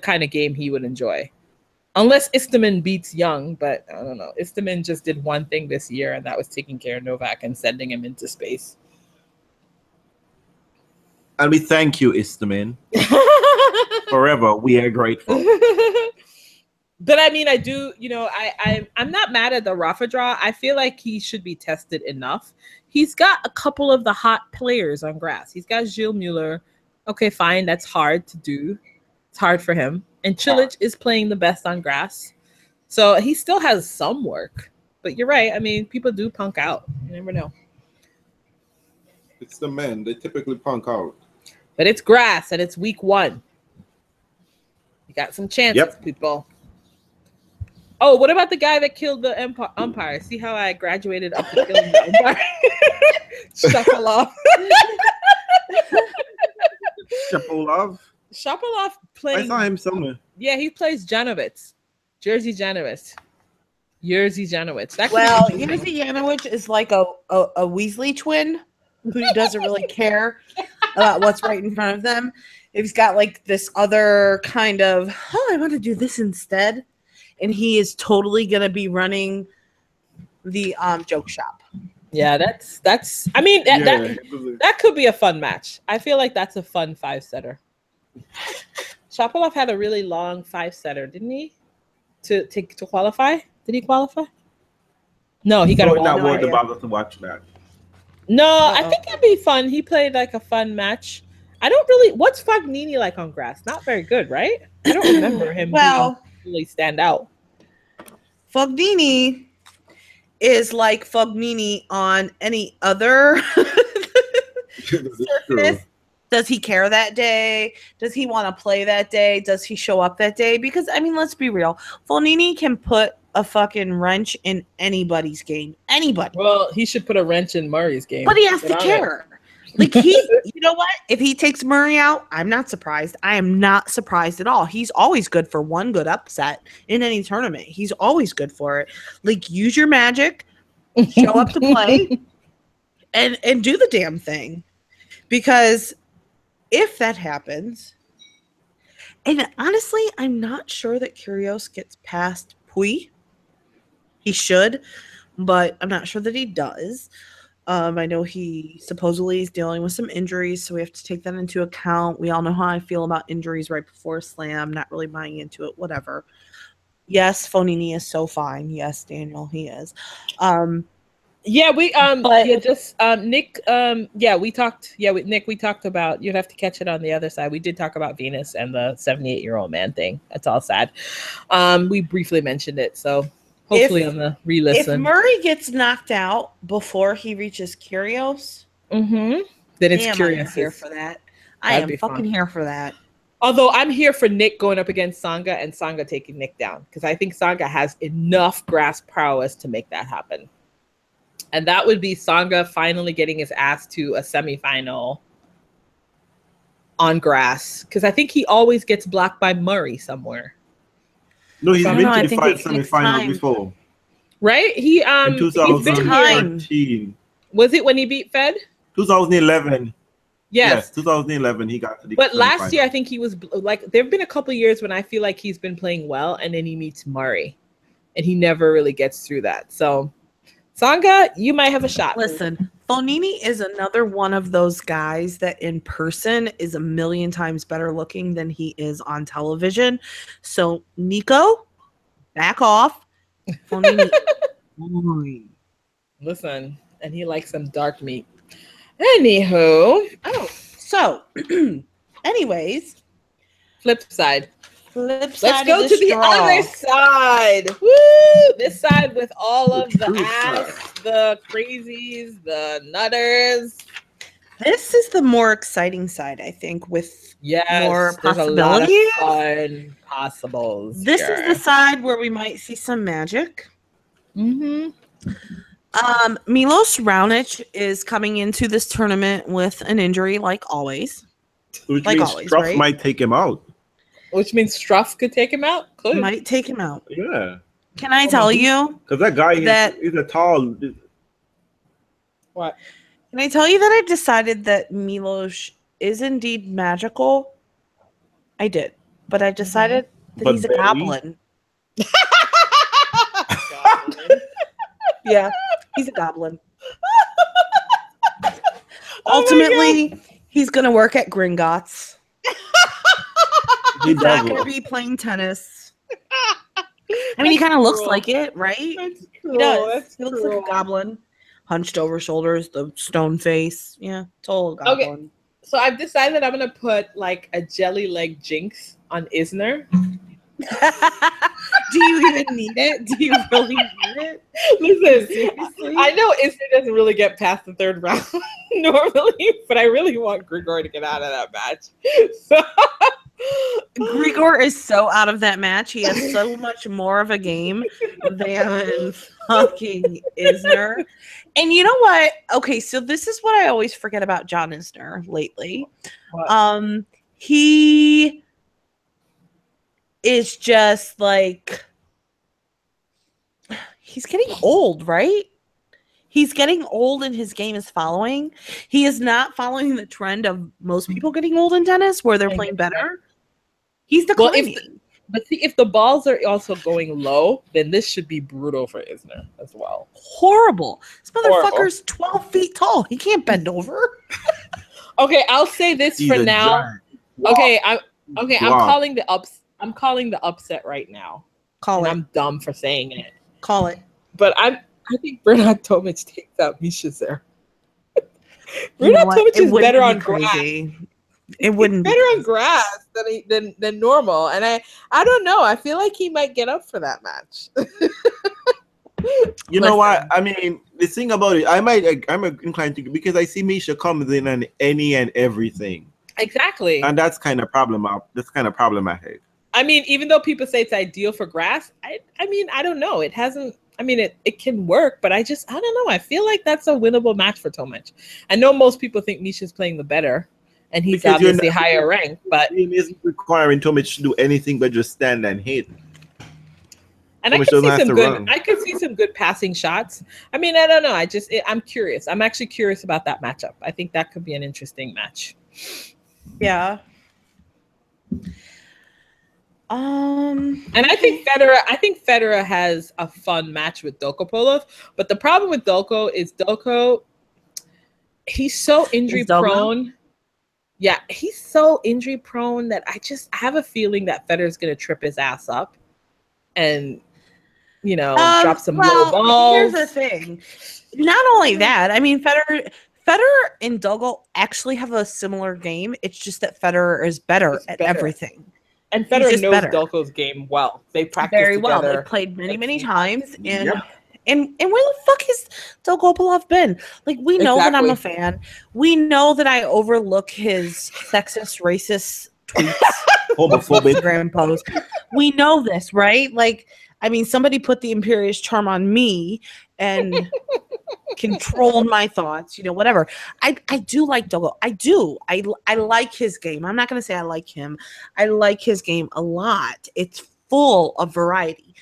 kind of game he would enjoy. Unless Istomin beats Young, but I don't know. Istomin just did one thing this year, and that was taking care of Novak and sending him into space. And we thank you, Istomin. Forever, we are grateful. But I mean, I do, I'm not mad at the Rafa draw. I feel like he should be tested enough. He's got a couple of the hot players on grass. He's got Gilles Mueller. Okay, fine. That's hard to do. It's hard for him. And Chilich is playing the best on grass. So he still has some work. But you're right. I mean, people do punk out. You never know. It's the men. They typically punk out. But it's grass and it's week 1. You got some chances, people. Oh, what about the guy that killed the umpire? See how I graduated up to killing the umpire? Shapovalov. Shapovalov playing. I saw him somewhere. Yeah, he plays Janowitz. Jerzy Janowitz. Jerzy Janowitz. Well, Jerzy Janowitz is like a Weasley twin who doesn't really care about what's right in front of them. He's got like this other kind of, I want to do this instead. And he is totally going to be running the joke shop. Yeah, that's. I mean, that could be a fun match. I feel like that's a fun 5-setter. Shapovalov had a really long 5-setter, didn't he? To qualify? Did he qualify? No, he got a not worried about us to watch that. No, I think it'd be fun. He played like a fun match. I don't really. What's Fognini like on grass? Not very good, right? I don't remember him. Really stand out. Fognini is like Fognini on any other surface. Does he care that day? Does he want to play that day? Does he show up that day? Because, I mean, let's be real. Fognini can put a fucking wrench in anybody's game. Anybody. Well, he should put a wrench in Murray's game. But he has to care. Like you know what? If he takes Murray out, I'm not surprised. I am not surprised at all. He's always good for one good upset in any tournament. He's always good for it. Like, use your magic, show up to play, and do the damn thing. Because if that happens, and honestly, I'm not sure that Kyrgios gets past Pui. He should, but I'm not sure that he does. I know he supposedly is dealing with some injuries, so we have to take that into account. We all know how I feel about injuries right before Slam, not really buying into it, whatever. Yes, Fognini is so fine. Yes, Daniel, he is. Yeah, we Nick, Nick, we talked about, you'd have to catch it on the other side. We did talk about Venus and the 78-year-old man thing. That's all sad. We briefly mentioned it, so hopefully on the re-listen. If Murray gets knocked out before he reaches Kyrgios, then it's Kyrgios. I'm here for that. I am fucking here for that. Although I'm here for Nick going up against Tsonga and Tsonga taking Nick down, because I think Tsonga has enough grass prowess to make that happen. And that would be Tsonga finally getting his ass to a semifinal on grass, because I think he always gets blocked by Murray somewhere. No, he's been to the semifinal before. Right? He in 2013. Was it when he beat Fed? 2011. Yes, 2011 he got to the But last year I think he was like, there have been a couple years when I feel like he's been playing well and then he meets Murray and he never really gets through that. So Tsonga, you might have a shot. Listen, Fognini is another one of those guys that in person is a million times better looking than he is on television. So Nico, back off. Fognini. Listen, and he likes some dark meat. Anywho. Oh, so anyways. Flip side. Let's go to the other side. Woo! This side with all of the ass, the crazies, the nutters. This is the more exciting side, I think, with more possibilities. A lot of fun possibles. This is the side where we might see some magic. Mm-hmm. Milos Raonic is coming into this tournament with an injury, like always. Which means Struff right? might take him out. Which means Struff could take him out? Could. Might take him out. Yeah. Can I tell you? Because that guy is a tall... What? Can I tell you that I decided that Milos is indeed magical? I did. But I decided that he's a goblin. Yeah, he's a goblin. Ultimately, he's going to work at Gringotts. He's not going to be playing tennis. I mean, he kind of looks cruel. like it, right? That's He cruel. does. That's He looks like a cruel. goblin, hunched over shoulders, the stone face. Yeah, total goblin. So I've decided I'm gonna put like a jelly leg Jinx on Isner. Do you even need it? Do you really need it? Listen, Seriously? I know Isner doesn't really get past the third round normally, but I really want Grigor to get out of that match. So Grigor is so out of that match. He has so much more of a game than fucking Isner. And you know what? Okay, so this is what I always forget about John Isner lately. What? He is just like, he's getting old, right? He's getting old and his game is following. He is not following the trend of most people getting old in tennis where they're playing better. He's declining. But see, if the balls are also going low, then this should be brutal for Isner as well. Horrible. This motherfucker's 12 feet tall. He can't bend over. Okay, I'll say this He's for a now. giant. I'm Wow. calling the I'm calling the upset right now. Call it. I'm dumb for saying it. Call it. But I think Bernard Tomic takes out Misha there. You know Bernard what? Tomic It is wouldn't better be on crazy. grass. It wouldn't He's be better on grass than normal. And I don't know. I feel like he might get up for that match. You know what? I mean, the thing about it, I'm inclined to, because I see Misha comes in on any and everything, Exactly. and that's kind of problematic. I mean, even though people say it's ideal for grass, I mean, I don't know. It hasn't. I mean, it can work, but I don't know. I feel like that's a winnable match for Tomic. I know most people think Misha's playing the better, and he's Because you're obviously not- higher ranked, but It isn't requiring Tomic to do anything but just stand and hit. and I Tomic could doesn't see have some to good. run. I could see some good passing shots. I mean, I don't know. I'm curious. I'm actually curious about that matchup. I think that could be an interesting match. Yeah. And I think Federer has a fun match with Dolgopolov, but the problem with Dolko is he's so injury prone. Yeah, he's so injury prone that I have a feeling that Federer's gonna trip his ass up and drop some low balls. Here's the thing. Not only that, I mean, Federer and Dolgo actually have a similar game. It's just that Federer is better at everything. And Federer just knows better. Dolko's game well. They practice Very well. together. They played many times. And Yep. and where the fuck has Dolgopolov been? Like, we know that I'm a fan. We know that I overlook his sexist, racist tweets, Homophobic. Instagram posts. We know this, right? Like, I mean, somebody put the Imperious Charm on me and controlled my thoughts, whatever. I do like Dolgo. I do. I like his game. I'm not going to say I like him. I like his game a lot. It's full of variety.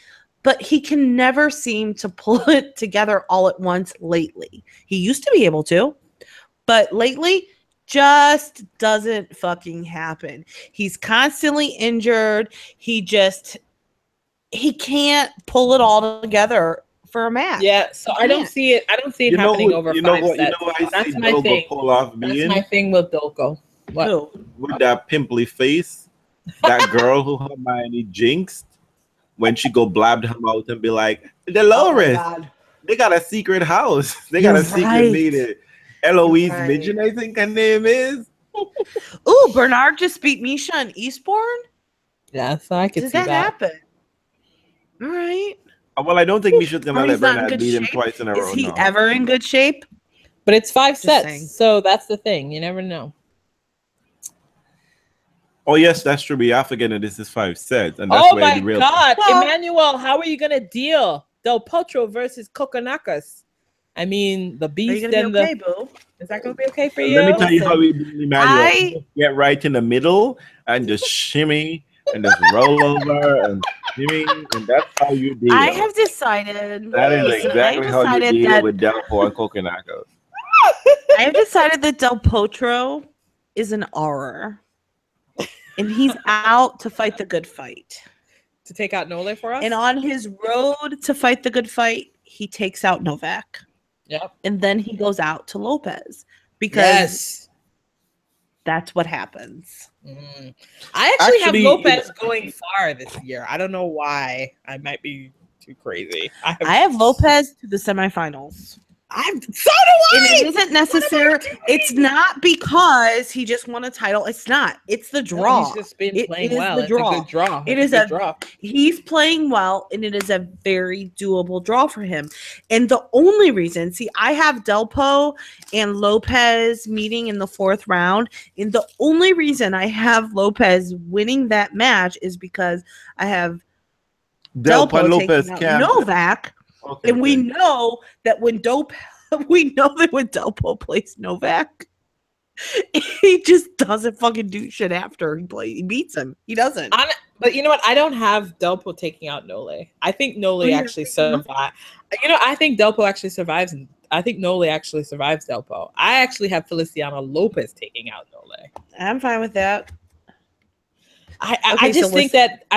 But he can never seem to pull it together all at once lately. He used to be able to, but lately just doesn't fucking happen. He's constantly injured. He can't pull it all together for a match. Yeah, so I don't see it happening over 5 sets. That's my thing. That's my thing with Dolko. What? Who? With that pimply face, that girl who Hermione jinxed, when she go blab him out and be like, Dolores, they got a secret house. They got a secret meeting. Eloise Midgen, I think her name is. Ooh, Bernard just beat Misha in Eastbourne? Yeah, so I could see that. Did that happen? All right. Well, I don't think Misha's going to let He's not in Bernard good beat him shape? twice in a row. Is he no. ever in good shape? But it's 5 sets, saying. so that's the thing. You never know. Oh, yes, that's true. We are forgetting this is 5 sets. And that's Oh where my the real God, Well- Emmanuel, how are you gonna deal Del Potro versus Kokanakas? I mean, the Are you beast going to and be okay, the. boo? Is that gonna be okay for you? Let me tell you how we do Emmanuel. I- Just get right in the middle and just shimmy and just roll over and shimmy, and that's how you deal. I have decided. That is listen, exactly I've how you decided deal that- with Delpo and Coconacos. I have decided that Del Potro is an aura. And he's out to fight the good fight. To take out Nole for us. And on his road to fight the good fight, he takes out Novak. Yep. And then he goes out to Lopez. Because Yes. That's what happens. I actually have Lopez going far this year. I don't know why. I might be too crazy. I have Lopez to the semifinals. So do I. And it isn't necessary. It's not because he just won a title. It's not. It's the draw. He's just been playing well. The draw. It's a good draw. It is a draw. He's playing well, and it is a very doable draw for him. And the only reason, I have Delpo and Lopez meeting in the 4th round, and the only reason I have Lopez winning that match is because I have Delpo Lopez taking out Novak. Okay, and we know that when Delpo plays Novak, he just doesn't fucking do shit after he beats him. He doesn't. But you know what? I don't have Delpo taking out Nole. I think Nole actually survives. I think Delpo actually survives. I think Nole actually survives Delpo. I actually have Feliciano Lopez taking out Nole. I'm fine with that. I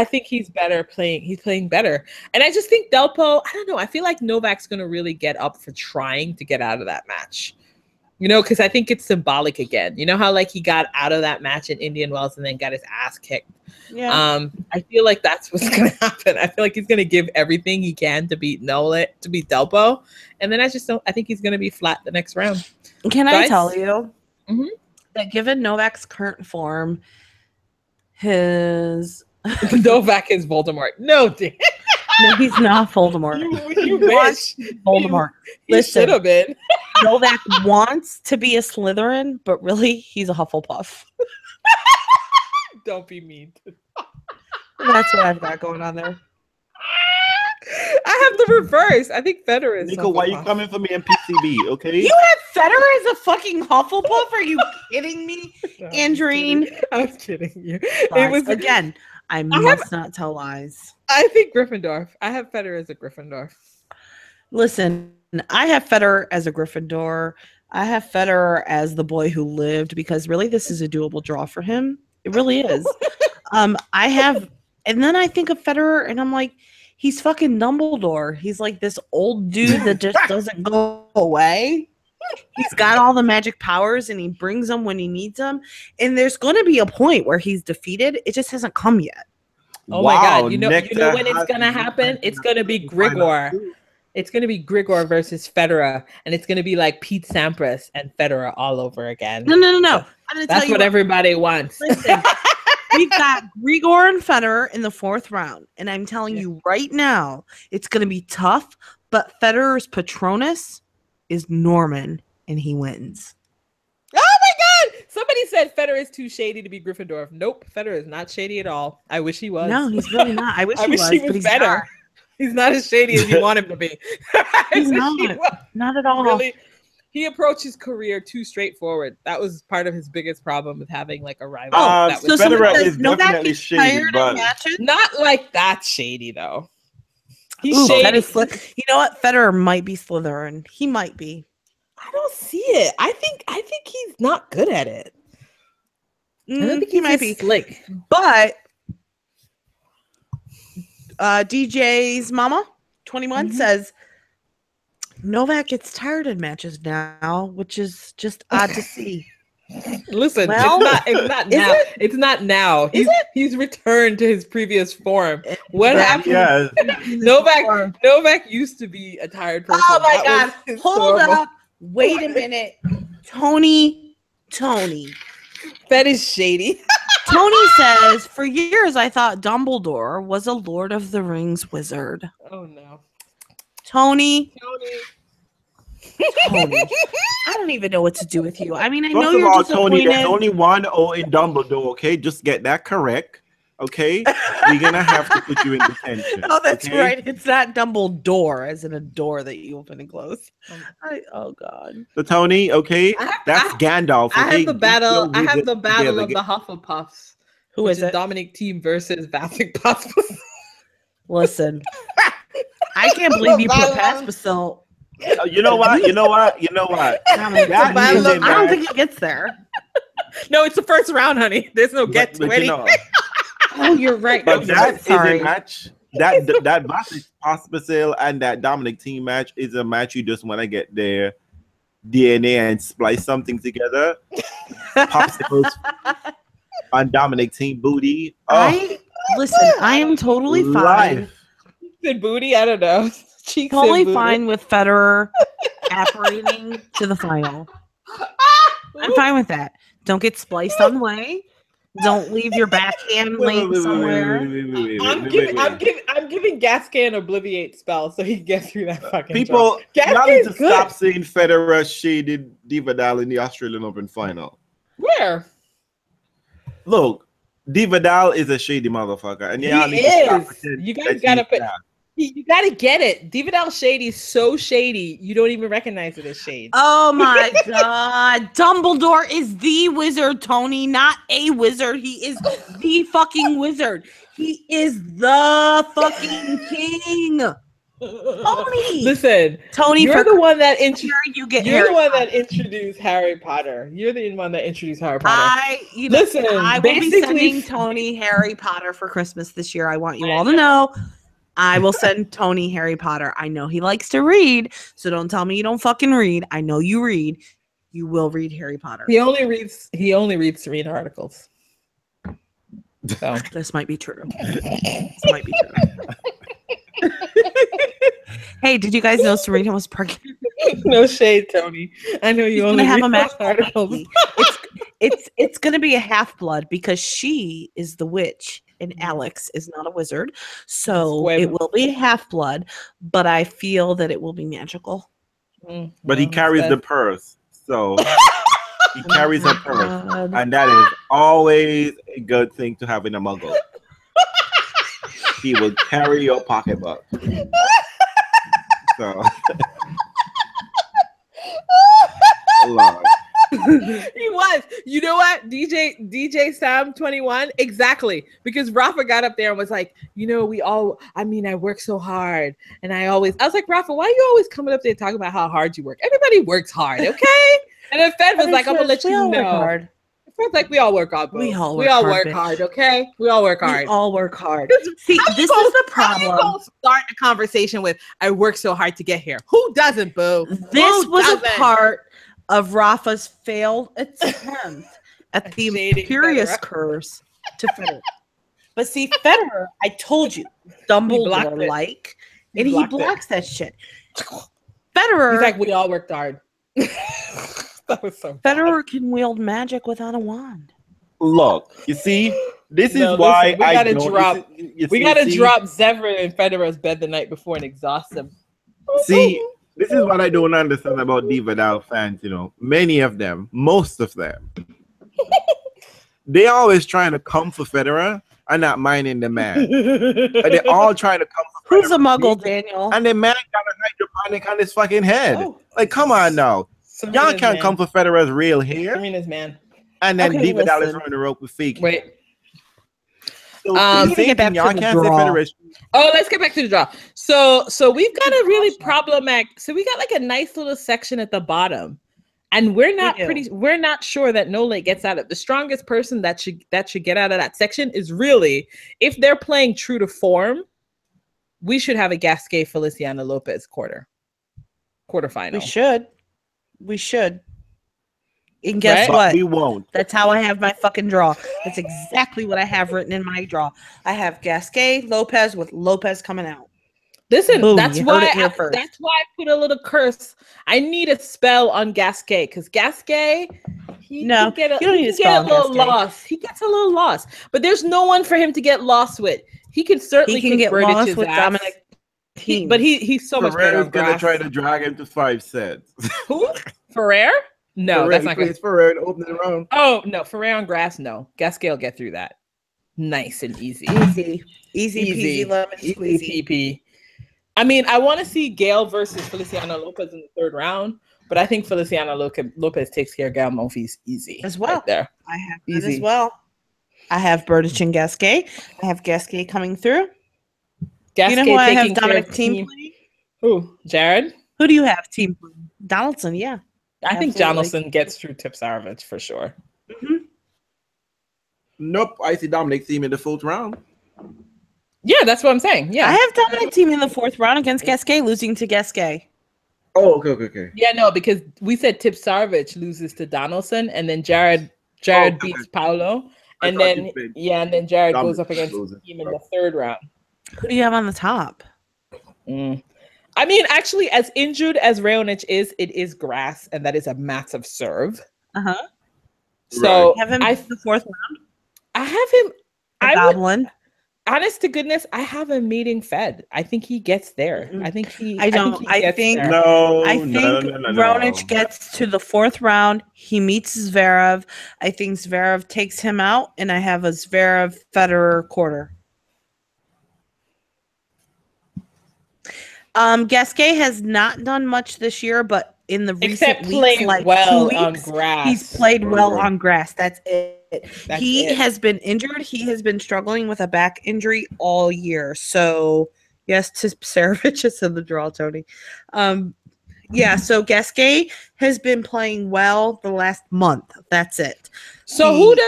think he's better playing. He's playing better. And I just think Delpo, I don't know. I feel like Novak's going to really get up for trying to get out of that match. Because I think it's symbolic again. You know how like he got out of that match in Indian Wells and then got his ass kicked. Yeah. I feel like that's what's going to happen. I feel like he's going to give everything he can to beat Delpo. And then I think he's going to be flat the next round. Can I tell you that given Novak's current form, his Novak is Voldemort. No, Dan. No, he's not Voldemort. You wish Voldemort. He should have been. Novak wants to be a Slytherin, but really, he's a Hufflepuff. Don't be mean. That's what I've got going on there. I have the reverse. I think Federer is. Nico, why you coming for me in PCB? Okay. You have Federer as a fucking Hufflepuff? Are you kidding me, Andreen? I was kidding you. It was again. I must not tell lies. I think Gryffindor. I have Federer as a Gryffindor. Listen, I have Federer as a Gryffindor. I have Federer as the boy who lived because really this is a doable draw for him. It really is. And then I think of Federer and I'm like, he's fucking Dumbledore. He's like this old dude that just doesn't go away. He's got all the magic powers and he brings them when he needs them. And there's going to be a point where he's defeated. It just hasn't come yet. Oh my God. You know when it's going to happen? It's going to be Grigor. It's going to be Grigor versus Federer. And it's going to be like Pete Sampras and Federer all over again. No. That's what everybody wants. Listen, we've got Grigor and Federer in the 4th round. And I'm telling you right now, it's going to be tough. But Federer's Patronus is Norman, and he wins. Oh my God! Somebody said Federer is too shady to be Gryffindor. Nope, Federer is not shady at all. I wish he was. No, he's really not. I wish he was, but better. Not. He's not as shady as you want him to be. He's not at all. Really, he approached his career too straightforward. That was part of his biggest problem with having like a rival. So Federer is definitely shady, but not like that shady though. He's shady. You know what? Federer might be Slytherin. He might be. I don't see it. I think he's not good at it. I don't think he might be slick. But DJ's mama 21 says Novak gets tired in matches now, which is just odd to see. Listen, it's not now. It's not now. He's returned to his previous form. What happened? Yeah. Novak used to be a tired person. Oh my God. Hold up. Wait a minute. Tony. That is shady. Tony says, for years I thought Dumbledore was a Lord of the Rings wizard. Oh no. Tony. I don't even know what to do with you. I mean, I know you're disappointed. Tony, there's only one O in Dumbledore, okay? Just get that correct, okay? We're going to have to put you in detention. Oh, that's right. It's not Dumbledore, as in a door that you open and close. Oh, God. So, Tony, okay? That's Gandalf, okay? I have the battle of the Hufflepuffs. Who is it? Dominic Team versus Vasek Pospisil. Listen. I can't believe you put Pospisil. You know what? I don't think he gets there. No, it's the first round, honey. There's no get to it. Oh, you're right. But that is a match. That Vasek Pospisil and that Dominic Team match is a match you just want to get their DNA and splice something together. popsicles on Dominic Team Booty. Oh, I am totally fine. life. And booty, I don't know. Cheeks and Totally booty. fine with Federer apparating to the final. I'm fine with that. Don't get spliced on the way. Don't leave your backhand laying somewhere. I'm giving Gasquet an obliviate spell so he can get through that fucking People, draw. y'all need to Gasquet's good. stop saying Federer shaded Vidal in the Australian Open final. Where? Look, Vidal is a shady motherfucker, and y'all He need to stop is. pretending You guys that gotta he's put. not. You gotta get it. Vidal shady is so shady you don't even recognize it as shade. Oh my god. Dumbledore is the wizard, Tony, not a wizard. He is the fucking wizard. He is the fucking king. Tony. Listen, Tony, you're the one that introduced. you get You're Harry the one Potter. that introduced Harry Potter. You're the one that introduced Harry Potter. I will be sending Tony Harry Potter for Christmas this year. I want you all to know. I will send Tony Harry Potter. I know he likes to read, so don't tell me you don't fucking read. I know you read. You will read Harry Potter. He only reads Serena articles. So This might be true. This might be true. Hey, did you guys know Serena was pregnant? no shade, Tony. I know you She's only gonna have read a match those articles. It's gonna be a half blood because she is the witch and Alex is not a wizard. So it will be a half blood, but I feel that it will be magical. But he carries the purse, so he carries a purse, and that is always a good thing to have in a muggle. He will carry your pocketbook. So, Lord. He was. You know what? DJ Sam 21. Exactly. Because Rafa got up there and was like, I work so hard. And I was like, Rafa, why are you always coming up there talking about how hard you work? Everybody works hard, okay? And then Fed was like, I'm gonna let you know. Hard. Fed's like, we all work hard, bro. We all work hard, okay? We all work hard. We all work hard. See, this is the problem. How you gonna start a conversation with, I work so hard to get here? Who doesn't, boo? This was a part of Rafa's failed attempt at the Imperious curse to Federer. But see, Federer, I told you, Dumbledore like, and he blocks that shit. Federer, he's like, we all worked hard. That was so Federer can wield magic without a wand. Look, you see, this is why we gotta drop Zevran in Federer's bed the night before and exhaust him. See, this is what I don't understand about Vidal fans, many of them, most of them, they always trying to come for Federer and not minding the man. And they're all trying to come for Who's Federer. A muggle, Daniel? And the man got a hydroponic on his fucking head. Oh. Like, come on now. Y'all can't come for Federer's real hair. Serena's man. And then Vidal is running the rope with fake. Wait. So y'all can't say Federer. Oh, let's get back to the draw. So we've got a really problematic. So we got like a nice little section at the bottom, and we're not sure that no late gets out of. The strongest person that should get out of that section is really, if they're playing true to form, we should have a Gasquet Feliciano Lopez quarterfinal. We should. And guess what? We won't. That's how I have my fucking draw. That's exactly what I have written in my draw. I have Gasquet Lopez with Lopez coming out. Listen, boom, that's why I put a little curse. I need a spell on Gasquet because Gasquet, you don't need a spell. He gets a little lost, but there's no one for him to get lost with. He can certainly get lost with Dominic. But he's so much better. Ferrer's gonna try to drag him to 5 sets. Who? Ferrer? No, that's not good. Ferrer in the opening round. Oh no, Ferrer on grass. No, Gasquet will get through that. Nice and easy. Easy peasy, lemon squeezy. I mean, I want to see Gail versus Feliciano Lopez in the 3rd round, but I think Feliciano Lopez takes care of Gail Monfils easy as well. Right there, I have that as well. I have Berdych and Gasquet. I have Gasquet coming through. Gasquet, you know who I have Dominic team play? Who? Jared? Who do you have team play? Donaldson, yeah. I think Donaldson gets through Tipsarevic for sure. Mm-hmm. Nope, I see Dominic team in the 4th round. Yeah, that's what I'm saying. Yeah, I have Dominic team in the 4th round against Gasquet, losing to Gasquet. Oh, okay. Yeah, no, because we said Tipsarevic loses to Donaldson, and then Jared Jared beats Paolo. And then Jared goes up against losing. him in the third round. Who do you have on the top? I mean, actually, as injured as Raonic is, it is grass, and that is a massive serve. So have him in the fourth round. I have him. Goblin. Honest to goodness, I have him meeting Fed. I think he gets there. I think Raonic gets to the fourth round. He meets Zverev. I think Zverev takes him out, and I have a Zverev Federer quarter. Gasquet has not done much this year, but in the recent weeks, like well 2 weeks, on grass. He's played well on grass. That's it. He has been injured. He has been struggling with a back injury all year. So yes, to Saravich is in the draw, Tony. So Gasquet has been playing well the last month. That's it. So who do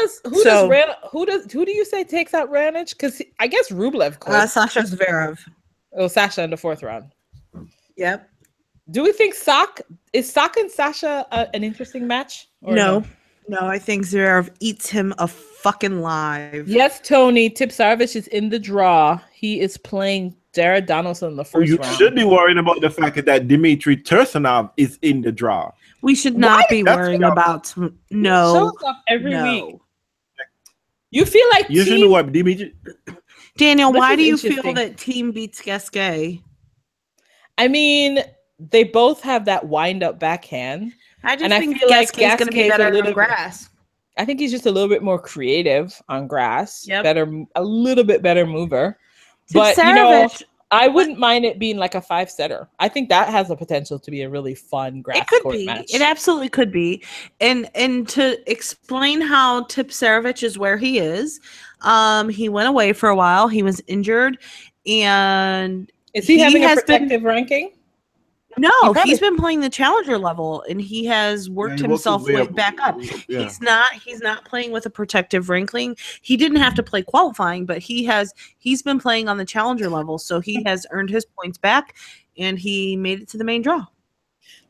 you say takes out Raonic? Because I guess Rublev could. Sasha Zverev. Oh, Sasha in the fourth round. Yep. Do we think is Sock and Sasha an interesting match? No, I think Zverev eats him a fucking live. Yes, Tony. Tipsarevic is in the draw. He is playing Jared Donaldson in the first round. You should be worrying about the fact that Dmitry Tursunov is in the draw. We should not be worrying about shows up every week. You feel like you should be what Dmitry. Daniel, why do you feel that team beats Gasquet? I mean, they both have that wind-up backhand. I feel like Gasquet's going to be better on grass. I think he's just a little bit more creative on grass. A little bit better mover. But, I wouldn't mind it being like a 5-setter. I think that has the potential to be a really fun grass court match. It absolutely could be. And to explain how Tipsarevic is where he is, he went away for a while. He was injured, and is he having a protective ranking? No, he's been playing the challenger level, and he has worked himself back up. Yeah. He's not playing with a protective ranking. He didn't have to play qualifying, but he's been playing on the challenger level, so he has earned his points back, and he made it to the main draw.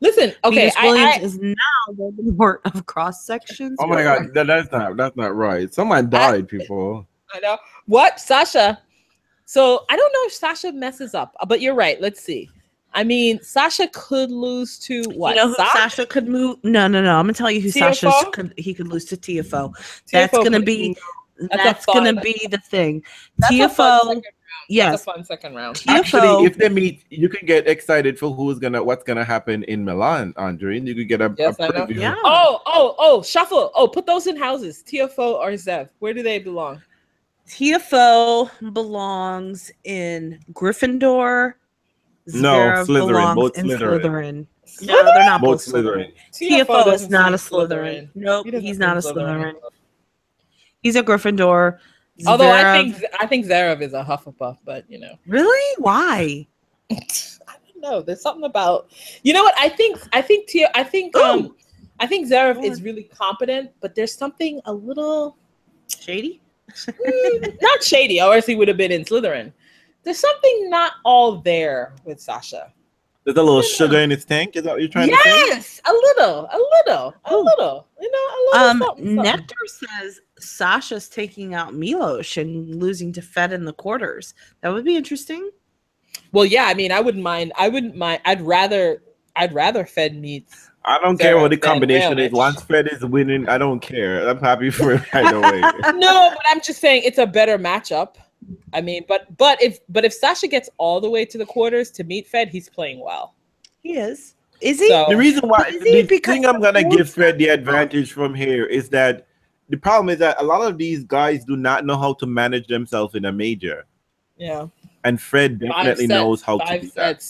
Listen, okay, Williams is now Voldemort of cross sections. Oh my God, that's not right. Someone died, people. I know what, Sasha. So I don't know if Sasha messes up, but you're right. Let's see. I mean, Sasha could lose to what? You know who Sasha could move? No. I'm gonna tell you who Sasha could lose to TFO. That's gonna be the thing. TFO. Yes, that's a fun second round. Actually, if they meet, you could get excited for what's gonna happen in Milan, Andreen. You could get a preview. Yeah. Oh, shuffle. Oh, put those in houses. TFO or Zev. Where do they belong? TFO belongs in Gryffindor. Zverev Slytherin. Both Slytherin. No, they're not both Slytherin. TFO is not a Slytherin. Nope, he's not a Slytherin. He's a Gryffindor. Although I think Zverev is a Hufflepuff, but Really? Why? I don't know. There's something about what I think Zverev is really competent, but there's something a little shady. Not shady, or else he would have been in Slytherin. There's something not all there with Sasha. There's a little sugar in his tank. Is that what you're trying to say? Yes, a little. Something. Nectar says Sasha's taking out Milos and losing to Fed in the quarters. That would be interesting. Well, yeah. I mean, I wouldn't mind. I'd rather Fed meets. I don't care what the combination is. Once Fed is winning, I don't care. I'm happy for it either way. No, but I'm just saying it's a better matchup. I mean, but if Sasha gets all the way to the quarters to meet Fed, he's playing well. He is. Is he? The reason why the thing I'm gonna give Fed the advantage from here is that the problem is that a lot of these guys do not know how to manage themselves in a major. Yeah. And Fred definitely knows how to do that.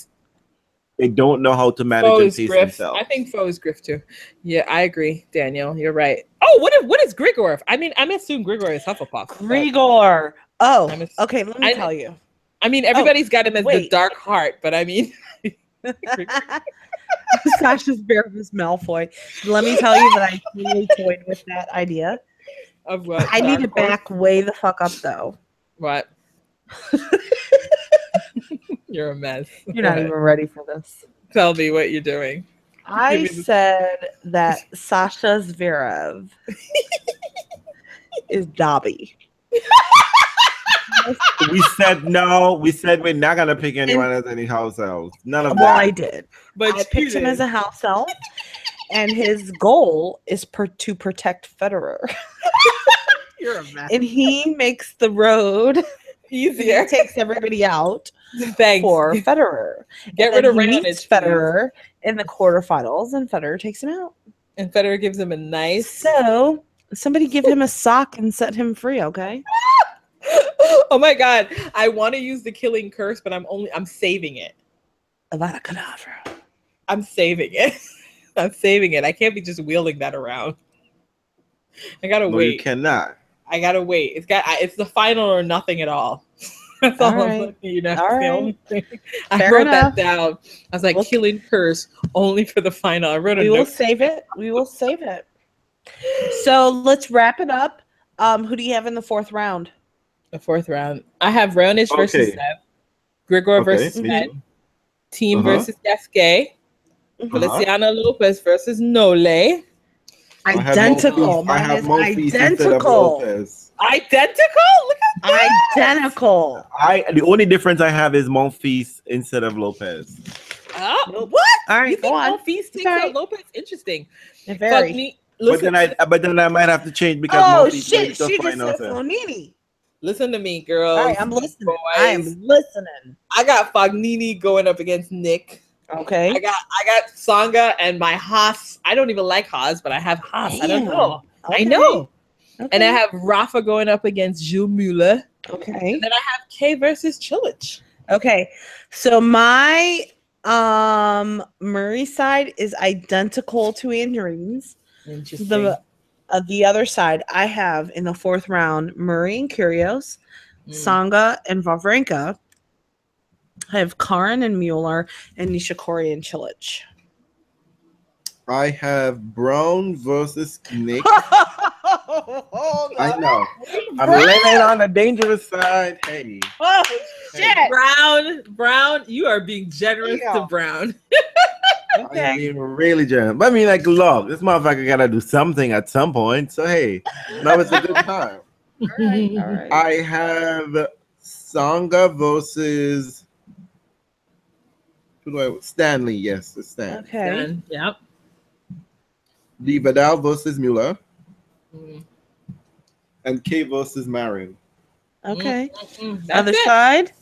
They don't know how to manage themselves. I think Foe is Griff too. Yeah, I agree, Daniel. You're right. Oh, what is Grigor? I mean, I'm assuming Grigor is Hufflepuff. Grigor. Oh, okay. Let me tell you. I mean, everybody's got him as the Dark Heart, but I mean, Sasha's Bear's Malfoy. Let me tell you that I really toyed with that idea. Of what? I need to back way the fuck up, though. What? You're a mess. You're not even ready for this. Tell me what you're doing. I said that Sasha Zverev is Dobby. We said no. We said we're not gonna pick anyone as any house elves. None of that. Well, I did. But I picked him as a house elf, and his goal is to protect Federer. You're a mess. And he makes the road Easier. He takes everybody out Thanks. for Federer. Get And rid of then he Raonic, meets Federer in the quarterfinals, and Federer takes him out. And Federer gives him a nice. So somebody give him a sock and set him free, okay? Oh my god. I want to use the killing curse, but I'm saving it. Avada Kedavra. I'm saving it. I'm saving it. I can't be just wielding that around. I gotta No, wait. you cannot. I gotta wait. It's the final or nothing at all. That's all All I'm right. looking. You know, All that's the right. only thing. I Fair wrote enough. that down. I was like, Look- killing curse only for the final. I wrote a We will note. save it. We will save it. So let's wrap it up. Who do you have in the fourth round? The fourth round. I have Raonic versus Okay. Zev. Grigor versus me Fed. too. Team Uh-huh. versus Gasquet. Mhm. Feliciano Lopez versus Nole. I have Identical. Monfils. I Mine have is Monfils instead of identical. Lopez. Identical? Look at that. Identical. The only difference I have is Monfils instead of Lopez. Oh, Nope. what? All right, You go think on. Monfils takes All out right. Lopez? Interesting. Fuck Very. me. But then I might have to change because Oh Monfils made shit! it to She just finals. said Fonini. Listen to me, girls. All right, I'm listening. boys. I am listening. I got Fognini going up against Nick. Okay. I got Sangha and my Haas. I don't even like Haas, but I have Haas. I don't Damn. know. I Okay. know. Okay. And I have Rafa going up against Jules Muller. Okay. And then I have Kay versus Chilich. Okay. So my Murray side is identical to Andreen's. Interesting. The other side I have in the fourth round Murray and Kyrgios, Sangha and Wawrinka. I have Karin and Mueller and Nishikori and Chilich. I have Brown versus Nick. I know. I'm living on the dangerous side. Hey. Oh shit! Brown, you are being generous Yeah. to Brown. I am being really generous. But I mean, like, look, this motherfucker gotta do something at some point. So hey, now it's a good time. All right. I have Sangha versus Stanley. Yes, it's Stan. Okay. Yep. Di Vidal versus Mueller. Mm. And K versus Marin. Okay. That's Other it. side.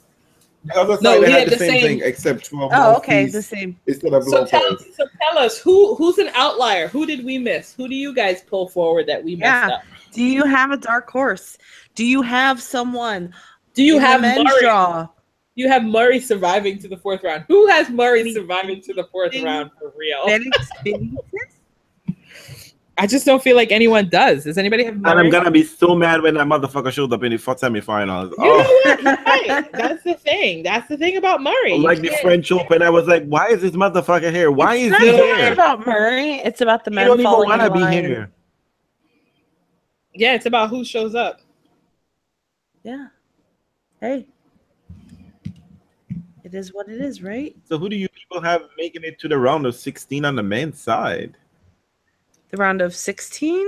The other side, No, they we had had the the same same- thing except for Oh, okay. Monfils The same. instead of So tell Lopez. us who's an outlier? Who did we miss? Who do you guys pull forward that we messed Yeah. up? Do you have a dark horse? Do you have someone? Do you in the have men's Murray? draw? You have Murray surviving to the fourth round. Who has Murray surviving to the fourth Any- round for real? That experience? I just don't feel like anyone does. Does anybody have Murray? And I'm gonna be so mad when that motherfucker shows up in the semifinals. You know what? You're right. That's the thing. That's the thing about Murray. You Like the can't- French Open, I was like, why is this motherfucker here? Why is It's he not here? about Murray. It's about the He men don't even falling want to in be line. here. Yeah, it's about who shows up. Yeah. Hey. It is what it is, right? So who do you people have making it to the round of 16 on the men's side? The round of 16?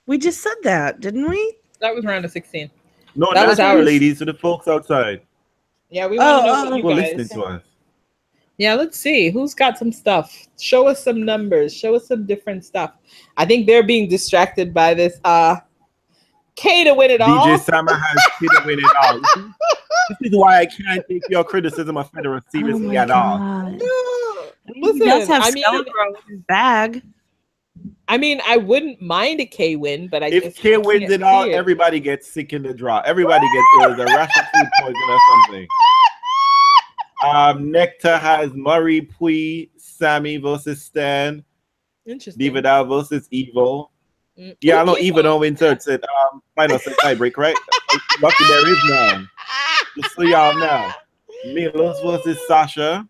We just said that, didn't we? That was round of 16. No, That not was to you ours. ladies, to the folks outside Yeah, we want to know Oh, what who are you listening guys. to us. Yeah, let's see who's got some stuff. Show us some numbers. Show us some different stuff. I think they're being distracted by this. K to win it all. DJ Sama has to win it all. This is why I can't take your criticism of Federer seriously at all. God. He Listen, does have I mean, Scalabro in his bag. I wouldn't mind a K win, but I If just K wins can't it all, see it. everybody gets sick in the draw. Everybody gets a rash of food poison or something. Nectar has Murray, Pui, Sammy versus Stan, Interesting. Dividal versus Evo. Mm. Yeah, I know Okay, Evo don't win third set. Final set tie break, right? Lucky there is none. Just so y'all know. Milos versus Sasha.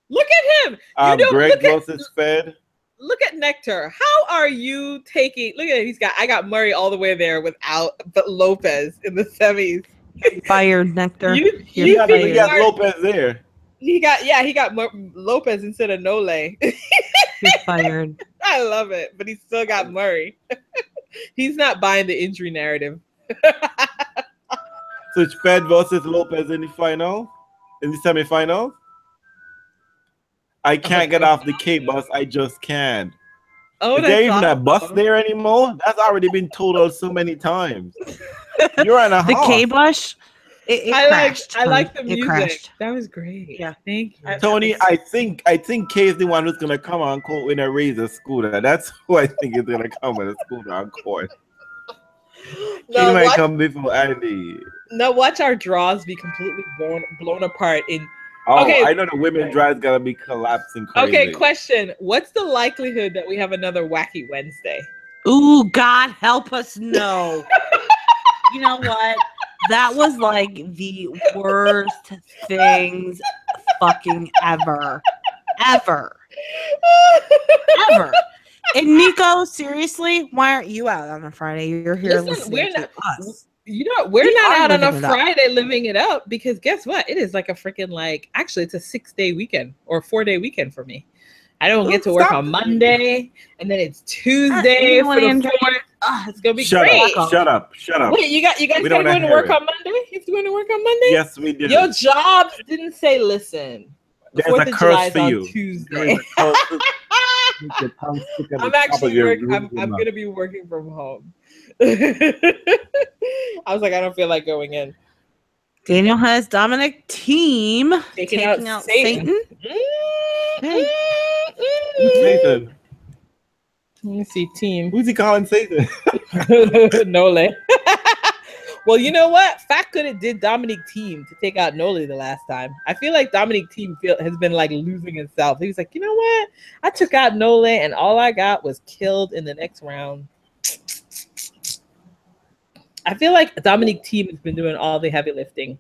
Look at him. You don't Greg look at- versus Fed. Look at Nectar. How are you taking? Look at it. I got Murray all the way there without but Lopez in the semis. Fired Nectar. You He got think fired. Murray- Lopez there. he got Lopez instead of Nole. You're fired. I love it, but he still got Murray. He's not buying the injury narrative. So it's Fed versus Lopez in the final, in the semifinal. I can't get off the K bus. I just can't. Oh, Is there even a bus there anymore? That's already been told us so many times. You're on a The horse. K bus. It crashed. I like the It music. crashed. That was great. Yeah. Thank you. Tony, I think Kay is the one who's gonna come on court with a Razor scooter. That's who I think is gonna come with a scooter on court. No, He might come before Andy. No, watch our draws be completely blown apart in. Oh, Okay. I know the women's drive's gonna be collapsing crazy. Okay, question. What's the likelihood that we have another Wacky Wednesday? Ooh, God help us no. You know what? That was like the worst things fucking ever. Ever. And Nico, seriously, why aren't you out on a Friday? You're here listening to us. You know, we're not out on a living it Friday living it up because guess what? It is like a freaking actually it's a 6-day weekend or 4-day weekend for me. I don't get to work on Monday and then it's Tuesday for the 4th. It's gonna be great. Shut up. Wait, you guys gotta go to work on Monday? You have to go to work on Monday? Yes, we did. Your job didn't say listen. There's 4th a of curse July is for on you. Tuesday. I'm actually I'm gonna be working from home. I was like, I don't feel like going in. Daniel has Dominic Team taking out Satan. Hey. Satan. Let me see, team. Who's he calling Satan? Nole. Well, you know what? Fact could it did Dominic Team to take out Nole the last time. I feel like Dominic Team has been like losing himself. He was like, you know what? I took out Nole and all I got was killed in the next round. I feel like Dominic Team has been doing all the heavy lifting.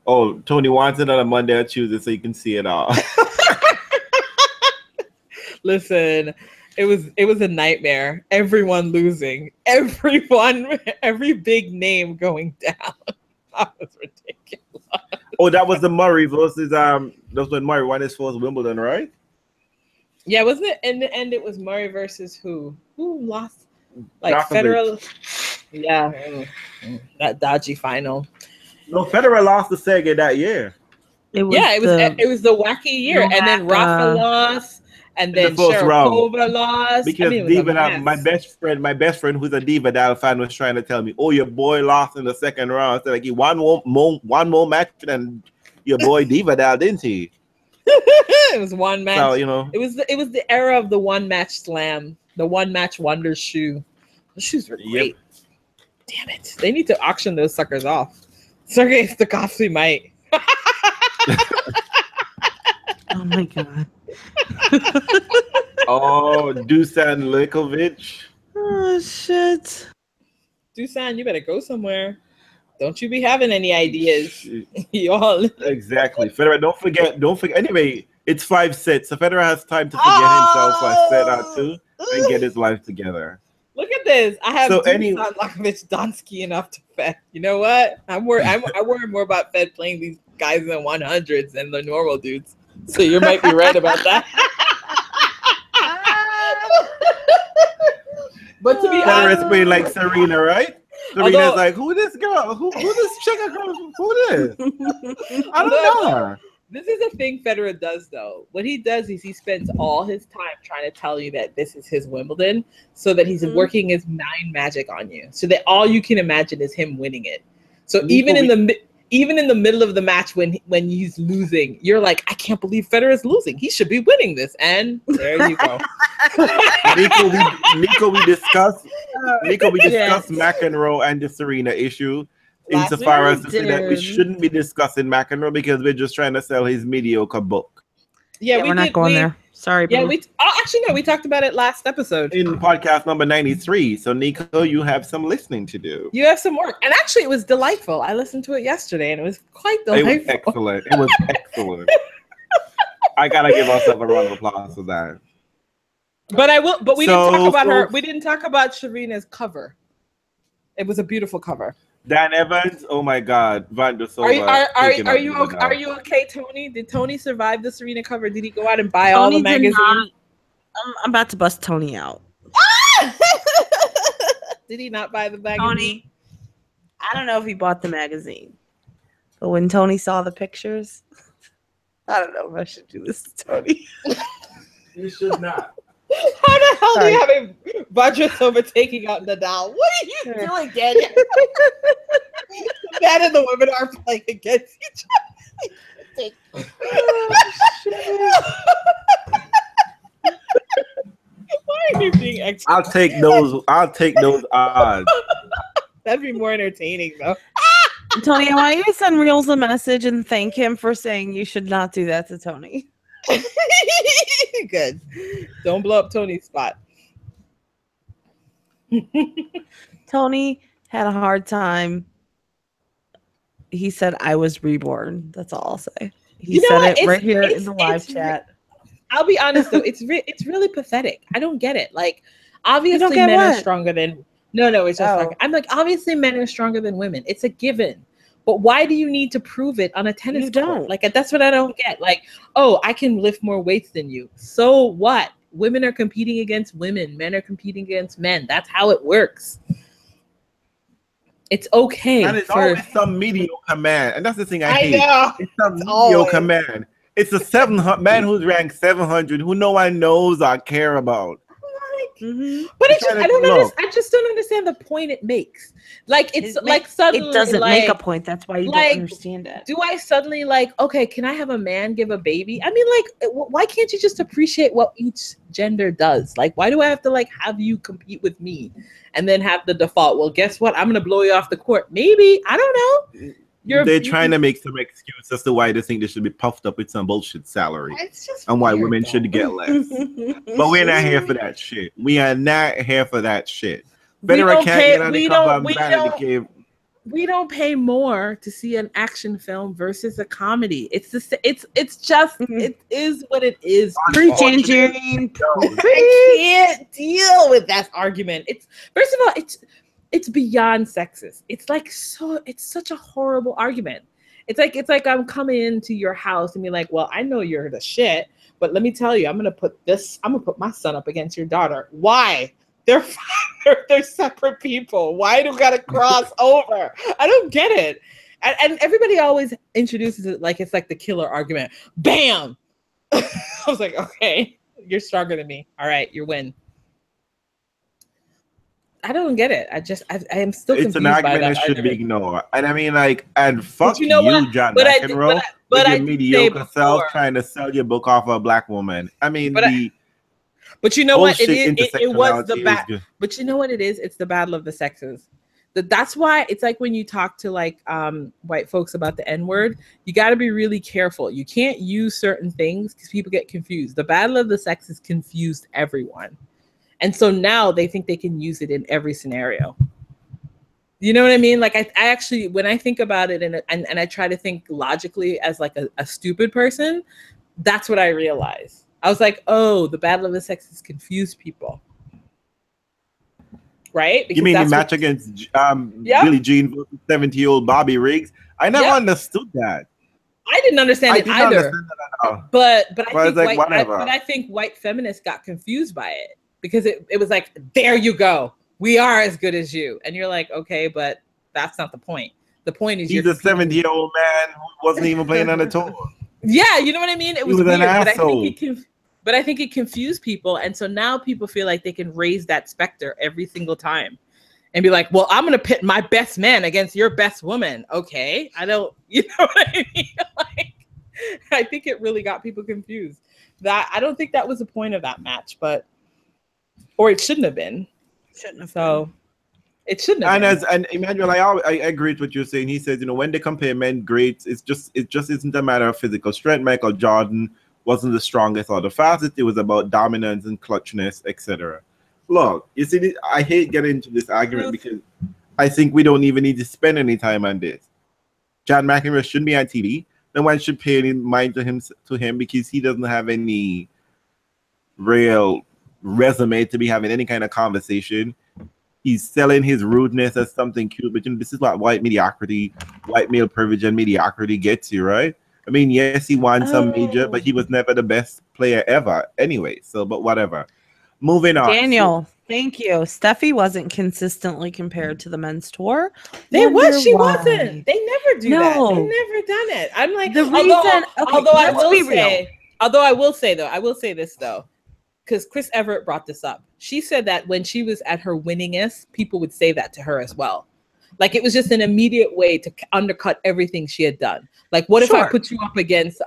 Oh, Tony wants it on a Monday or Tuesday so you can see it all. Listen, it was a nightmare. Everyone losing. Every big name going down. That was ridiculous. Oh, that was the Murray versus that was when Murray won his first Wimbledon, right? Yeah, wasn't it? In the end, it was Murray versus who? Who lost? Like Djokovic. Federer. Yeah, that dodgy final. No, Federer lost to Sergey that year. It was the wacky year, and then Rafa lost, and then Sharapova lost. Because my best friend who's a Diva fan was trying to tell me, "Oh, your boy lost in the second round." I said, like, he won one more match than your boy Diva, didn't he? It was one match. So, you know, it was the era of the one match slam, the one match wonder shoe. The shoes were great. Yep. Damn it! They need to auction those suckers off. Sergey Stakhovsky might. Oh my god. Oh, Dusan Likovic. Oh shit. Dusan, you better go somewhere. Don't you be having any ideas. Y'all. Exactly. Federer, don't forget. Anyway, it's 5 sets. So Federer has time to forget himself for a set or two and get his life together. Look at this. I have Dusan Lakovic Donsky enough to Fed. You know what? I worry more about Fed playing these guys in the 100s than the normal dudes. So you might be right about that. But to be honest, playing like Serena, right? Serena's like, who this girl? Who this chick? Who this? I don't know her. This is a thing Federer does, though. What he does is he spends all his time trying to tell you that this is his Wimbledon, so that he's working his mind magic on you, so that all you can imagine is him winning it. So even in the middle of the match when he's losing, you're like, I can't believe Federer's losing. He should be winning this. And there you go. Nico, we discussed McEnroe and the Serena issue. Insofar as to say that we shouldn't be discussing McEnroe because we're just trying to sell his mediocre book. Yeah, we're not going there. Sorry. Yeah, we talked about it last episode in podcast number 93. So Nico, you have some listening to do. You have some work, and actually, it was delightful. I listened to it yesterday, and it was quite delightful. It was excellent. I gotta give myself a round of applause for that. But we didn't talk about her. We didn't talk about Serena's cover. It was a beautiful cover. Dan Evans, oh my God, Van der Silva. Are you okay, Tony? Did Tony survive the Serena cover? Did he go out and buy all the magazines? I'm about to bust Tony out. Did he not buy the magazine? Tony, I don't know if he bought the magazine, but when Tony saw the pictures, I don't know if I should do this to Tony. You should not. How the hell do you have a budget over taking out Nadal? What are you doing, Daniel? The men and the women are playing against each other. Why are you being extra? I'll take those odds. That'd be more entertaining, though. Tony, I want you to send Realz a message and thank him for saying you should not do that to Tony. Good. Don't blow up Tony's spot. Tony had a hard time. He said, I was reborn. That's all I'll say. He said it right here in the live chat. I'll be honest, though. It's really pathetic. I don't get it. Like, obviously men are stronger than... No, it's just like, I'm like, obviously men are stronger than women. It's a given. But why do you need to prove it on a tennis court? Don't. Like, that's what I don't get. Like, oh, I can lift more weights than you. So what? Women are competing against women. Men are competing against men. That's how it works. It's okay. And it's always some mediocre man. And that's the thing I hate. Know. It's some mediocre man. It's a 700 man who's ranked 700 who no one knows or care about. Mm-hmm. But I just don't understand the point it makes. Like suddenly it doesn't make a point. That's why you don't understand it. Do I suddenly okay, can I have a man give a baby? I mean, why can't you just appreciate what each gender does? Like, why do I have to have you compete with me and then have the default? Well, guess what? I'm gonna blow you off the court. Maybe, I don't know. They're trying to make some excuse as to why they think they should be puffed up with some bullshit salary and why women should get less. But we're not here for that shit. We are not here for that shit. Federer can't get on the cover of we don't pay more to see an action film versus a comedy. It is what it is. Preaching. I can't deal with that argument. First of all, it's beyond sexist. It's such a horrible argument. It's like I'm coming into your house and be like, well, I know you're the shit, but let me tell you, I'm gonna put my son up against your daughter. Why? They're separate people. Why do we gotta cross over? I don't get it. And everybody always introduces it like it's like the killer argument. Bam! I was like, okay, you're stronger than me. All right, you win. I don't get it. I am still confused. It's an argument that should be ignored. And I mean, and fuck you, John McEnroe, with your mediocre self trying to sell your book off of a black woman. I mean, but you know what? It was the battle. But you know what it is? It's the battle of the sexes. That's why it's like when you talk to white folks about the N-word, you got to be really careful. You can't use certain things because people get confused. The battle of the sexes confused everyone. And so now they think they can use it in every scenario. You know what I mean? Like I actually, when I think about it and I try to think logically as like a stupid person, that's what I realized. I was like, oh, the battle of the sexes confused people. Right? Because you mean the match against Billie Jean versus 70-year-old Bobby Riggs? I never understood that. I didn't understand it either. But I think white feminists got confused by it. Because it was like, there you go. We are as good as you. And you're like, okay, but that's not the point. The point is he's a 70-year-old man who wasn't even playing on the tour. Yeah, you know what I mean? It was weird, an asshole. But I think it confused people. And so now people feel like they can raise that specter every single time and be like, well, I'm going to pit my best man against your best woman. Okay. You know what I mean? I think it really got people confused. I don't think that was the point of that match, or it shouldn't have been. It shouldn't have been. And Emmanuel, I agree with what you're saying. He says, when they compare men greats, it just isn't a matter of physical strength. Michael Jordan wasn't the strongest or the fastest. It was about dominance and clutchness, etc. Look, you see, I hate getting into this argument because I think we don't even need to spend any time on this. John McEnroe shouldn't be on TV. No one should pay any mind to him because he doesn't have any real resume to be having any kind of conversation. He's selling his rudeness as something cute, but this is what white male privilege and mediocrity gets you, right? I mean, yes, he won some major, but he was never the best player ever anyway. So, but whatever. Moving on. Daniel, Thank you. Steffi wasn't consistently compared to the men's tour. She wasn't. They never do that. No. They've never done it. I'm like, The reason. although I let's will be say, real. I will say this though, because Chris Everett brought this up. She said that when she was at her winningest, people would say that to her as well. Like it was just an immediate way to undercut everything she had done. Like, what if I put you up against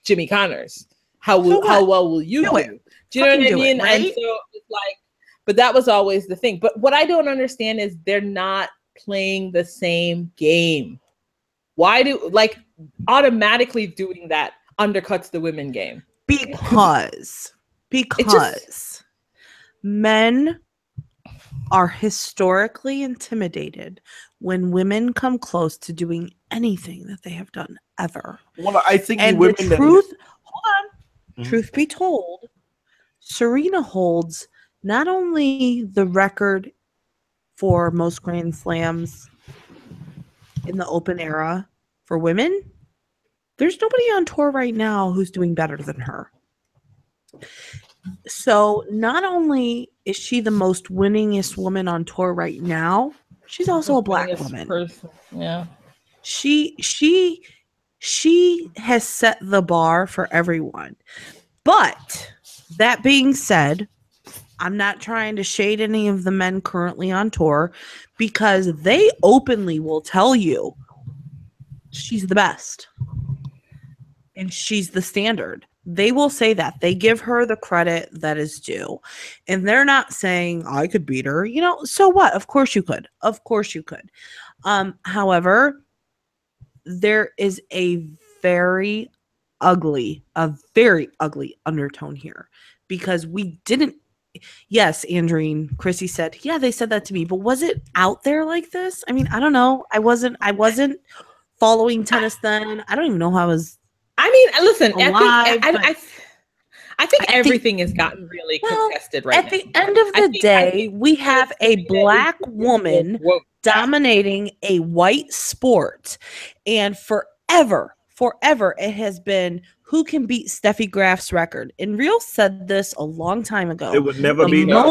Jimmy Connors? How well will you do? Do you know what I mean? Right? And so it's like, but that was always the thing. But what I don't understand is they're not playing the same game. Why do automatically doing that undercuts the women game? Because men are historically intimidated when women come close to doing anything that they have done ever. Well, I think truth be told, Serena holds not only the record for most Grand Slams in the Open era for women, there's nobody on tour right now who's doing better than her. So not only is she the most winningest woman on tour right now, she's also a black woman. Yeah. She has set the bar for everyone. But that being said, I'm not trying to shade any of the men currently on tour because they openly will tell you she's the best and she's the standard. They will say that. They give her the credit that is due. And they're not saying, I could beat her. You know, so what? Of course you could. Of course you could. However, there is a very ugly undertone here because we didn't. Yes, Andreen, Chrissy said, yeah, they said that to me, but was it out there like this? I mean, I don't know. I wasn't following tennis then. I don't even know how I was. I mean, listen, I think everything has gotten really contested right now. At the end of the day, we have a black woman dominating a white sport. And forever, it has been who can beat Steffi Graf's record. And Realz said this a long time ago. It would never be enough.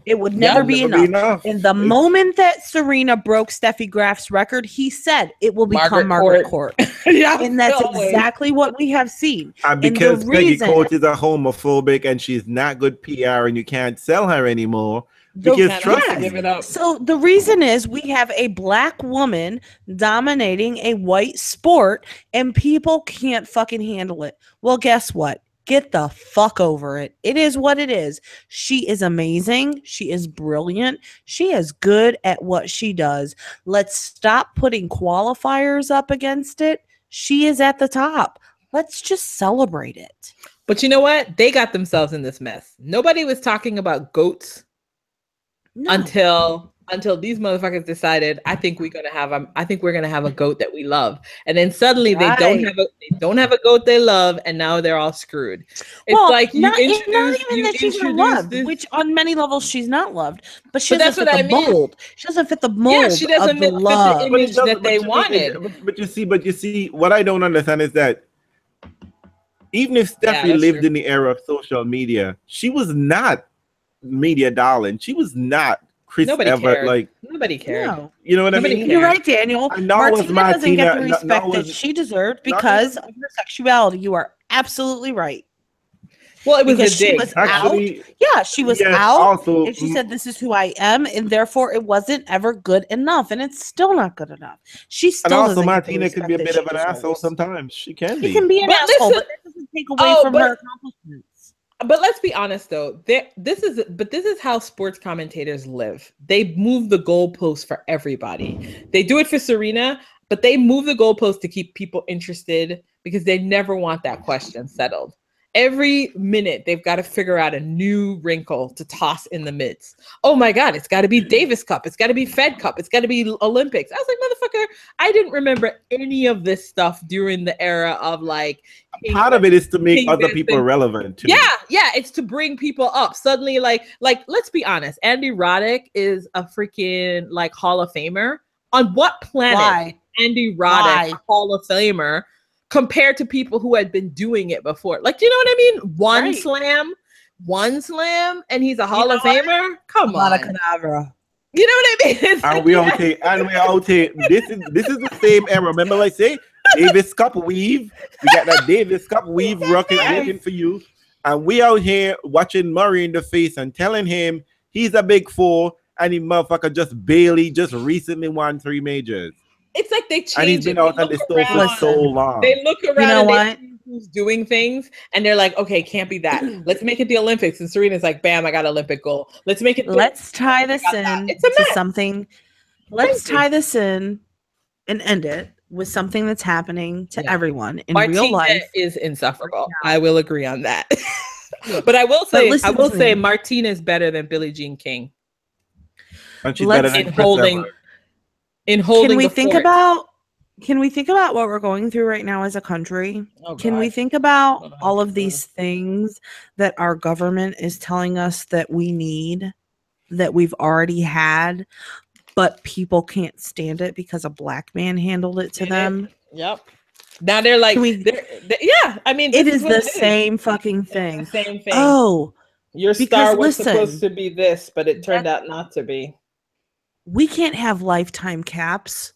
It would never be enough. And the moment that Serena broke Steffi Graf's record, he said it will become Margaret Court. Yeah, and that's exactly what we have seen. Because Peggy Court is a homophobic and she's not good PR and you can't sell her anymore. Because give it up. So the reason is we have a black woman dominating a white sport and people can't fucking handle it. Well, guess what? Get the fuck over it. It is what it is. She is amazing. She is brilliant. She is good at what she does. Let's stop putting qualifiers up against it. She is at the top. Let's just celebrate it. But you know what? They got themselves in this mess. Nobody was talking about GOATs until these motherfuckers decided, I think we're gonna have a GOAT that we love, and then suddenly they don't have a GOAT they love, and now they're all screwed. It's like not even that she's not loved, which on many levels she's not loved, but she doesn't fit the mold. She doesn't fit the mold. Yeah, she doesn't fit the image that they wanted. But you see, what I don't understand is that even if Steffi lived in the era of social media, she was not media darling. She was not Chris Everett. Nobody cared. No. You know what I mean? You're right, Daniel. Martina doesn't get the respect that she deserved because of her sexuality. You are absolutely right. Well, it was because a dig. She was out. Yeah, she was out. Also, and she said, "This is who I am," and therefore it wasn't ever good enough, and it's still not good enough. She still. And also, Martina could be a bit of an asshole sometimes. She can be. She can be an asshole, but that doesn't take away from her accomplishments. But let's be honest, though. This is how sports commentators live. They move the goalposts for everybody. They do it for Serena, but they move the goalposts to keep people interested because they never want that question settled. Every minute, they've got to figure out a new wrinkle to toss in the midst. Oh my God, it's got to be Davis Cup. It's got to be Fed Cup. It's got to be Olympics. I was like, motherfucker, I didn't remember any of this stuff during the era of like. Part of it is to make other people relevant too. Yeah, it's to bring people up. Suddenly, like let's be honest, Andy Roddick is a freaking like Hall of Famer. On what planet Andy Roddick a Hall of Famer compared to people who had been doing it before? Like, do you know what I mean? One slam. one slam and he's a Hall of Famer. Come on. Cadabra. You know what I mean? It's And like, we out here, this is the same era. Remember, I say Davis Cup weave. We got that Davis Cup weave working for you. And we out here watching Murray in the face and telling him he's a big four, and he motherfucker just barely just recently won 3 majors. It's like they changed. And he's been out on the store for so long. They look around You know and what? they see who's doing things, and they're like, okay, can't be that. Let's make it the Olympics. And Serena's like, bam, I got an Olympic gold. Let's make it. Let's tie this in to something. Let's Crazy. tie this in and end it with something that's happening to everyone in Martina real life. is insufferable. I will agree on that. But I will say, Martina is better than Billie Jean King. And she's better than in holding. Can we think about what we're going through right now as a country? Oh, Can we think about all of these things that our government is telling us that we need, that we've already had, but people can't stand it because a black man handled it to them? Yep. Now they're like, yeah. I mean, it is the same fucking thing. It's the same thing. Oh, your star was supposed to be this, but it turned out not to be. We can't have lifetime caps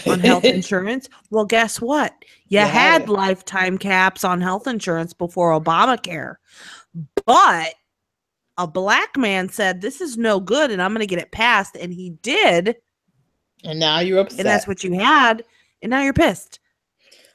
on health insurance. Well, guess what? You had lifetime caps on health insurance before Obamacare, but a black man said this is no good and I'm going to get it passed, and he did. And now you're upset. And that's what you had, and now you're pissed.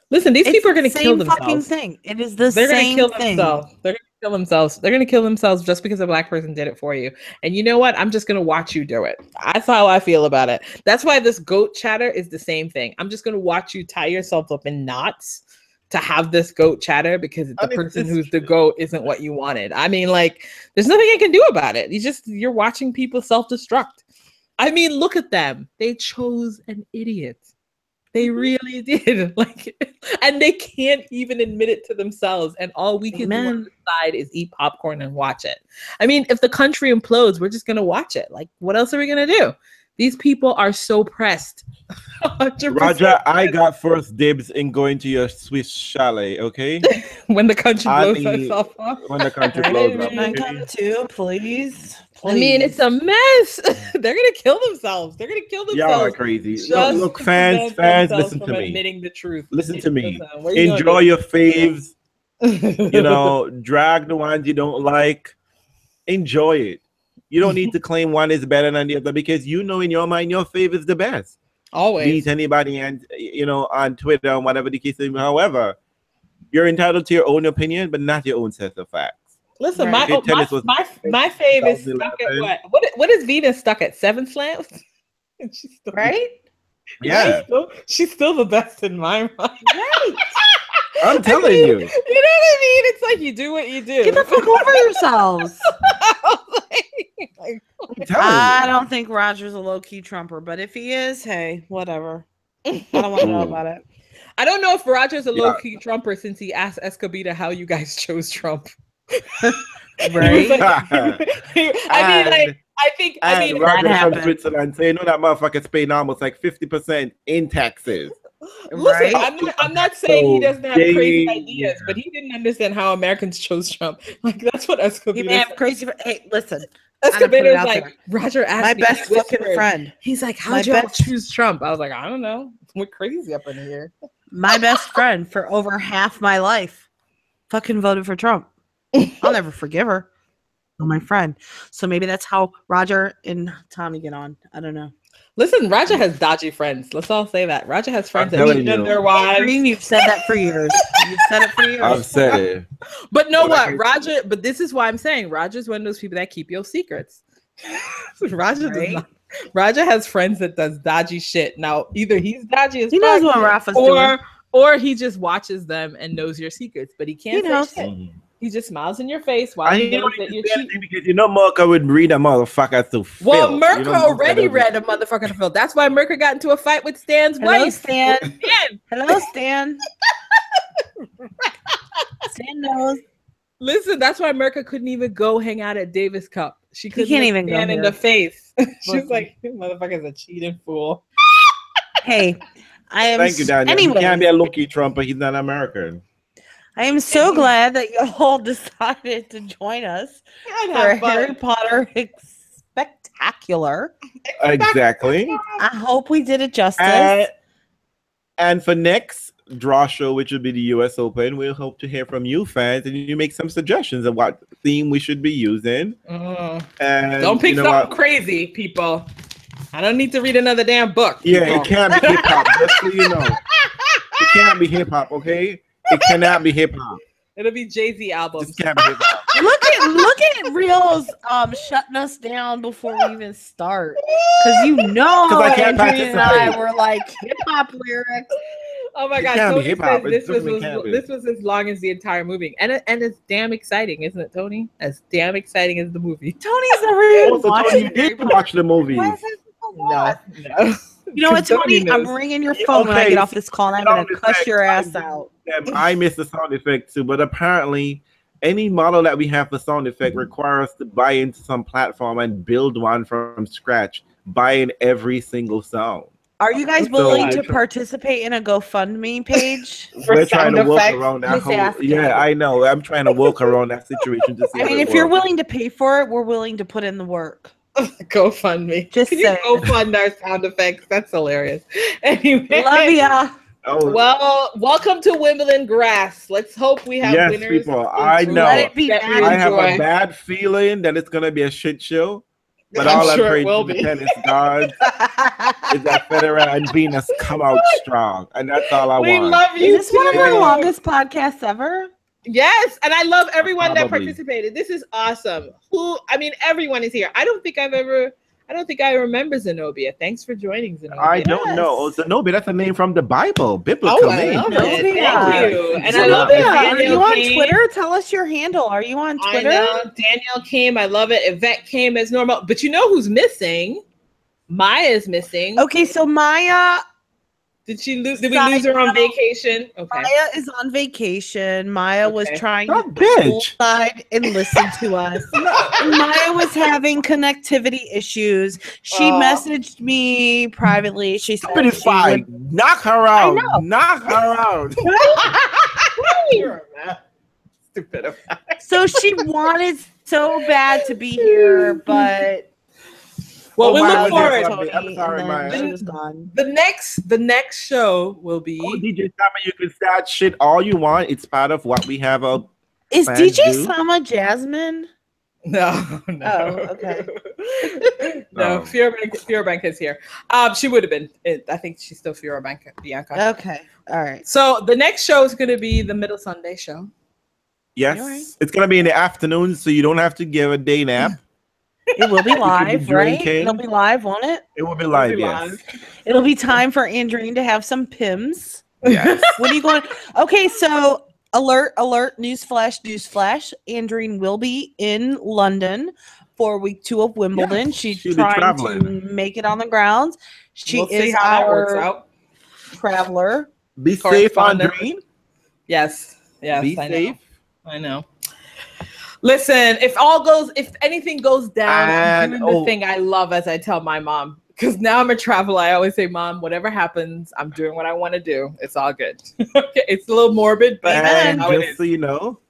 Listen, these people are going to kill themselves. Fucking thing. It is the same thing. They're going to kill themselves. They're going to kill themselves just because a black person did it for you. And you know what? I'm just going to watch you do it. That's how I feel about it. That's why this goat chatter is the same thing. I'm just going to watch you tie yourself up in knots to have this goat chatter because the person who's the goat isn't what you wanted. I mean, like, there's nothing I can do about it. You're watching people self-destruct. I mean, look at them. They chose an idiot. They really did. Like, and they can't even admit it to themselves. And all we can do on the side is eat popcorn and watch it. I mean, if the country implodes, we're just gonna watch it. Like, what else are we gonna do? These people are so pressed. 100% Roger, I got first dibs in going to your Swiss chalet, okay? When the country blows itself up. When the country blows up. I come too, please. I mean, it's a mess. They're gonna kill themselves. They're gonna kill themselves. Y'all are crazy. Look, fans, listen to me. Admitting the truth. Listen to me. Enjoy your faves. You know, drag the ones you don't like. Enjoy it. You don't need to claim one is better than the other because you know in your mind your fave is the best. Always. Beat anybody and on Twitter or whatever the case is. However, you're entitled to your own opinion, but not your own set of facts. Listen, my fave is stuck at what is Venus stuck at? 7 slams? She's still, right? Yeah. She's still the best in my mind. Right. I'm telling you. You know what I mean? It's like you do what you do. Get the fuck over yourselves. I don't think Roger's a low-key Trumper, but if he is, hey, whatever. I don't want to know about it. I don't know if Roger's a low-key Trumper since he asked Escobita how you guys chose Trump. Right? I mean, Roger from Switzerland saying, that motherfucker's paying almost like 50% in taxes. Listen, right? I'm not saying he doesn't have crazy ideas, but he didn't understand how Americans chose Trump. Like, that's what Escobita. You may have crazy. Hey, listen. Escobita's like, Roger asked my me best fucking friend. He's like, how'd y'all choose Trump? I was like, I don't know. We're crazy up in here. My best friend for over half my life fucking voted for Trump. I'll never forgive her. Oh, my friend. So maybe that's how Roger and Tommy get on. I don't know. Listen, Roger has dodgy friends. Let's all say that. Roger has friends that cheat on their wives. Andreen, you've said that for years. You've said it for years. I've said it. But know what? Roger, but this is why I'm saying Roger's one of those people that keep your secrets. Roger does not. Roger has friends that does dodgy shit. Now, either he's dodgy as he knows what Rafa's doing. Or he just watches them and knows your secrets, but he can't say shit. He just smiles in your face while he knows that you're cheating. Because Merker would read a motherfucker to filth. Well, Merker already read a motherfucker to filth. That's why Merker got into a fight with Stan's wife. Stan. Hello, Stan. Stan knows. Listen, that's why Merker couldn't even go hang out at Davis Cup. She couldn't can't even go in the face. She's like, motherfucker's a cheating fool. Hey, I am. Thank you, Daniel. Anyway, He can't be a lucky Trump, but he's not American. I am so glad that you all decided to join us for a Harry Potter spectacular. Exactly. I hope we did it justice. And for next draw show, which will be the US Open, we'll hope to hear from you fans and you make some suggestions of what theme we should be using. And don't pick something crazy, people. I don't need to read another damn book. Yeah, it can't be hip hop, just so you know. It can't be hip hop, okay? It cannot be hip hop. It'll be Jay-Z albums. Just can't be hip hop. Look at Realz shutting us down before we even start. Because Andreen and I were like hip hop lyrics. Oh my God, Tony says this was as long as the entire movie. And it's damn exciting, isn't it, Tony? As damn exciting as the movie. Tony's never even Tony, you did watch the movies. No. You know what, Tony? I'm ringing your phone when I get off this call and I'm going to cuss your ass out. I missed the sound effect too, but apparently any model that we have for sound effect requires us to buy into some platform and build one from scratch, buying every single sound. Are you guys willing to participate in a GoFundMe page? We're trying to work around that whole. Yeah, I know. I'm trying to work around that situation to see. I mean, if you're willing to pay for it, we're willing to put in the work. GoFundMe. Just Can you GoFund our sound effects? That's hilarious. Anyway, love ya. Oh. Well, welcome to Wimbledon grass. Let's hope we have winners. Yes, people. I know. Let it be I have a bad feeling that it's going to be a shit show. But all I'm praying to the tennis gods is that Federer and Venus come out strong. And that's all I want. We love you. Is this one of our longest podcasts ever? Yes. And I love everyone that participated. This is awesome. Everyone is here. I don't think I remember Zenobia. Thanks for joining, Zenobia. I don't know. Oh, Zenobia, that's a name from the Bible. Biblical name. I love it. Thank you. And Zenobia, I love it. Are you on Twitter? Tell us your handle. Are you on Twitter? I know. Danielle came. I love it. Yvette came as normal. But you know who's missing? Maya's missing. Okay, so Maya... Did we lose her on vacation? Okay. Maya is on vacation. Maya was trying to go outside and listen to us. Maya was having connectivity issues. She messaged me privately. She said, "Pretty fine. Knock her out. Knock her out." Stupid. So she wanted so bad to be here, but. Well, we look forward. I'm sorry, Maya. Was gone. The next show will be. DJ Sama, you can start shit all you want. It's part of what we have. Is DJ Sama Jasmine? No. Oh, okay. No, Fiorabank is here. She would have been. I think she's still Fiorabank, Bianca. Okay. All right. So the next show is going to be the Middle Sunday show. Yes, it's going to be in the afternoon, so you don't have to give a day nap. It will be live, right? It'll be live, won't it? It will be live, yes. It'll be time for Andreen to have some Pims. Yes. What are you going? Okay, so alert, newsflash. Andreen will be in London for week 2 of Wimbledon. Yeah, she's trying to make it on the grounds. We'll is our traveler. Be safe, Andreen. Yes. Be safe. I know. Listen, if anything goes down, I'm doing the thing I love, as I tell my mom. Because now I'm a traveler, I always say, Mom, whatever happens, I'm doing what I want to do. It's all good. Okay, it's a little morbid, but and just so you know,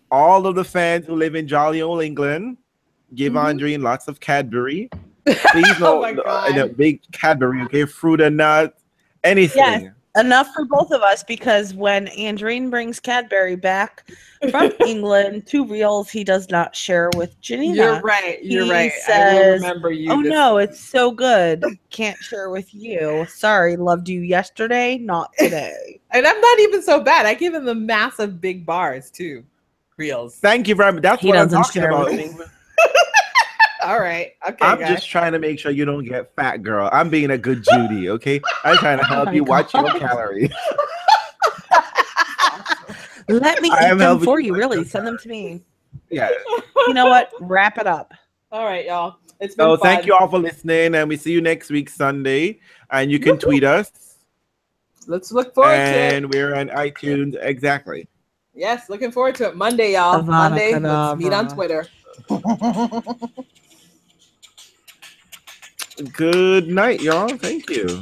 all of the fans who live in jolly old England, give Andreen lots of Cadbury. Please no big Cadbury, okay? Fruit and nuts, anything. Yes. Enough for both of us, because when Andreen brings Cadbury back from England to Realz, he does not share with Janina. You're right. He says, I will remember you. Oh no, it's so good. Can't share with you. Sorry, loved you yesterday, not today. And I'm not even so bad. I give him the massive big bars too. Realz. Thank you very much. That's what I'm talking about. All right. Okay. I'm just trying to make sure you don't get fat, girl. I'm being a good Judy, okay? I'm trying to help you watch your calories. Let me eat them for you, really. Send them to me. Yeah. You know what? Wrap it up. All right, y'all. It's been fun. Thank you all for listening, and we see you next week, Sunday. And you can tweet us. Let's look forward to it. And we're on iTunes. Exactly. Yes, looking forward to it. Monday, y'all. Monday. Let's meet on Twitter. Good night, y'all. Thank you.